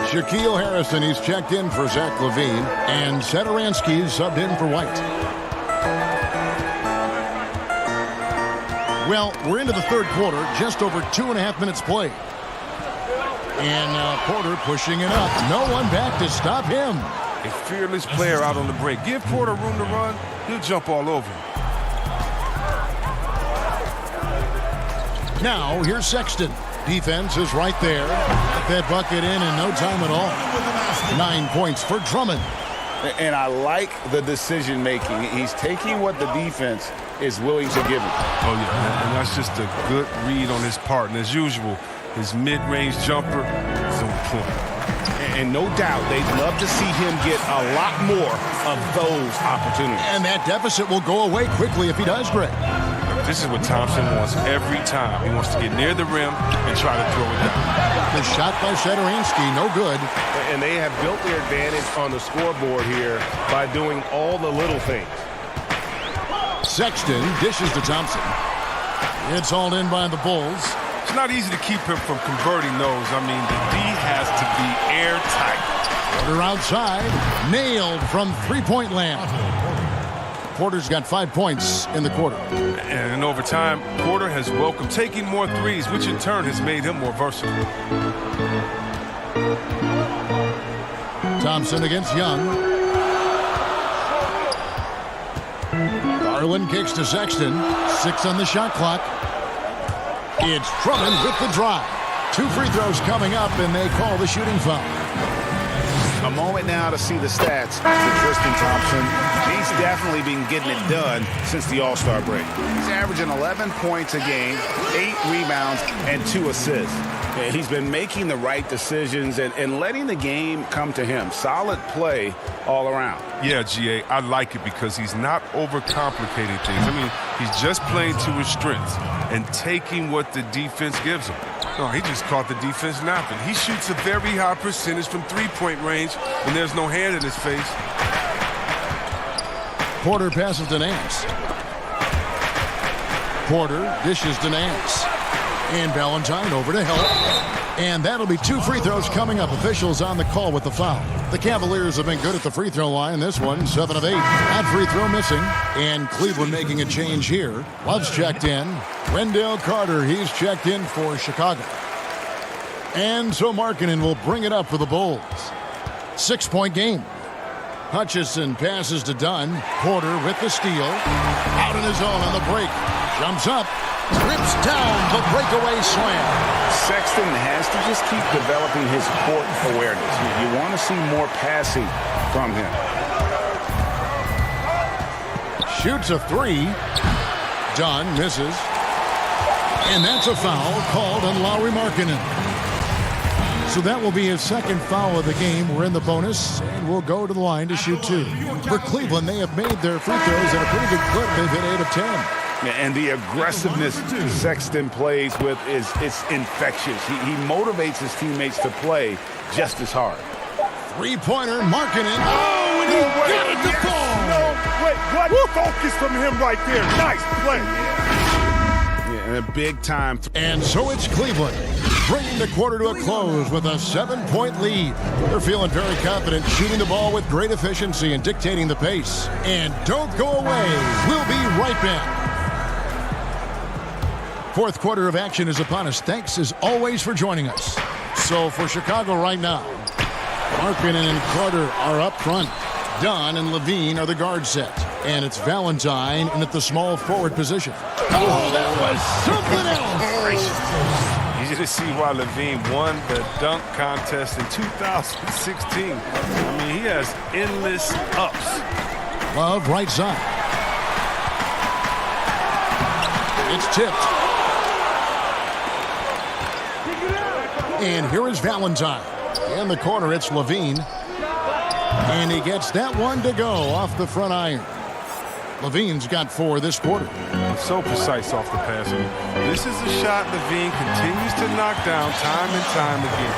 Shaquille Harrison, he's checked in for Zach LaVine. And Satoransky subbed in for White. Well, we're into the third quarter, just over 2.5 minutes played. And now Porter pushing it up. No one back to stop him. A fearless player out on the break. Give Porter room to run, he'll jump all over him. Now, here's Sexton. Defense is right there. Get that bucket in no time at all. 9 points for Drummond. And I like the decision making. He's taking what the defense is willing to give him. Oh, yeah, and that's just a good read on his part. And as usual, his mid-range jumper is on point. And no doubt, they'd love to see him get a lot more of those opportunities. And that deficit will go away quickly if he does, Greg. This is what Thompson wants every time. He wants to get near the rim and try to throw it down. The shot by Satoransky, no good. And they have built their advantage on the scoreboard here by doing all the little things. Sexton dishes to Thompson. It's hauled in by the Bulls. It's not easy to keep him from converting those. I mean, the D has to be airtight. Porter outside, nailed from three-point land. Porter's got 5 points in the quarter. And over time, Porter has welcomed taking more threes, which in turn has made him more versatile. Thompson against Young. Garland kicks to Sexton. 6 on the shot clock. It's Drummond with the drive. 2 free throws coming up, and they call the shooting foul. A moment now to see the stats for Tristan Thompson. He's definitely been getting it done since the All-Star break. He's averaging 11 points a game, 8 rebounds, and 2 assists. He's been making the right decisions and letting the game come to him. Solid play all around. Yeah, GA, I like it because he's not overcomplicating things. I mean, he's just playing to his strengths and taking what the defense gives him. No, he just caught the defense napping. He shoots a very high percentage from three-point range when there's no hand in his face. Porter passes to Nance. Porter dishes to Nance. And Valentine over to help. And that'll be 2 free throws coming up. Officials on the call with the foul. The Cavaliers have been good at the free throw line. This one, 7 of 8. That free throw missing. And Cleveland making a change here. Love's checked in. Wendell Carter, he's checked in for Chicago. And so Markkanen will bring it up for the Bulls. 6-point game. Hutchison passes to Dunn. Porter with the steal. Out in his own on the break. Jumps up. Rips down the breakaway slam. Sexton has to just keep developing his court awareness. You want to see more passing from him. Shoots a 3. Dunn misses. And that's a foul called on Lauri Markkanen. So that will be his second foul of the game. We're in the bonus, and we'll go to the line to shoot 2. For Cleveland, they have made their free throws at a pretty good clip. They've hit 8 of 10. And the aggressiveness Sexton plays with is infectious. He motivates his teammates to play just as hard. Three-pointer, Markkanen. Oh, and he got it to fall. No, wait, what focus from him right there. Nice play. Yeah, and a big time. And so it's Cleveland, bringing the quarter to a close with a 7-point lead. They're feeling very confident, shooting the ball with great efficiency and dictating the pace. And don't go away. We'll be right back. Fourth quarter of action is upon us. Thanks, as always, for joining us. So for Chicago right now, Markkanen and Carter are up front. Dunn and Levine are the guard set. And it's Valentine in at the small forward position. Oh, that was something else. Easy to see why Levine won the dunk contest in 2016. I mean, he has endless ups. Love right side. It's tipped. And here is Valentine. In the corner, it's Levine. And he gets that one to go off the front iron. Levine's got 4 this quarter. So precise off the passing. This is a shot Levine continues to knock down time and time again.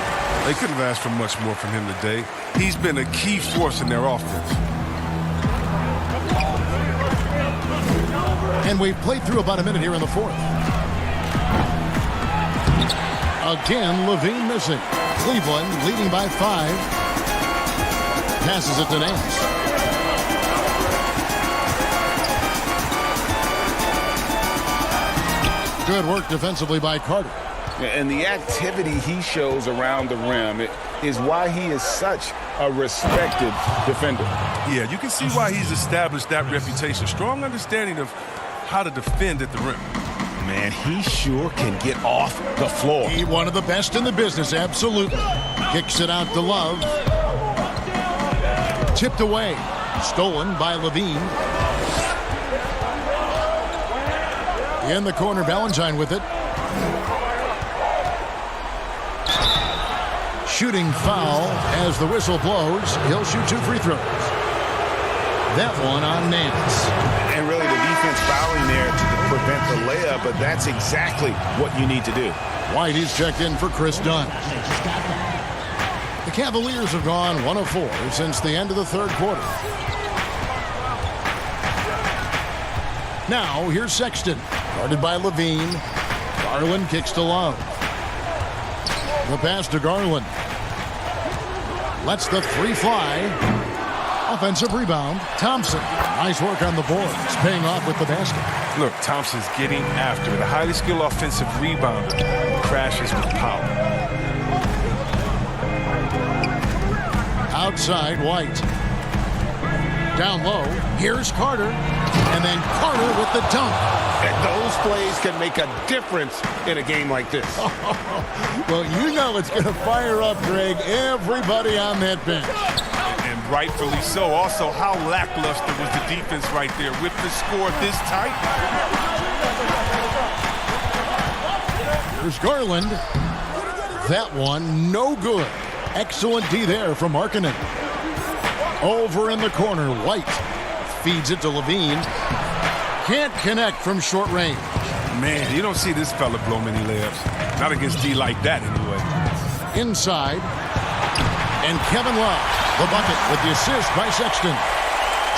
They couldn't have asked for much more from him today. He's been a key force in their offense. And we've played through about a minute here in the fourth. Again, Levine missing. Cleveland leading by 5. Passes it to Nance. Good work defensively by Carter. And the activity he shows around the rim is why he is such a respected defender. Yeah, you can see why he's established that reputation. Strong understanding of how to defend at the rim. Man, he sure can get off the floor. He one of the best in the business, absolutely. Kicks it out to Love. Tipped away. Stolen by Levine. In the corner, Valentine with it. Shooting foul as the whistle blows. He'll shoot 2 free throws. That one on Nance. And really the defense fouling there to prevent the layup, but that's exactly what you need to do. White is checked in for Chris Dunn. The Cavaliers have gone 1 of 4 since the end of the third quarter. Now, here's Sexton. Guarded by Levine. Garland kicks to Love. The pass to Garland. Lets the 3 fly. Offensive rebound. Thompson. Nice work on the boards. Paying off with the basket. Look, Thompson's getting after it. A highly skilled offensive rebounder. Crashes with power. Outside, White. Down low. Here's Carter. And then Carter with the dunk. And those plays can make a difference in a game like this. Well, you know it's going to fire up, Greg, everybody on that bench. And rightfully so. Also, how lackluster was the defense right there with the score this tight? Here's Garland. That one, no good. Excellent D there from Markkanen. Over in the corner, White feeds it to Levine. Can't connect from short range. Man, you don't see this fella blow many layups. Not against D like that, anyway. Inside. And Kevin Love, the bucket with the assist by Sexton.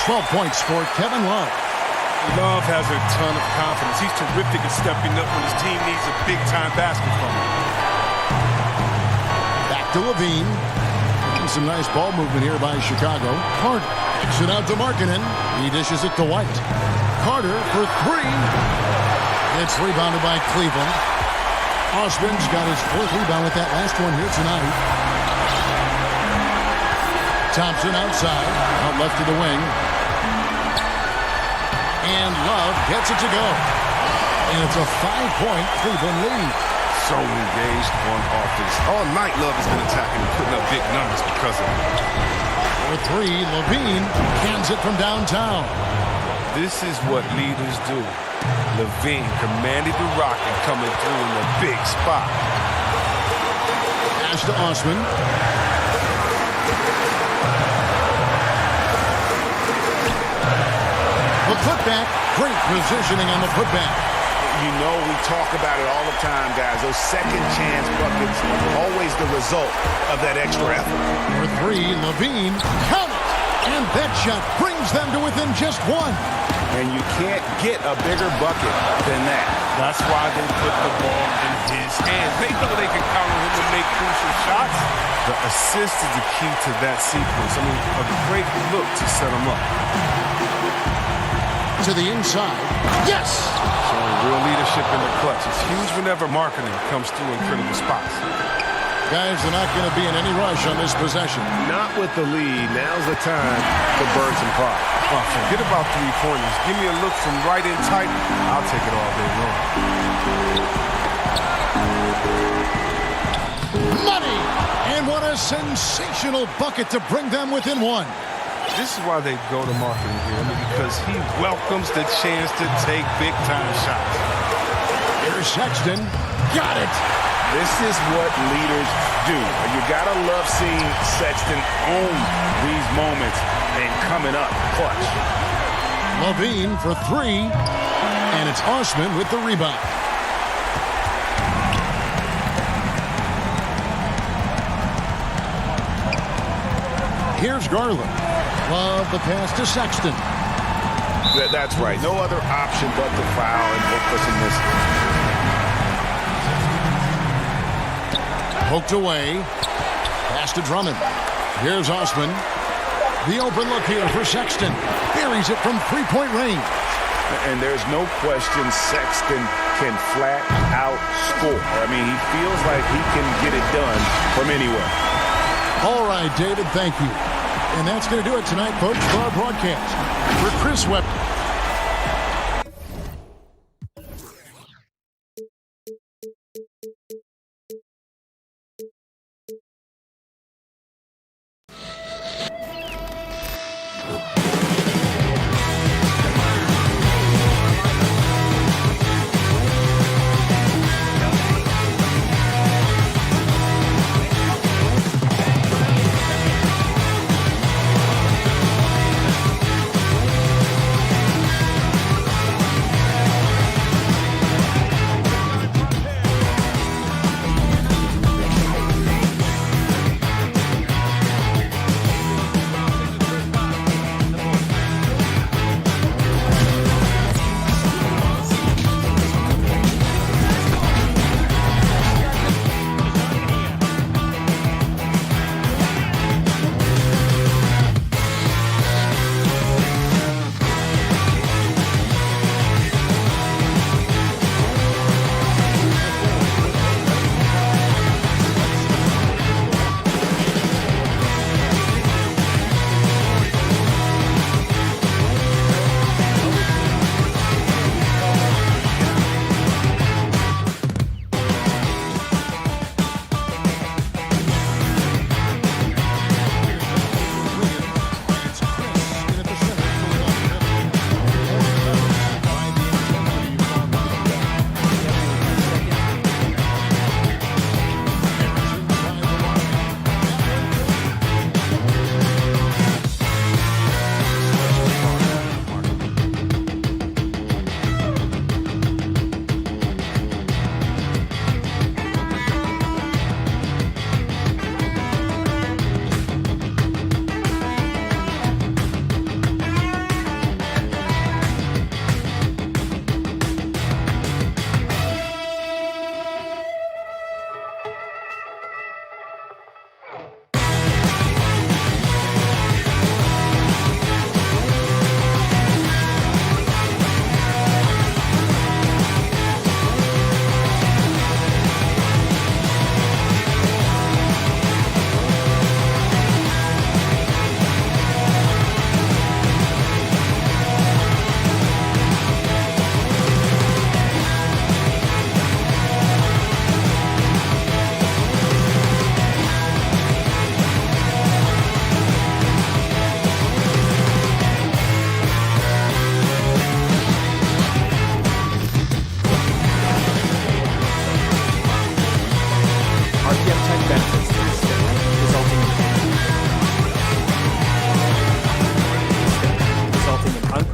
12 points for Kevin Love. Love has a ton of confidence. He's terrific at stepping up when his team needs a big-time basket from him. Back to Levine. And some nice ball movement here by Chicago. Carter kicks it out to Markkanen. He dishes it to White. Carter for 3. It's rebounded by Cleveland. Osman's got his 4th rebound with that last one here tonight. Thompson outside, out left to the wing. And Love gets it to go. And it's a 5-point Cleveland lead. So engaged on offense. All night, Love has been attacking and putting up big numbers because of it. For 3, Levine cans it from downtown. This is what leaders do. Levine commanded the rock and coming through in the big spot. Pass to Osman. The putback, great positioning on the putback. You know we talk about it all the time, guys. Those second chance buckets, always the result of that extra effort. For three, Levine, count it! And that shot brings them to within just one. And you can't get a bigger bucket than that. That's why they put the ball in his hands. They know they can count on him to make crucial shots. The assist is the key to that sequence. I mean, a great look to set him up. To the inside. Yes! Showing real leadership in the clutch. It's huge whenever marketing comes through in critical spots. Guys, they're not going to be in any rush on this possession. Not with the lead. Now's the time to burn some pride. Oh, forget about three-pointers. Give me a look from right in tight. I'll take it all day long. Money! And what a sensational bucket to bring them within one. This is why they go to marketing here. I mean, because he welcomes the chance to take big-time shots. Here's Sexton. Got it! This is what leaders do. You gotta love seeing Sexton own these moments and coming up clutch. Levine for three, and it's Osman with the rebound. Here's Garland. Love the pass to Sexton. That's right. No other option but to foul and look for some misses. Poked away. Pass to Drummond. Here's Osman. The open look here for Sexton. Buries it from three-point range. And there's no question Sexton can flat out score. I mean, he feels like he can get it done from anywhere. All right, David, thank you. And that's going to do it tonight, folks, for our broadcast. For Chris Webber.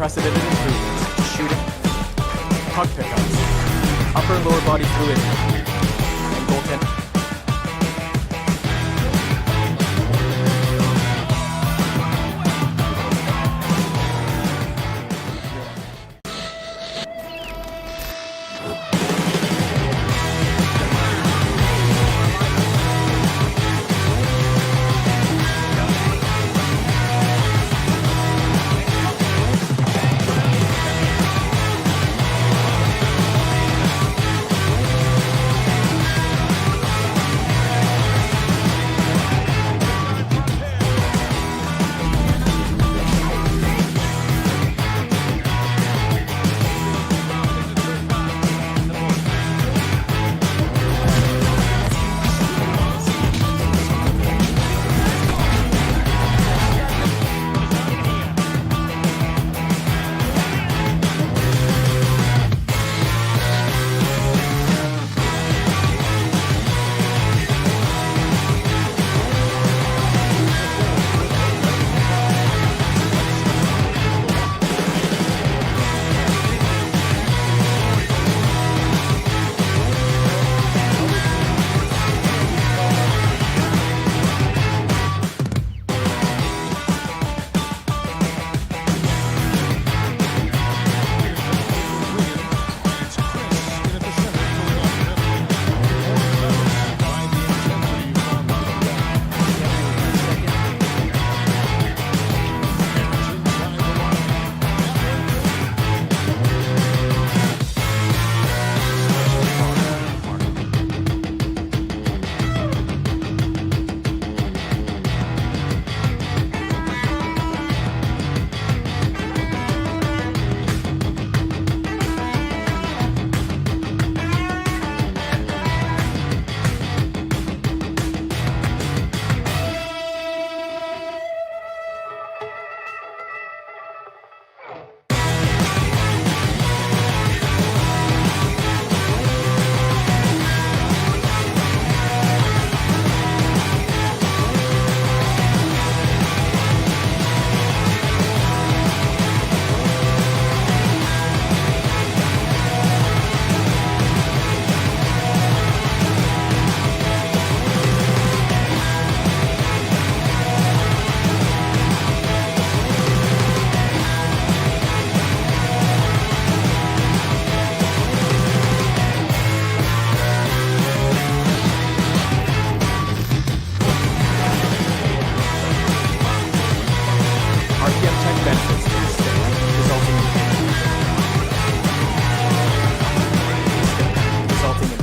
unprecedented improvements. Shooting, puck pickups, upper and lower body fluidity, and goaltending.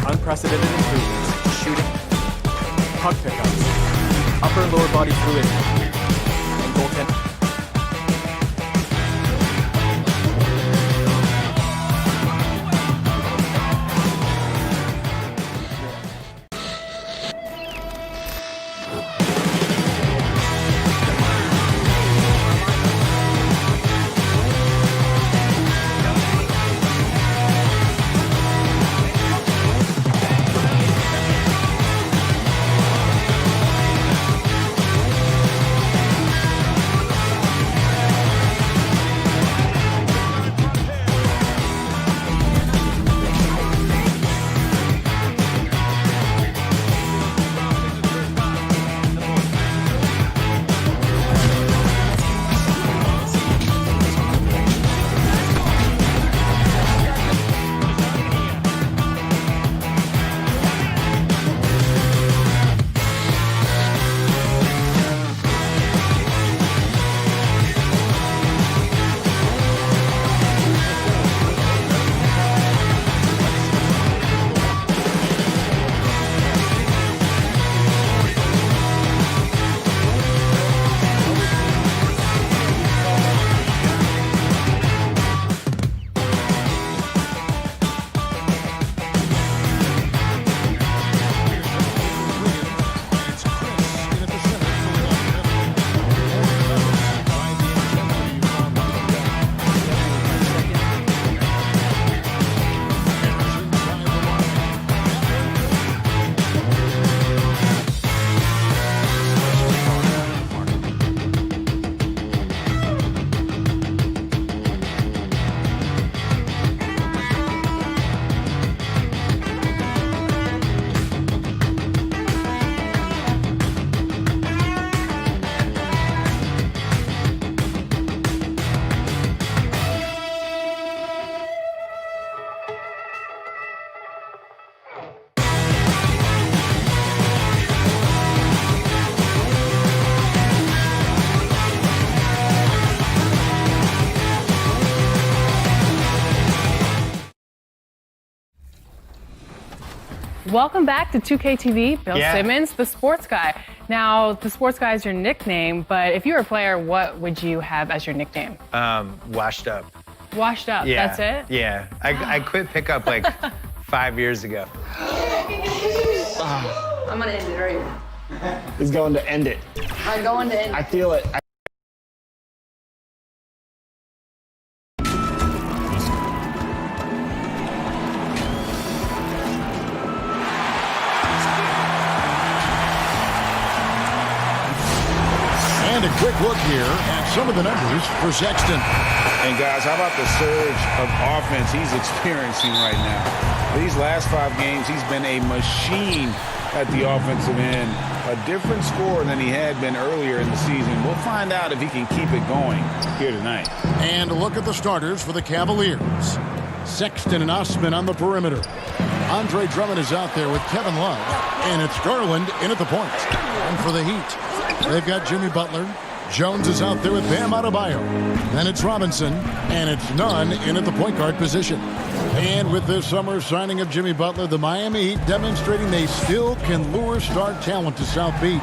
unprecedented improvements. Shooting, puck pickups, upper and lower body fluidity, and goaltending. Welcome back to 2K TV. Bill Simmons, the sports guy. Now, the sports guy is your nickname, but if you were a player, what would you have as your nickname? Washed up. Washed up, Yeah. that's it? Yeah. I quit pickup like 5 years ago. I'm gonna end it right here. He's going to end it. I'm going to end I feel it. And a quick look here at some of the numbers for Sexton. And guys, how about the surge of offense he's experiencing right now? These last 5 games, he's been a machine at the offensive end. A different score than he had been earlier in the season. We'll find out if he can keep it going here tonight. And a look at the starters for the Cavaliers. Sexton and Osman on the perimeter. Andre Drummond is out there with Kevin Love. And it's Garland in at the point. And for the Heat, they've got Jimmy Butler. Jones is out there with Bam Adebayo. Then it's Robinson. And it's Nunn in at the point guard position. And with this summer signing of Jimmy Butler, the Miami Heat demonstrating they still can lure star talent to South Beach.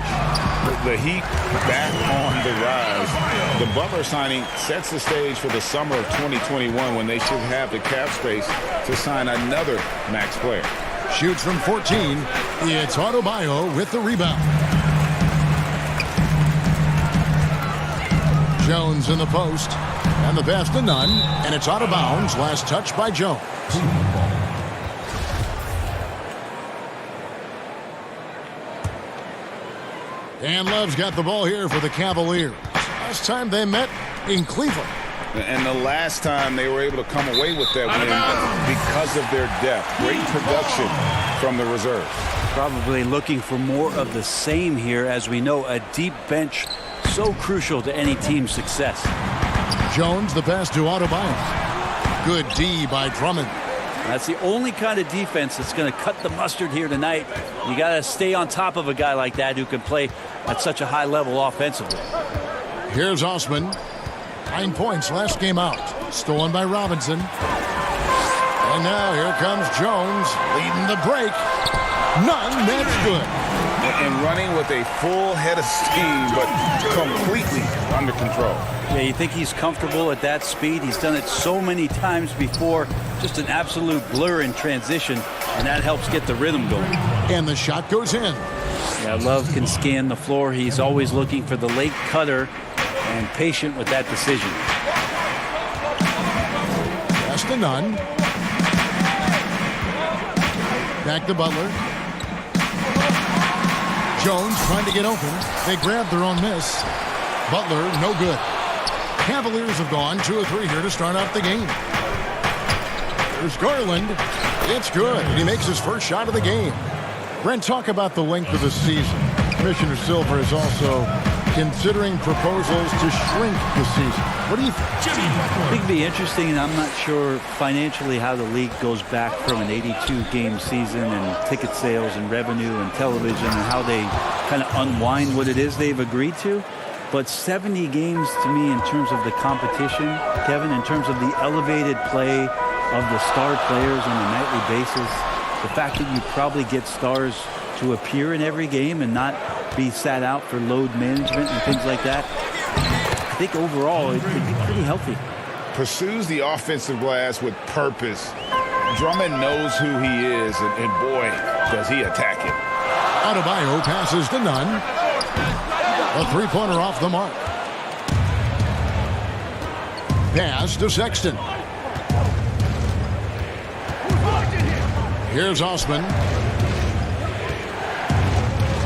The Heat back on the rise. The Butler signing sets the stage for the summer of 2021 when they should have the cap space to sign another max player. Shoots from 14. It's Adebayo with the rebound. Jones in the post. And the pass to Nunn. And it's out of bounds. Last touch by Jones. And Love's got the ball here for the Cavaliers. Last time they met in Cleveland. And the last time they were able to come away with that win because of their depth. Great production from the reserve. Probably looking for more of the same here. As we know, a deep bench so crucial to any team's success. Jones, the pass to Adebayo. Good D by Drummond. That's the only kind of defense that's going to cut the mustard here tonight. You got to stay on top of a guy like that who can play at such a high level offensively. Here's Osman. 9 points last game out. Stolen by Robinson. And now here comes Jones leading the break. None, that's good. And running with a full head of steam, but completely under control. Yeah, you think he's comfortable at that speed. He's done it so many times before. Just an absolute blur in transition, and that helps get the rhythm going. And the shot goes in. Yeah, Love can scan the floor. He's always looking for the late cutter and patient with that decision. Pass to Nunn. Back to Butler. Jones trying to get open. They grab their own miss. Butler, no good. Cavaliers have gone 2 of 3 here to start off the game. There's Garland. It's good. And he makes his first shot of the game. Brent, talk about the length of the season. Commissioner Silver is also considering proposals to shrink the season. What do you think? I think it'd be interesting, and I'm not sure financially how the league goes back from an 82-game season and ticket sales and revenue and television and how they kind of unwind what it is they've agreed to. But 70 games to me in terms of the competition, Kevin, in terms of the elevated play of the star players on a nightly basis, the fact that you probably get stars to appear in every game and not be sat out for load management and things like that, I think overall it could be pretty healthy. Pursues the offensive glass with purpose. Drummond knows who he is, and boy, does he attack it. Adebayo passes to Nunn. A three-pointer off the mark. Pass to Sexton. Here's Osman.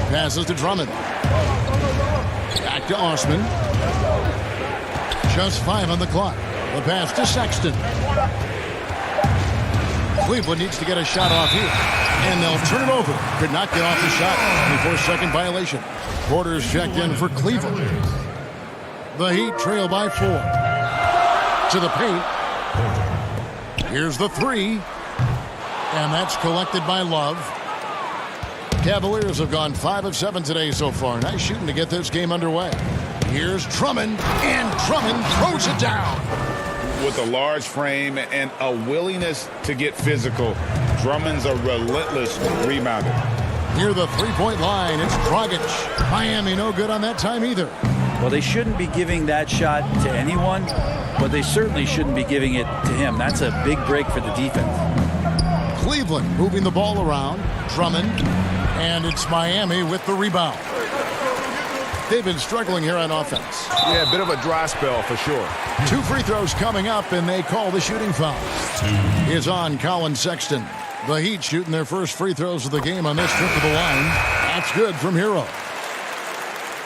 Passes to Drummond. Back to Osman. Just 5 on the clock. The pass to Sexton. Cleveland needs to get a shot off here. And they'll turn it over. Could not get off the shot. 24-second violation. Porter's checked in for Cleveland. The Heat trail by 4. To the paint. Here's the 3. And that's collected by Love. Cavaliers have gone 5 of 7 today so far. Nice shooting to get this game underway. Here's Drummond, and Drummond throws it down. With a large frame and a willingness to get physical, Drummond's a relentless rebounder. Near the three-point line, it's Dragic. Miami no good on that time either. Well, they shouldn't be giving that shot to anyone, but they certainly shouldn't be giving it to him. That's a big break for the defense. Cleveland moving the ball around. Drummond. And it's Miami with the rebound. They've been struggling here on offense. Yeah, a bit of a dry spell for sure. 2 free throws coming up, and they call the shooting foul. Is on Colin Sexton. The Heat shooting their first free throws of the game on this trip to the line. That's good from Hero.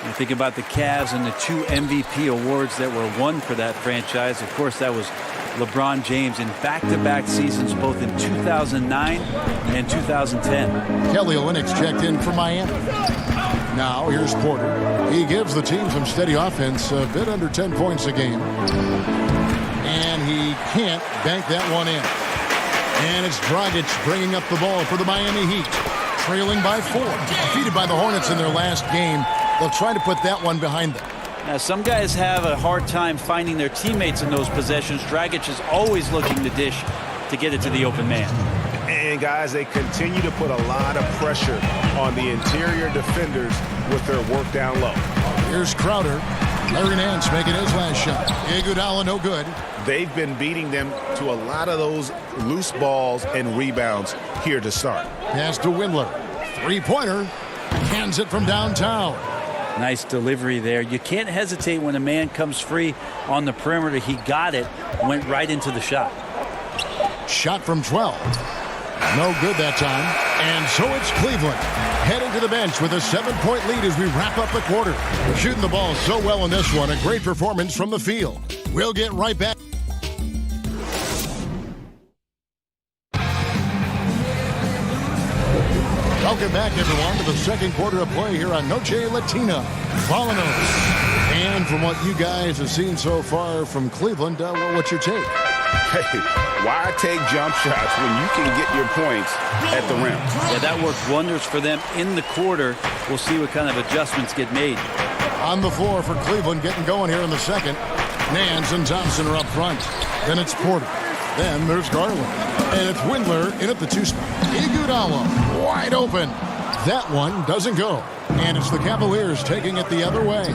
You think about the Cavs and the 2 MVP awards that were won for that franchise. Of course, that was LeBron James in back-to-back seasons, both in 2009 and 2010. Kelly Olynyk's checked in for Miami. Now, here's Porter. He gives the team some steady offense, a bit under 10 points a game. And he can't bank that one in. And it's Dragic bringing up the ball for the Miami Heat. Trailing by 4. Defeated by the Hornets in their last game. They'll try to put that one behind them. Now, some guys have a hard time finding their teammates in those possessions. Dragic is always looking to dish to get it to the open man. And, guys, they continue to put a lot of pressure on the interior defenders with their work down low. Here's Crowder. Larry Nance making his last shot. Iguodala no good. They've been beating them to a lot of those loose balls and rebounds here to start. Pass to Windler. Three-pointer. Cans it from downtown. Nice delivery there. You can't hesitate when a man comes free on the perimeter. He got it, went right into the shot. Shot from 12. No good that time. And so it's Cleveland heading to the bench with a 7-point lead as we wrap up the quarter. Shooting the ball so well in this one. A great performance from the field. We'll get right back. Welcome back, everyone, to the second quarter of play here on Noche Latina. Volanos. And from what you guys have seen so far from Cleveland, what's your take? Hey, why take jump shots when you can get your points at the rim? Yeah, that worked wonders for them in the quarter. We'll see what kind of adjustments get made. On the floor for Cleveland, getting going here in the second. Nance and Thompson are up front. Then it's Porter. Then there's Garland. And it's Windler in at the 2 spot. Iguodala wide open. That one doesn't go. And it's the Cavaliers taking it the other way.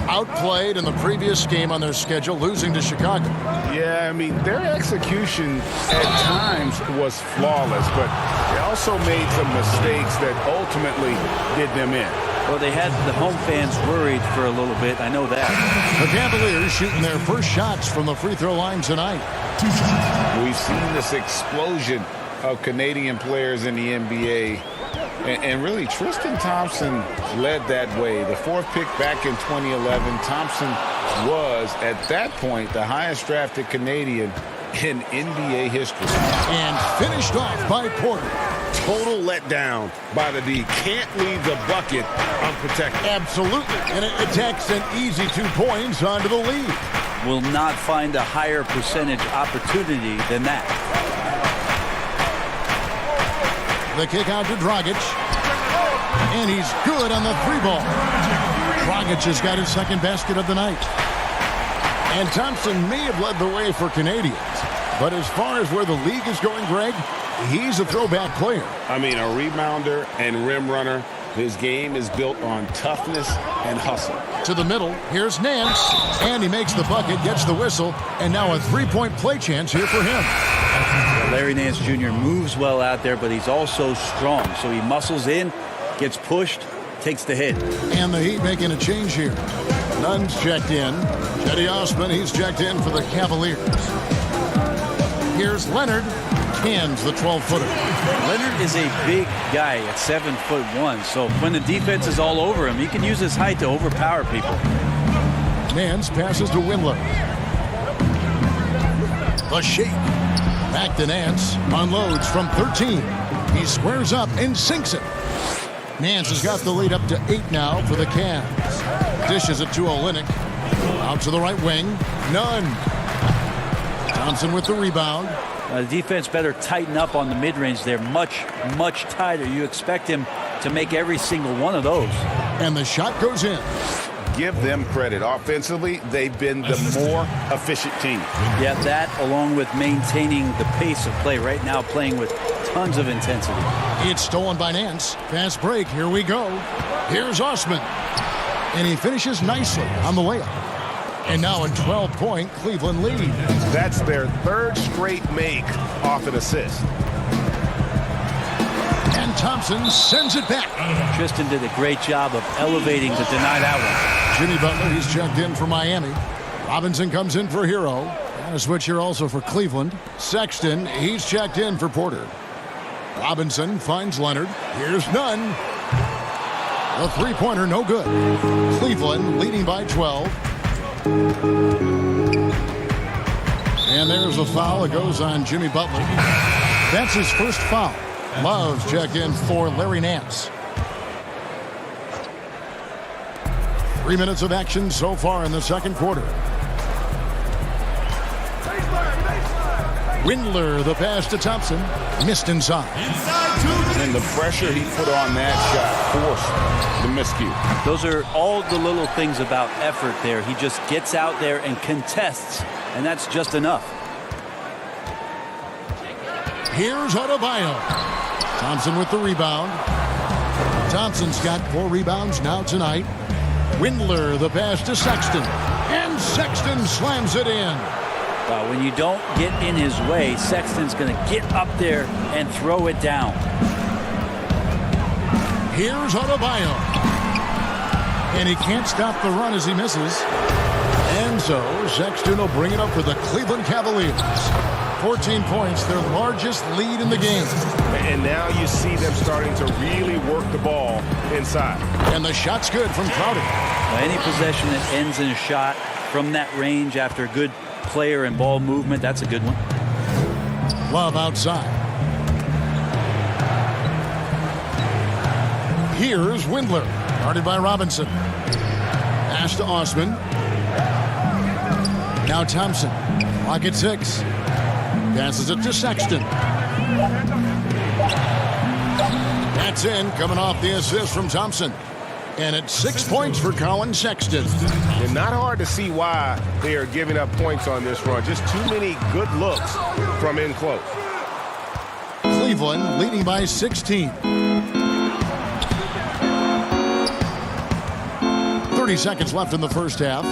Outplayed in the previous game on their schedule, losing to Chicago. Yeah, I mean, their execution at times was flawless, but they also made some mistakes that ultimately did them in. Well, they had the home fans worried for a little bit. I know that. The Cavaliers shooting their first shots from the free throw line tonight. We've seen this explosion of Canadian players in the NBA. And really, Tristan Thompson led that way. The 4th pick back in 2011. Thompson was, at that point, the highest drafted Canadian in NBA history. And finished off by Porter. Total letdown by the D. Can't leave the bucket unprotected. Absolutely. And it attacks an easy 2 points onto the lead. Will not find a higher percentage opportunity than that. The kick out to Dragic. And he's good on the 3-ball. Dragic has got his second basket of the night. And Thompson may have led the way for Canadians. But as far as where the league is going, Greg, he's a throwback player. I mean, a rebounder and rim runner. His game is built on toughness and hustle. To the middle, here's Nance. And he makes the bucket, gets the whistle, and now a 3-point play chance here for him. Larry Nance Jr. moves well out there, but he's also strong. So he muscles in, gets pushed, takes the hit. And the Heat making a change here. Nunn's checked in. Cedi Osman, he's checked in for the Cavaliers. Here's Leonard. Cans the 12-footer. Leonard is a big guy at 7'1", so when the defense is all over him, he can use his height to overpower people. Nance passes to Windler. The shake. Back to Nance. Unloads from 13. He squares up and sinks it. Nance has got the lead up to 8 now for the Cavs. Dishes it to Olynyk. Out to the right wing. Nunn. Thompson with the rebound. The defense better tighten up on the mid-range. They're much, much tighter. You expect him to make every single one of those. And the shot goes in. Give them credit. Offensively, they've been the more efficient team. Yeah, that along with maintaining the pace of play. Right now playing with tons of intensity. It's stolen by Nance. Fast break. Here we go. Here's Osman. And he finishes nicely on the layup. And now a 12-point Cleveland lead. That's their third straight make off an assist. And Thompson sends it back. Tristan did a great job of elevating to deny that one. Jimmy Butler, he's checked in for Miami. Robinson comes in for Hero. And a switch here also for Cleveland. Sexton, he's checked in for Porter. Robinson finds Leonard. Here's Nunn. The three-pointer, no good. Cleveland leading by 12. And there's a foul. It goes on Jimmy Butler. That's his first foul. Love's checked in for Larry Nance. 3 minutes of action so far in the second quarter. Windler, the pass to Thompson. Missed inside. And the pressure he put on that shot forced the miscue. Those are all the little things about effort there. He just gets out there and contests, and that's just enough. Here's Adebayo. Thompson with the rebound. Thompson's got 4 rebounds now tonight. Windler, the pass to Sexton. And Sexton slams it in. When you don't get in his way, Sexton's going to get up there and throw it down. Here's Adebayo. And he can't stop the run as he misses. And so Sexton will bring it up for the Cleveland Cavaliers. 14 points, their largest lead in the game. And now you see them starting to really work the ball inside. And the shot's good from Crowder. Any possession that ends in a shot from that range after a good player and ball movement, that's a good one. Love outside. Here's Windler, guarded by Robinson. Pass to Osman. Now Thompson. Clock at 6. Passes it to Sexton. That's in, coming off the assist from Thompson. And it's 6 points for Colin Sexton. And not hard to see why they are giving up points on this run. Just too many good looks from in close. Cleveland leading by 16. 30 seconds left in the first half.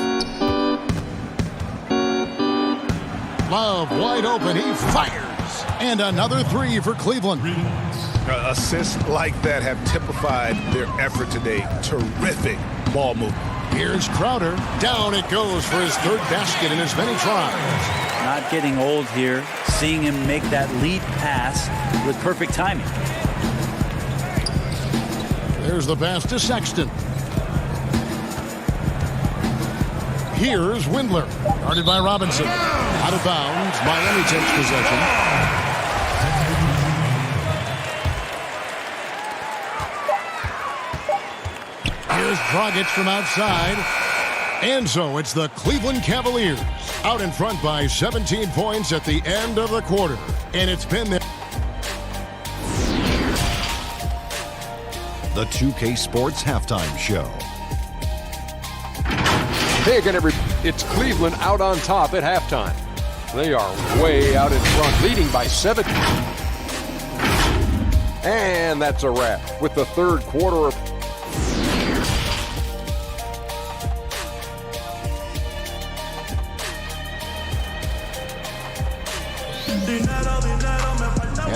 Love wide open. He fires. And another 3 for Cleveland. Assists like that have typified their effort today. Terrific ball movement. Here's Crowder. Down it goes for his third basket in as many tries. Not getting old here. Seeing him make that lead pass with perfect timing. There's the pass to Sexton. Here's Windler. Guarded by Robinson. Out of bounds. Miami takes possession. Here's Dragic from outside. And so it's the Cleveland Cavaliers out in front by 17 points at the end of the quarter. And it's been the 2K Sports Halftime Show. Hey again, it's Cleveland out on top at halftime. They are way out in front, leading by 7. And that's a wrap with the third quarter of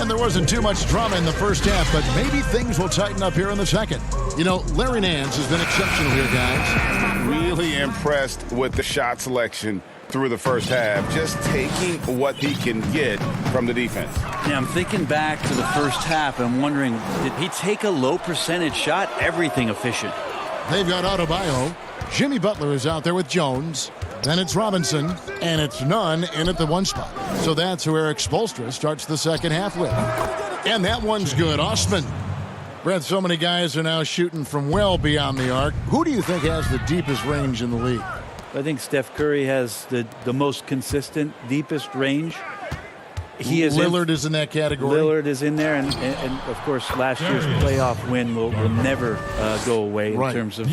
And there wasn't too much drama in the first half, but maybe things will tighten up here in the second. You know, Larry Nance has been exceptional here, guys. Really impressed with the shot selection through the first half, just taking what he can get from the defense. Yeah, I'm thinking back to the first half and wondering, did he take a low percentage shot? Everything efficient. They've got Adebayo. Jimmy Butler is out there with Jones. Then it's Robinson, and it's Nunn in at the 1 spot. So that's who Eric Spoelstra starts the second half with. And that one's good. Osman. Brett, so many guys are now shooting from well beyond the arc. Who do you think has the deepest range in the league? I think Steph Curry has the most consistent, deepest range. Lillard is in that category. Lillard is in there, and of course, last year's playoff win will never go away in terms of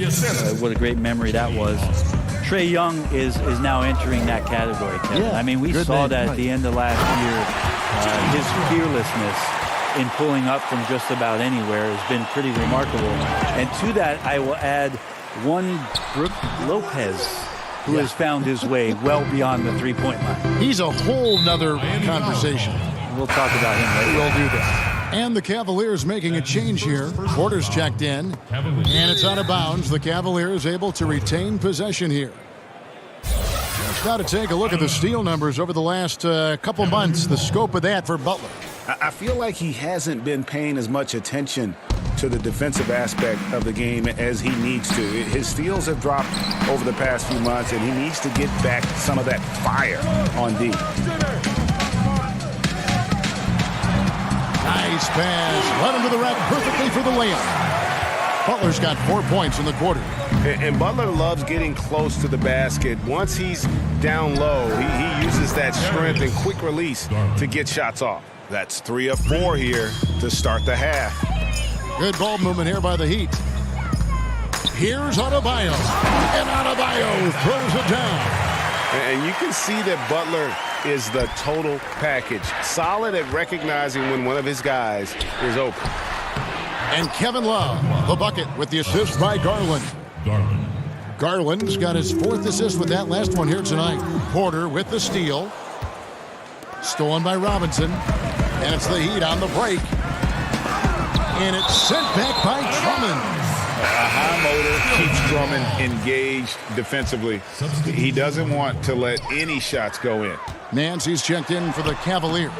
what a great memory that was. Trae Young is now entering that category, Kevin. Yeah, I mean, we saw that at the end of last year. His fearlessness in pulling up from just about anywhere has been pretty remarkable. And to that, I will add one Brook Lopez, who has found his way well beyond the three-point line. He's a whole nother conversation. We'll talk about him later. We'll do that. And the Cavaliers making a change here. Porter's checked in, and it's out of bounds. The Cavaliers able to retain possession here. Just now to take a look at the steal numbers over the last couple months. The scope of that for Butler. I feel like he hasn't been paying as much attention to the defensive aspect of the game as he needs to. His steals have dropped over the past few months, and he needs to get back some of that fire on D. Nice pass. Run him to the rack perfectly for the layup. Butler's got 4 points in the quarter. And Butler loves getting close to the basket. Once he's down low, he uses that strength and quick release to get shots off. That's 3 of 4 here to start the half. Good ball movement here by the Heat. Here's Adebayo. And Adebayo throws it down. And you can see that Butler is the total package. Solid at recognizing when one of his guys is open. And Kevin Love, the bucket with the assist by Garland. Garland's got his 4th assist with that last one here tonight. Porter with the steal. Stolen by Robinson. And it's the Heat on the break. And it's sent back by Drummond. A high motor keeps Drummond engaged defensively. He doesn't want to let any shots go in. Nancy's checked in for the Cavaliers.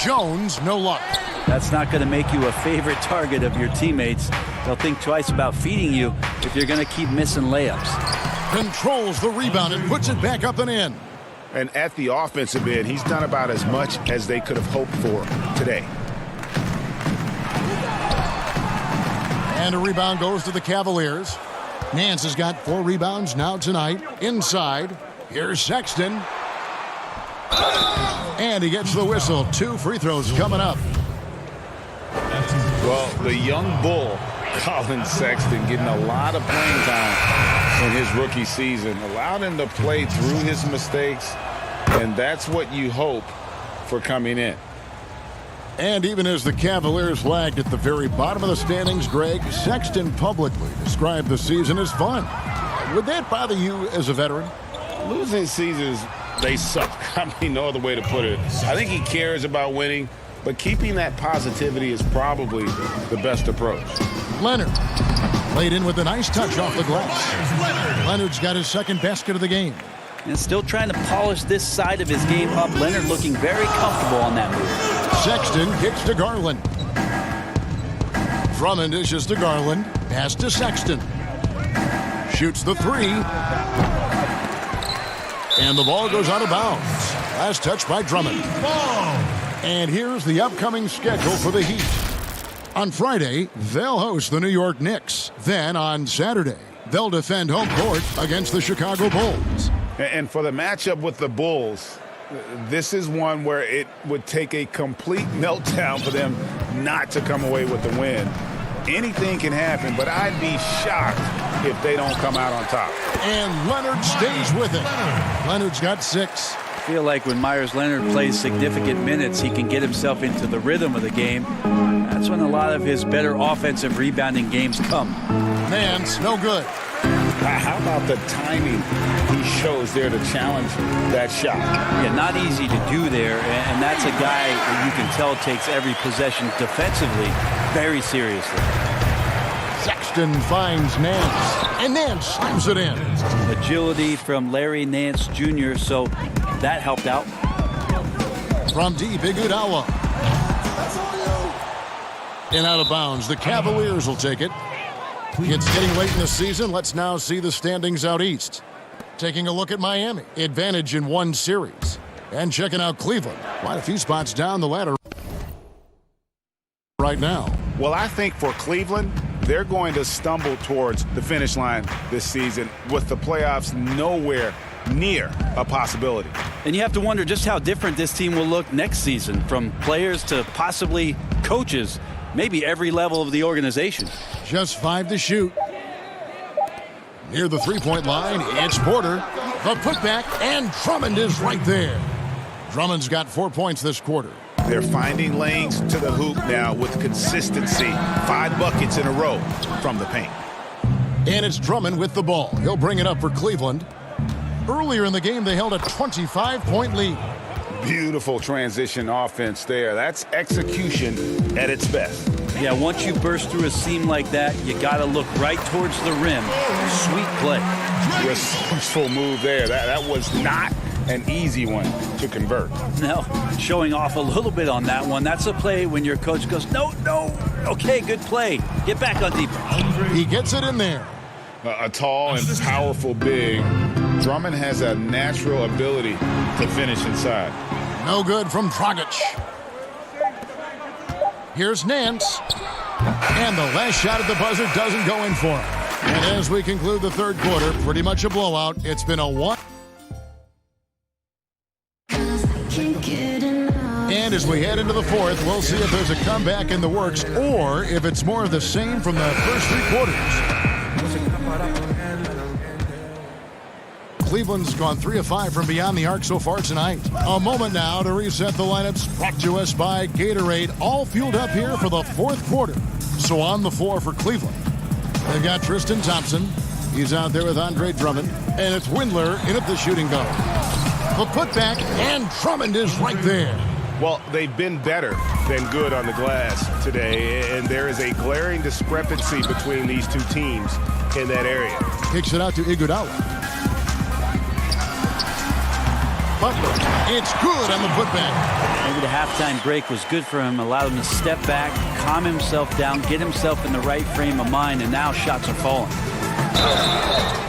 Jones, no luck. That's not going to make you a favorite target of your teammates. They'll think twice about feeding you if you're going to keep missing layups. Controls the rebound and puts it back up and in. And at the offensive end, he's done about as much as they could have hoped for today. And a rebound goes to the Cavaliers. Nance has got 4 rebounds now tonight. Inside, here's Sexton. And he gets the whistle. 2 free throws coming up. Well, the young bull, Colin Sexton, getting a lot of playing time in his rookie season. Allowed him to play through his mistakes, and that's what you hope for coming in. And even as the Cavaliers lagged at the very bottom of the standings, Greg, Sexton publicly described the season as fun. Would that bother you as a veteran? Losing seasons, they suck. I mean, no other way to put it. I think he cares about winning, but keeping that positivity is probably the best approach. Leonard played in with a nice touch off the glass. Leonard's got his 2nd basket of the game. And still trying to polish this side of his game up. Leonard looking very comfortable on that move. Sexton kicks to Garland. Drummond dishes to Garland. Pass to Sexton. Shoots the 3. And the ball goes out of bounds. Last touch by Drummond. And here's the upcoming schedule for the Heat. On Friday, they'll host the New York Knicks. Then on Saturday, they'll defend home court against the Chicago Bulls. And for the matchup with the Bulls, this is one where it would take a complete meltdown for them not to come away with the win. Anything can happen, but I'd be shocked if they don't come out on top. And Leonard stays with it. Leonard's got 6. I feel like when Myers Leonard plays significant minutes, he can get himself into the rhythm of the game. That's when a lot of his better offensive rebounding games come. Nance, no good. How about the timing he shows there to challenge that shot? Yeah, not easy to do there, and that's a guy that you can tell takes every possession defensively very seriously. Sexton finds Nance, and Nance slams it in. Agility from Larry Nance Jr., so that helped out. From deep, Iguodala. And out of bounds, the Cavaliers will take it. It's getting late in the season. Let's now see the standings out east. Taking a look at Miami. Advantage in 1 series. And checking out Cleveland. Quite a few spots down the ladder right now. Well, I think for Cleveland, they're going to stumble towards the finish line this season with the playoffs nowhere near a possibility. And you have to wonder just how different this team will look next season, from players to possibly coaches, maybe every level of the organization. Just 5 to shoot. Near the 3-point line, it's Porter. The putback, and Drummond is right there. Drummond's got 4 points this quarter. They're finding lanes to the hoop now with consistency. 5 buckets in a row from the paint. And it's Drummond with the ball. He'll bring it up for Cleveland. Earlier in the game, they held a 25-point lead. Beautiful transition offense there. That's execution at its best. Yeah, once you burst through a seam like that, you got to look right towards the rim. Sweet play. Resourceful move there. That was not an easy one to convert. No, showing off a little bit on that one. That's a play when your coach goes, no. Okay, good play. Get back on defense. He gets it in there. A tall and powerful big. Drummond has a natural ability to finish inside. No good from Dragic. Here's Nance. And the last shot at the buzzer doesn't go in for him. And as we conclude the third quarter, pretty much a blowout. It's been a 1. And as we head into the fourth, we'll see if there's a comeback in the works or if it's more of the same from the first 3 quarters. Cleveland's gone 3 of 5 from beyond the arc so far tonight. A moment now to reset the lineups, brought to us by Gatorade, all fueled up here for the fourth quarter. So on the floor for Cleveland, they've got Tristan Thompson. He's out there with Andre Drummond. And it's Windler in at the shooting guard. The putback, and Drummond is right there. Well, they've been better than good on the glass today, and there is a glaring discrepancy between these two teams in that area. Kicks it out to Iguodala. Butler, it's good on the putback. Maybe the halftime break was good for him, allowed him to step back, calm himself down, get himself in the right frame of mind, and now shots are falling.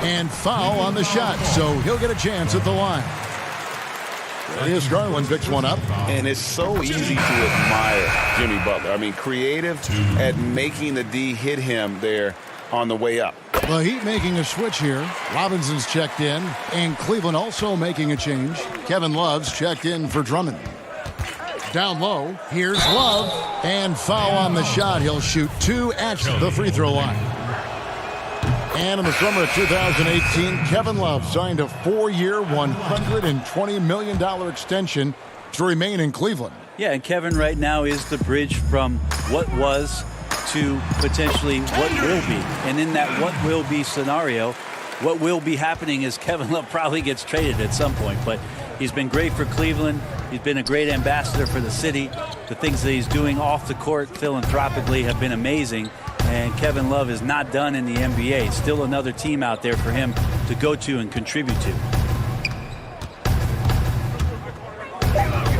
And foul on the shot, so he'll get a chance at the line. Here's Garland, picks one up. And it's so easy to admire Jimmy Butler. I mean, creative at making the D hit him there on the way up. The Heat making a switch here. Robinson's checked in, and Cleveland also making a change. Kevin Love's checked in for Drummond. Down low, here's Love, and foul on the shot. He'll shoot 2 at the free throw line. And in the summer of 2018, Kevin Love signed a 4-year, $120 million extension to remain in Cleveland. Yeah, and Kevin right now is the bridge from what was to potentially what will be. And in that what will be scenario, what will be happening is Kevin Love probably gets traded at some point. But he's been great for Cleveland. He's been a great ambassador for the city. The things that he's doing off the court philanthropically have been amazing. And Kevin Love is not done in the NBA. Still another team out there for him to go to and contribute to.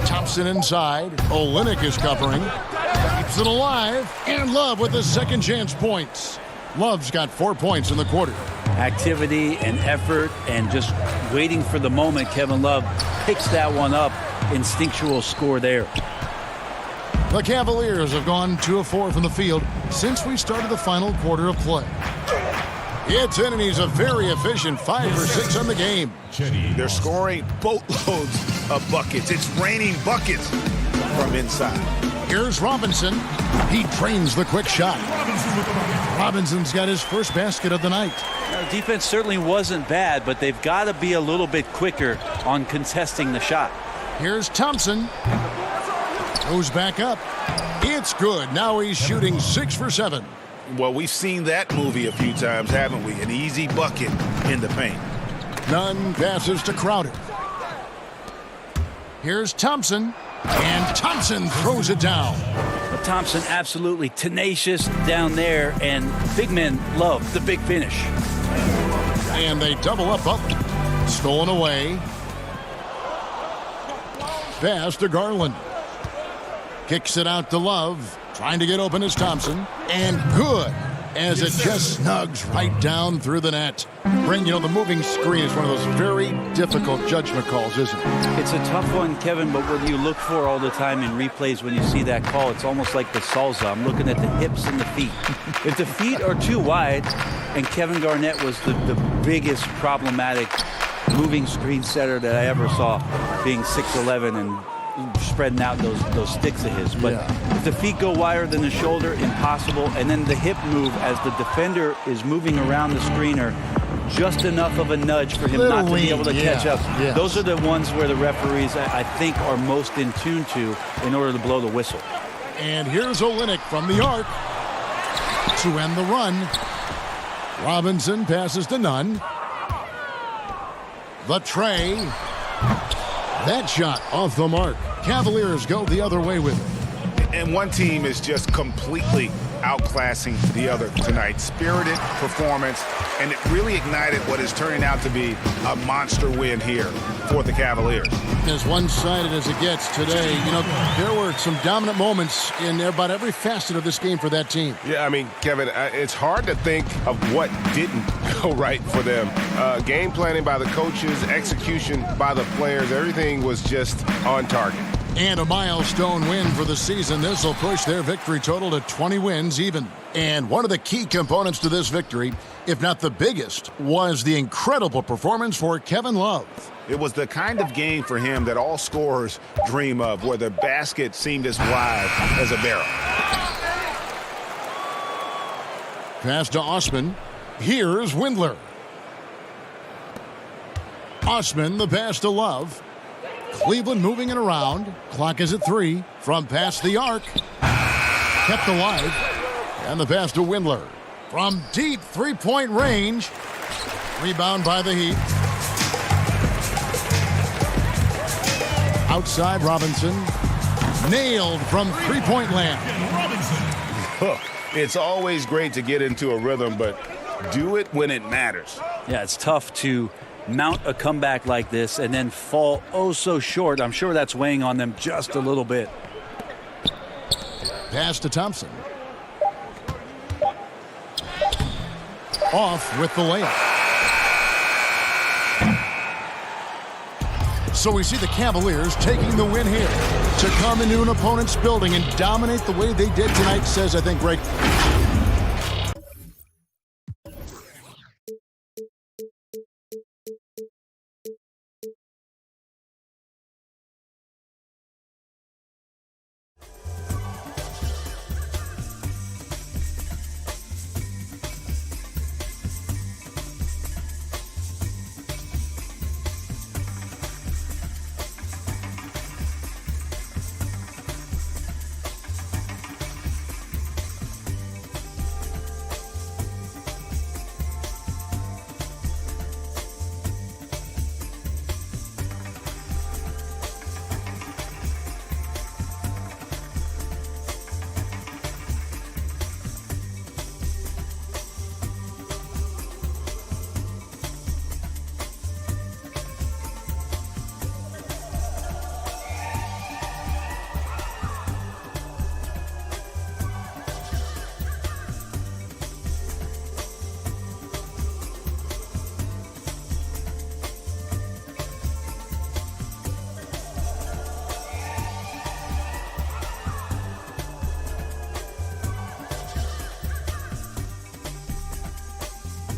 Thompson inside. Olynyk is covering. Keeps it alive. And Love with the second chance points. Love's got 4 points in the quarter. Activity and effort and just waiting for the moment. Kevin Love picks that one up. Instinctual score there. The Cavaliers have gone 2 of 4 from the field since we started the final quarter of play. It's in, and he's a very efficient 5 for 6 on the game. They're scoring boatloads of buckets. It's raining buckets from inside. Here's Robinson. He trains the quick shot. Robinson's got his first basket of the night. Defense certainly wasn't bad, but they've got to be a little bit quicker on contesting the shot. Here's Thompson. Goes back up. It's good. Now he's shooting 6 for 7. Well, we've seen that movie a few times, haven't we? An easy bucket in the paint. Nunn passes to Crowder. Here's Thompson. And Thompson throws it down. But Thompson absolutely tenacious down there, and big men love the big finish. And they double up Butler. Stolen away. Pass to Garland. Kicks it out to Love. Trying to get open is Thompson. And good, as it just snugs right down through the net. Brent, you know, the moving screen is one of those very difficult judgment calls, isn't it? It's a tough one, Kevin, but what you look for all the time in replays when you see that call, it's almost like the salsa. I'm looking at the hips and the feet. If the feet are too wide, and Kevin Garnett was the biggest problematic moving screen setter that I ever saw, being 6'11" and spreading out those sticks of his. But if the feet go wider than the shoulder, impossible. And then the hip move as the defender is moving around the screener, just enough of a nudge for him not to be able to catch up. Yes. Those are the ones where the referees, I think, are most in tune to in order to blow the whistle. And here's Olynyk from the arc to end the run. Robinson passes to Nunn. The tray. That shot off the mark. Cavaliers go the other way with it. And one team is just completely outclassing the other tonight. Spirited performance, and it really ignited what is turning out to be a monster win here for the Cavaliers. As one-sided as it gets today, you know, there were some dominant moments in about every facet of this game for that team. Yeah, I mean, Kevin, it's hard to think of what didn't go right for them. Game planning by the coaches, execution by the players, everything was just on target. And a milestone win for the season. This will push their victory total to 20 wins even. And one of the key components to this victory, if not the biggest, was the incredible performance for Kevin Love. It was the kind of game for him that all scorers dream of, where the basket seemed as wide as a barrel. Pass to Osman. Here's Windler. Osman, the pass to Love. Cleveland moving it around. Clock is at 3. From past the arc. Kept alive. And the pass to Windler. From deep three-point range. Rebound by the Heat. Outside Robinson. Nailed from three-point land. It's always great to get into a rhythm, but do it when it matters. Yeah, it's tough to mount a comeback like this and then fall oh so short. I'm sure that's weighing on them just a little bit. Pass to Thompson. Off with the layup. So we see the Cavaliers taking the win here. To come into an opponent's building and dominate the way they did tonight says, I think, great.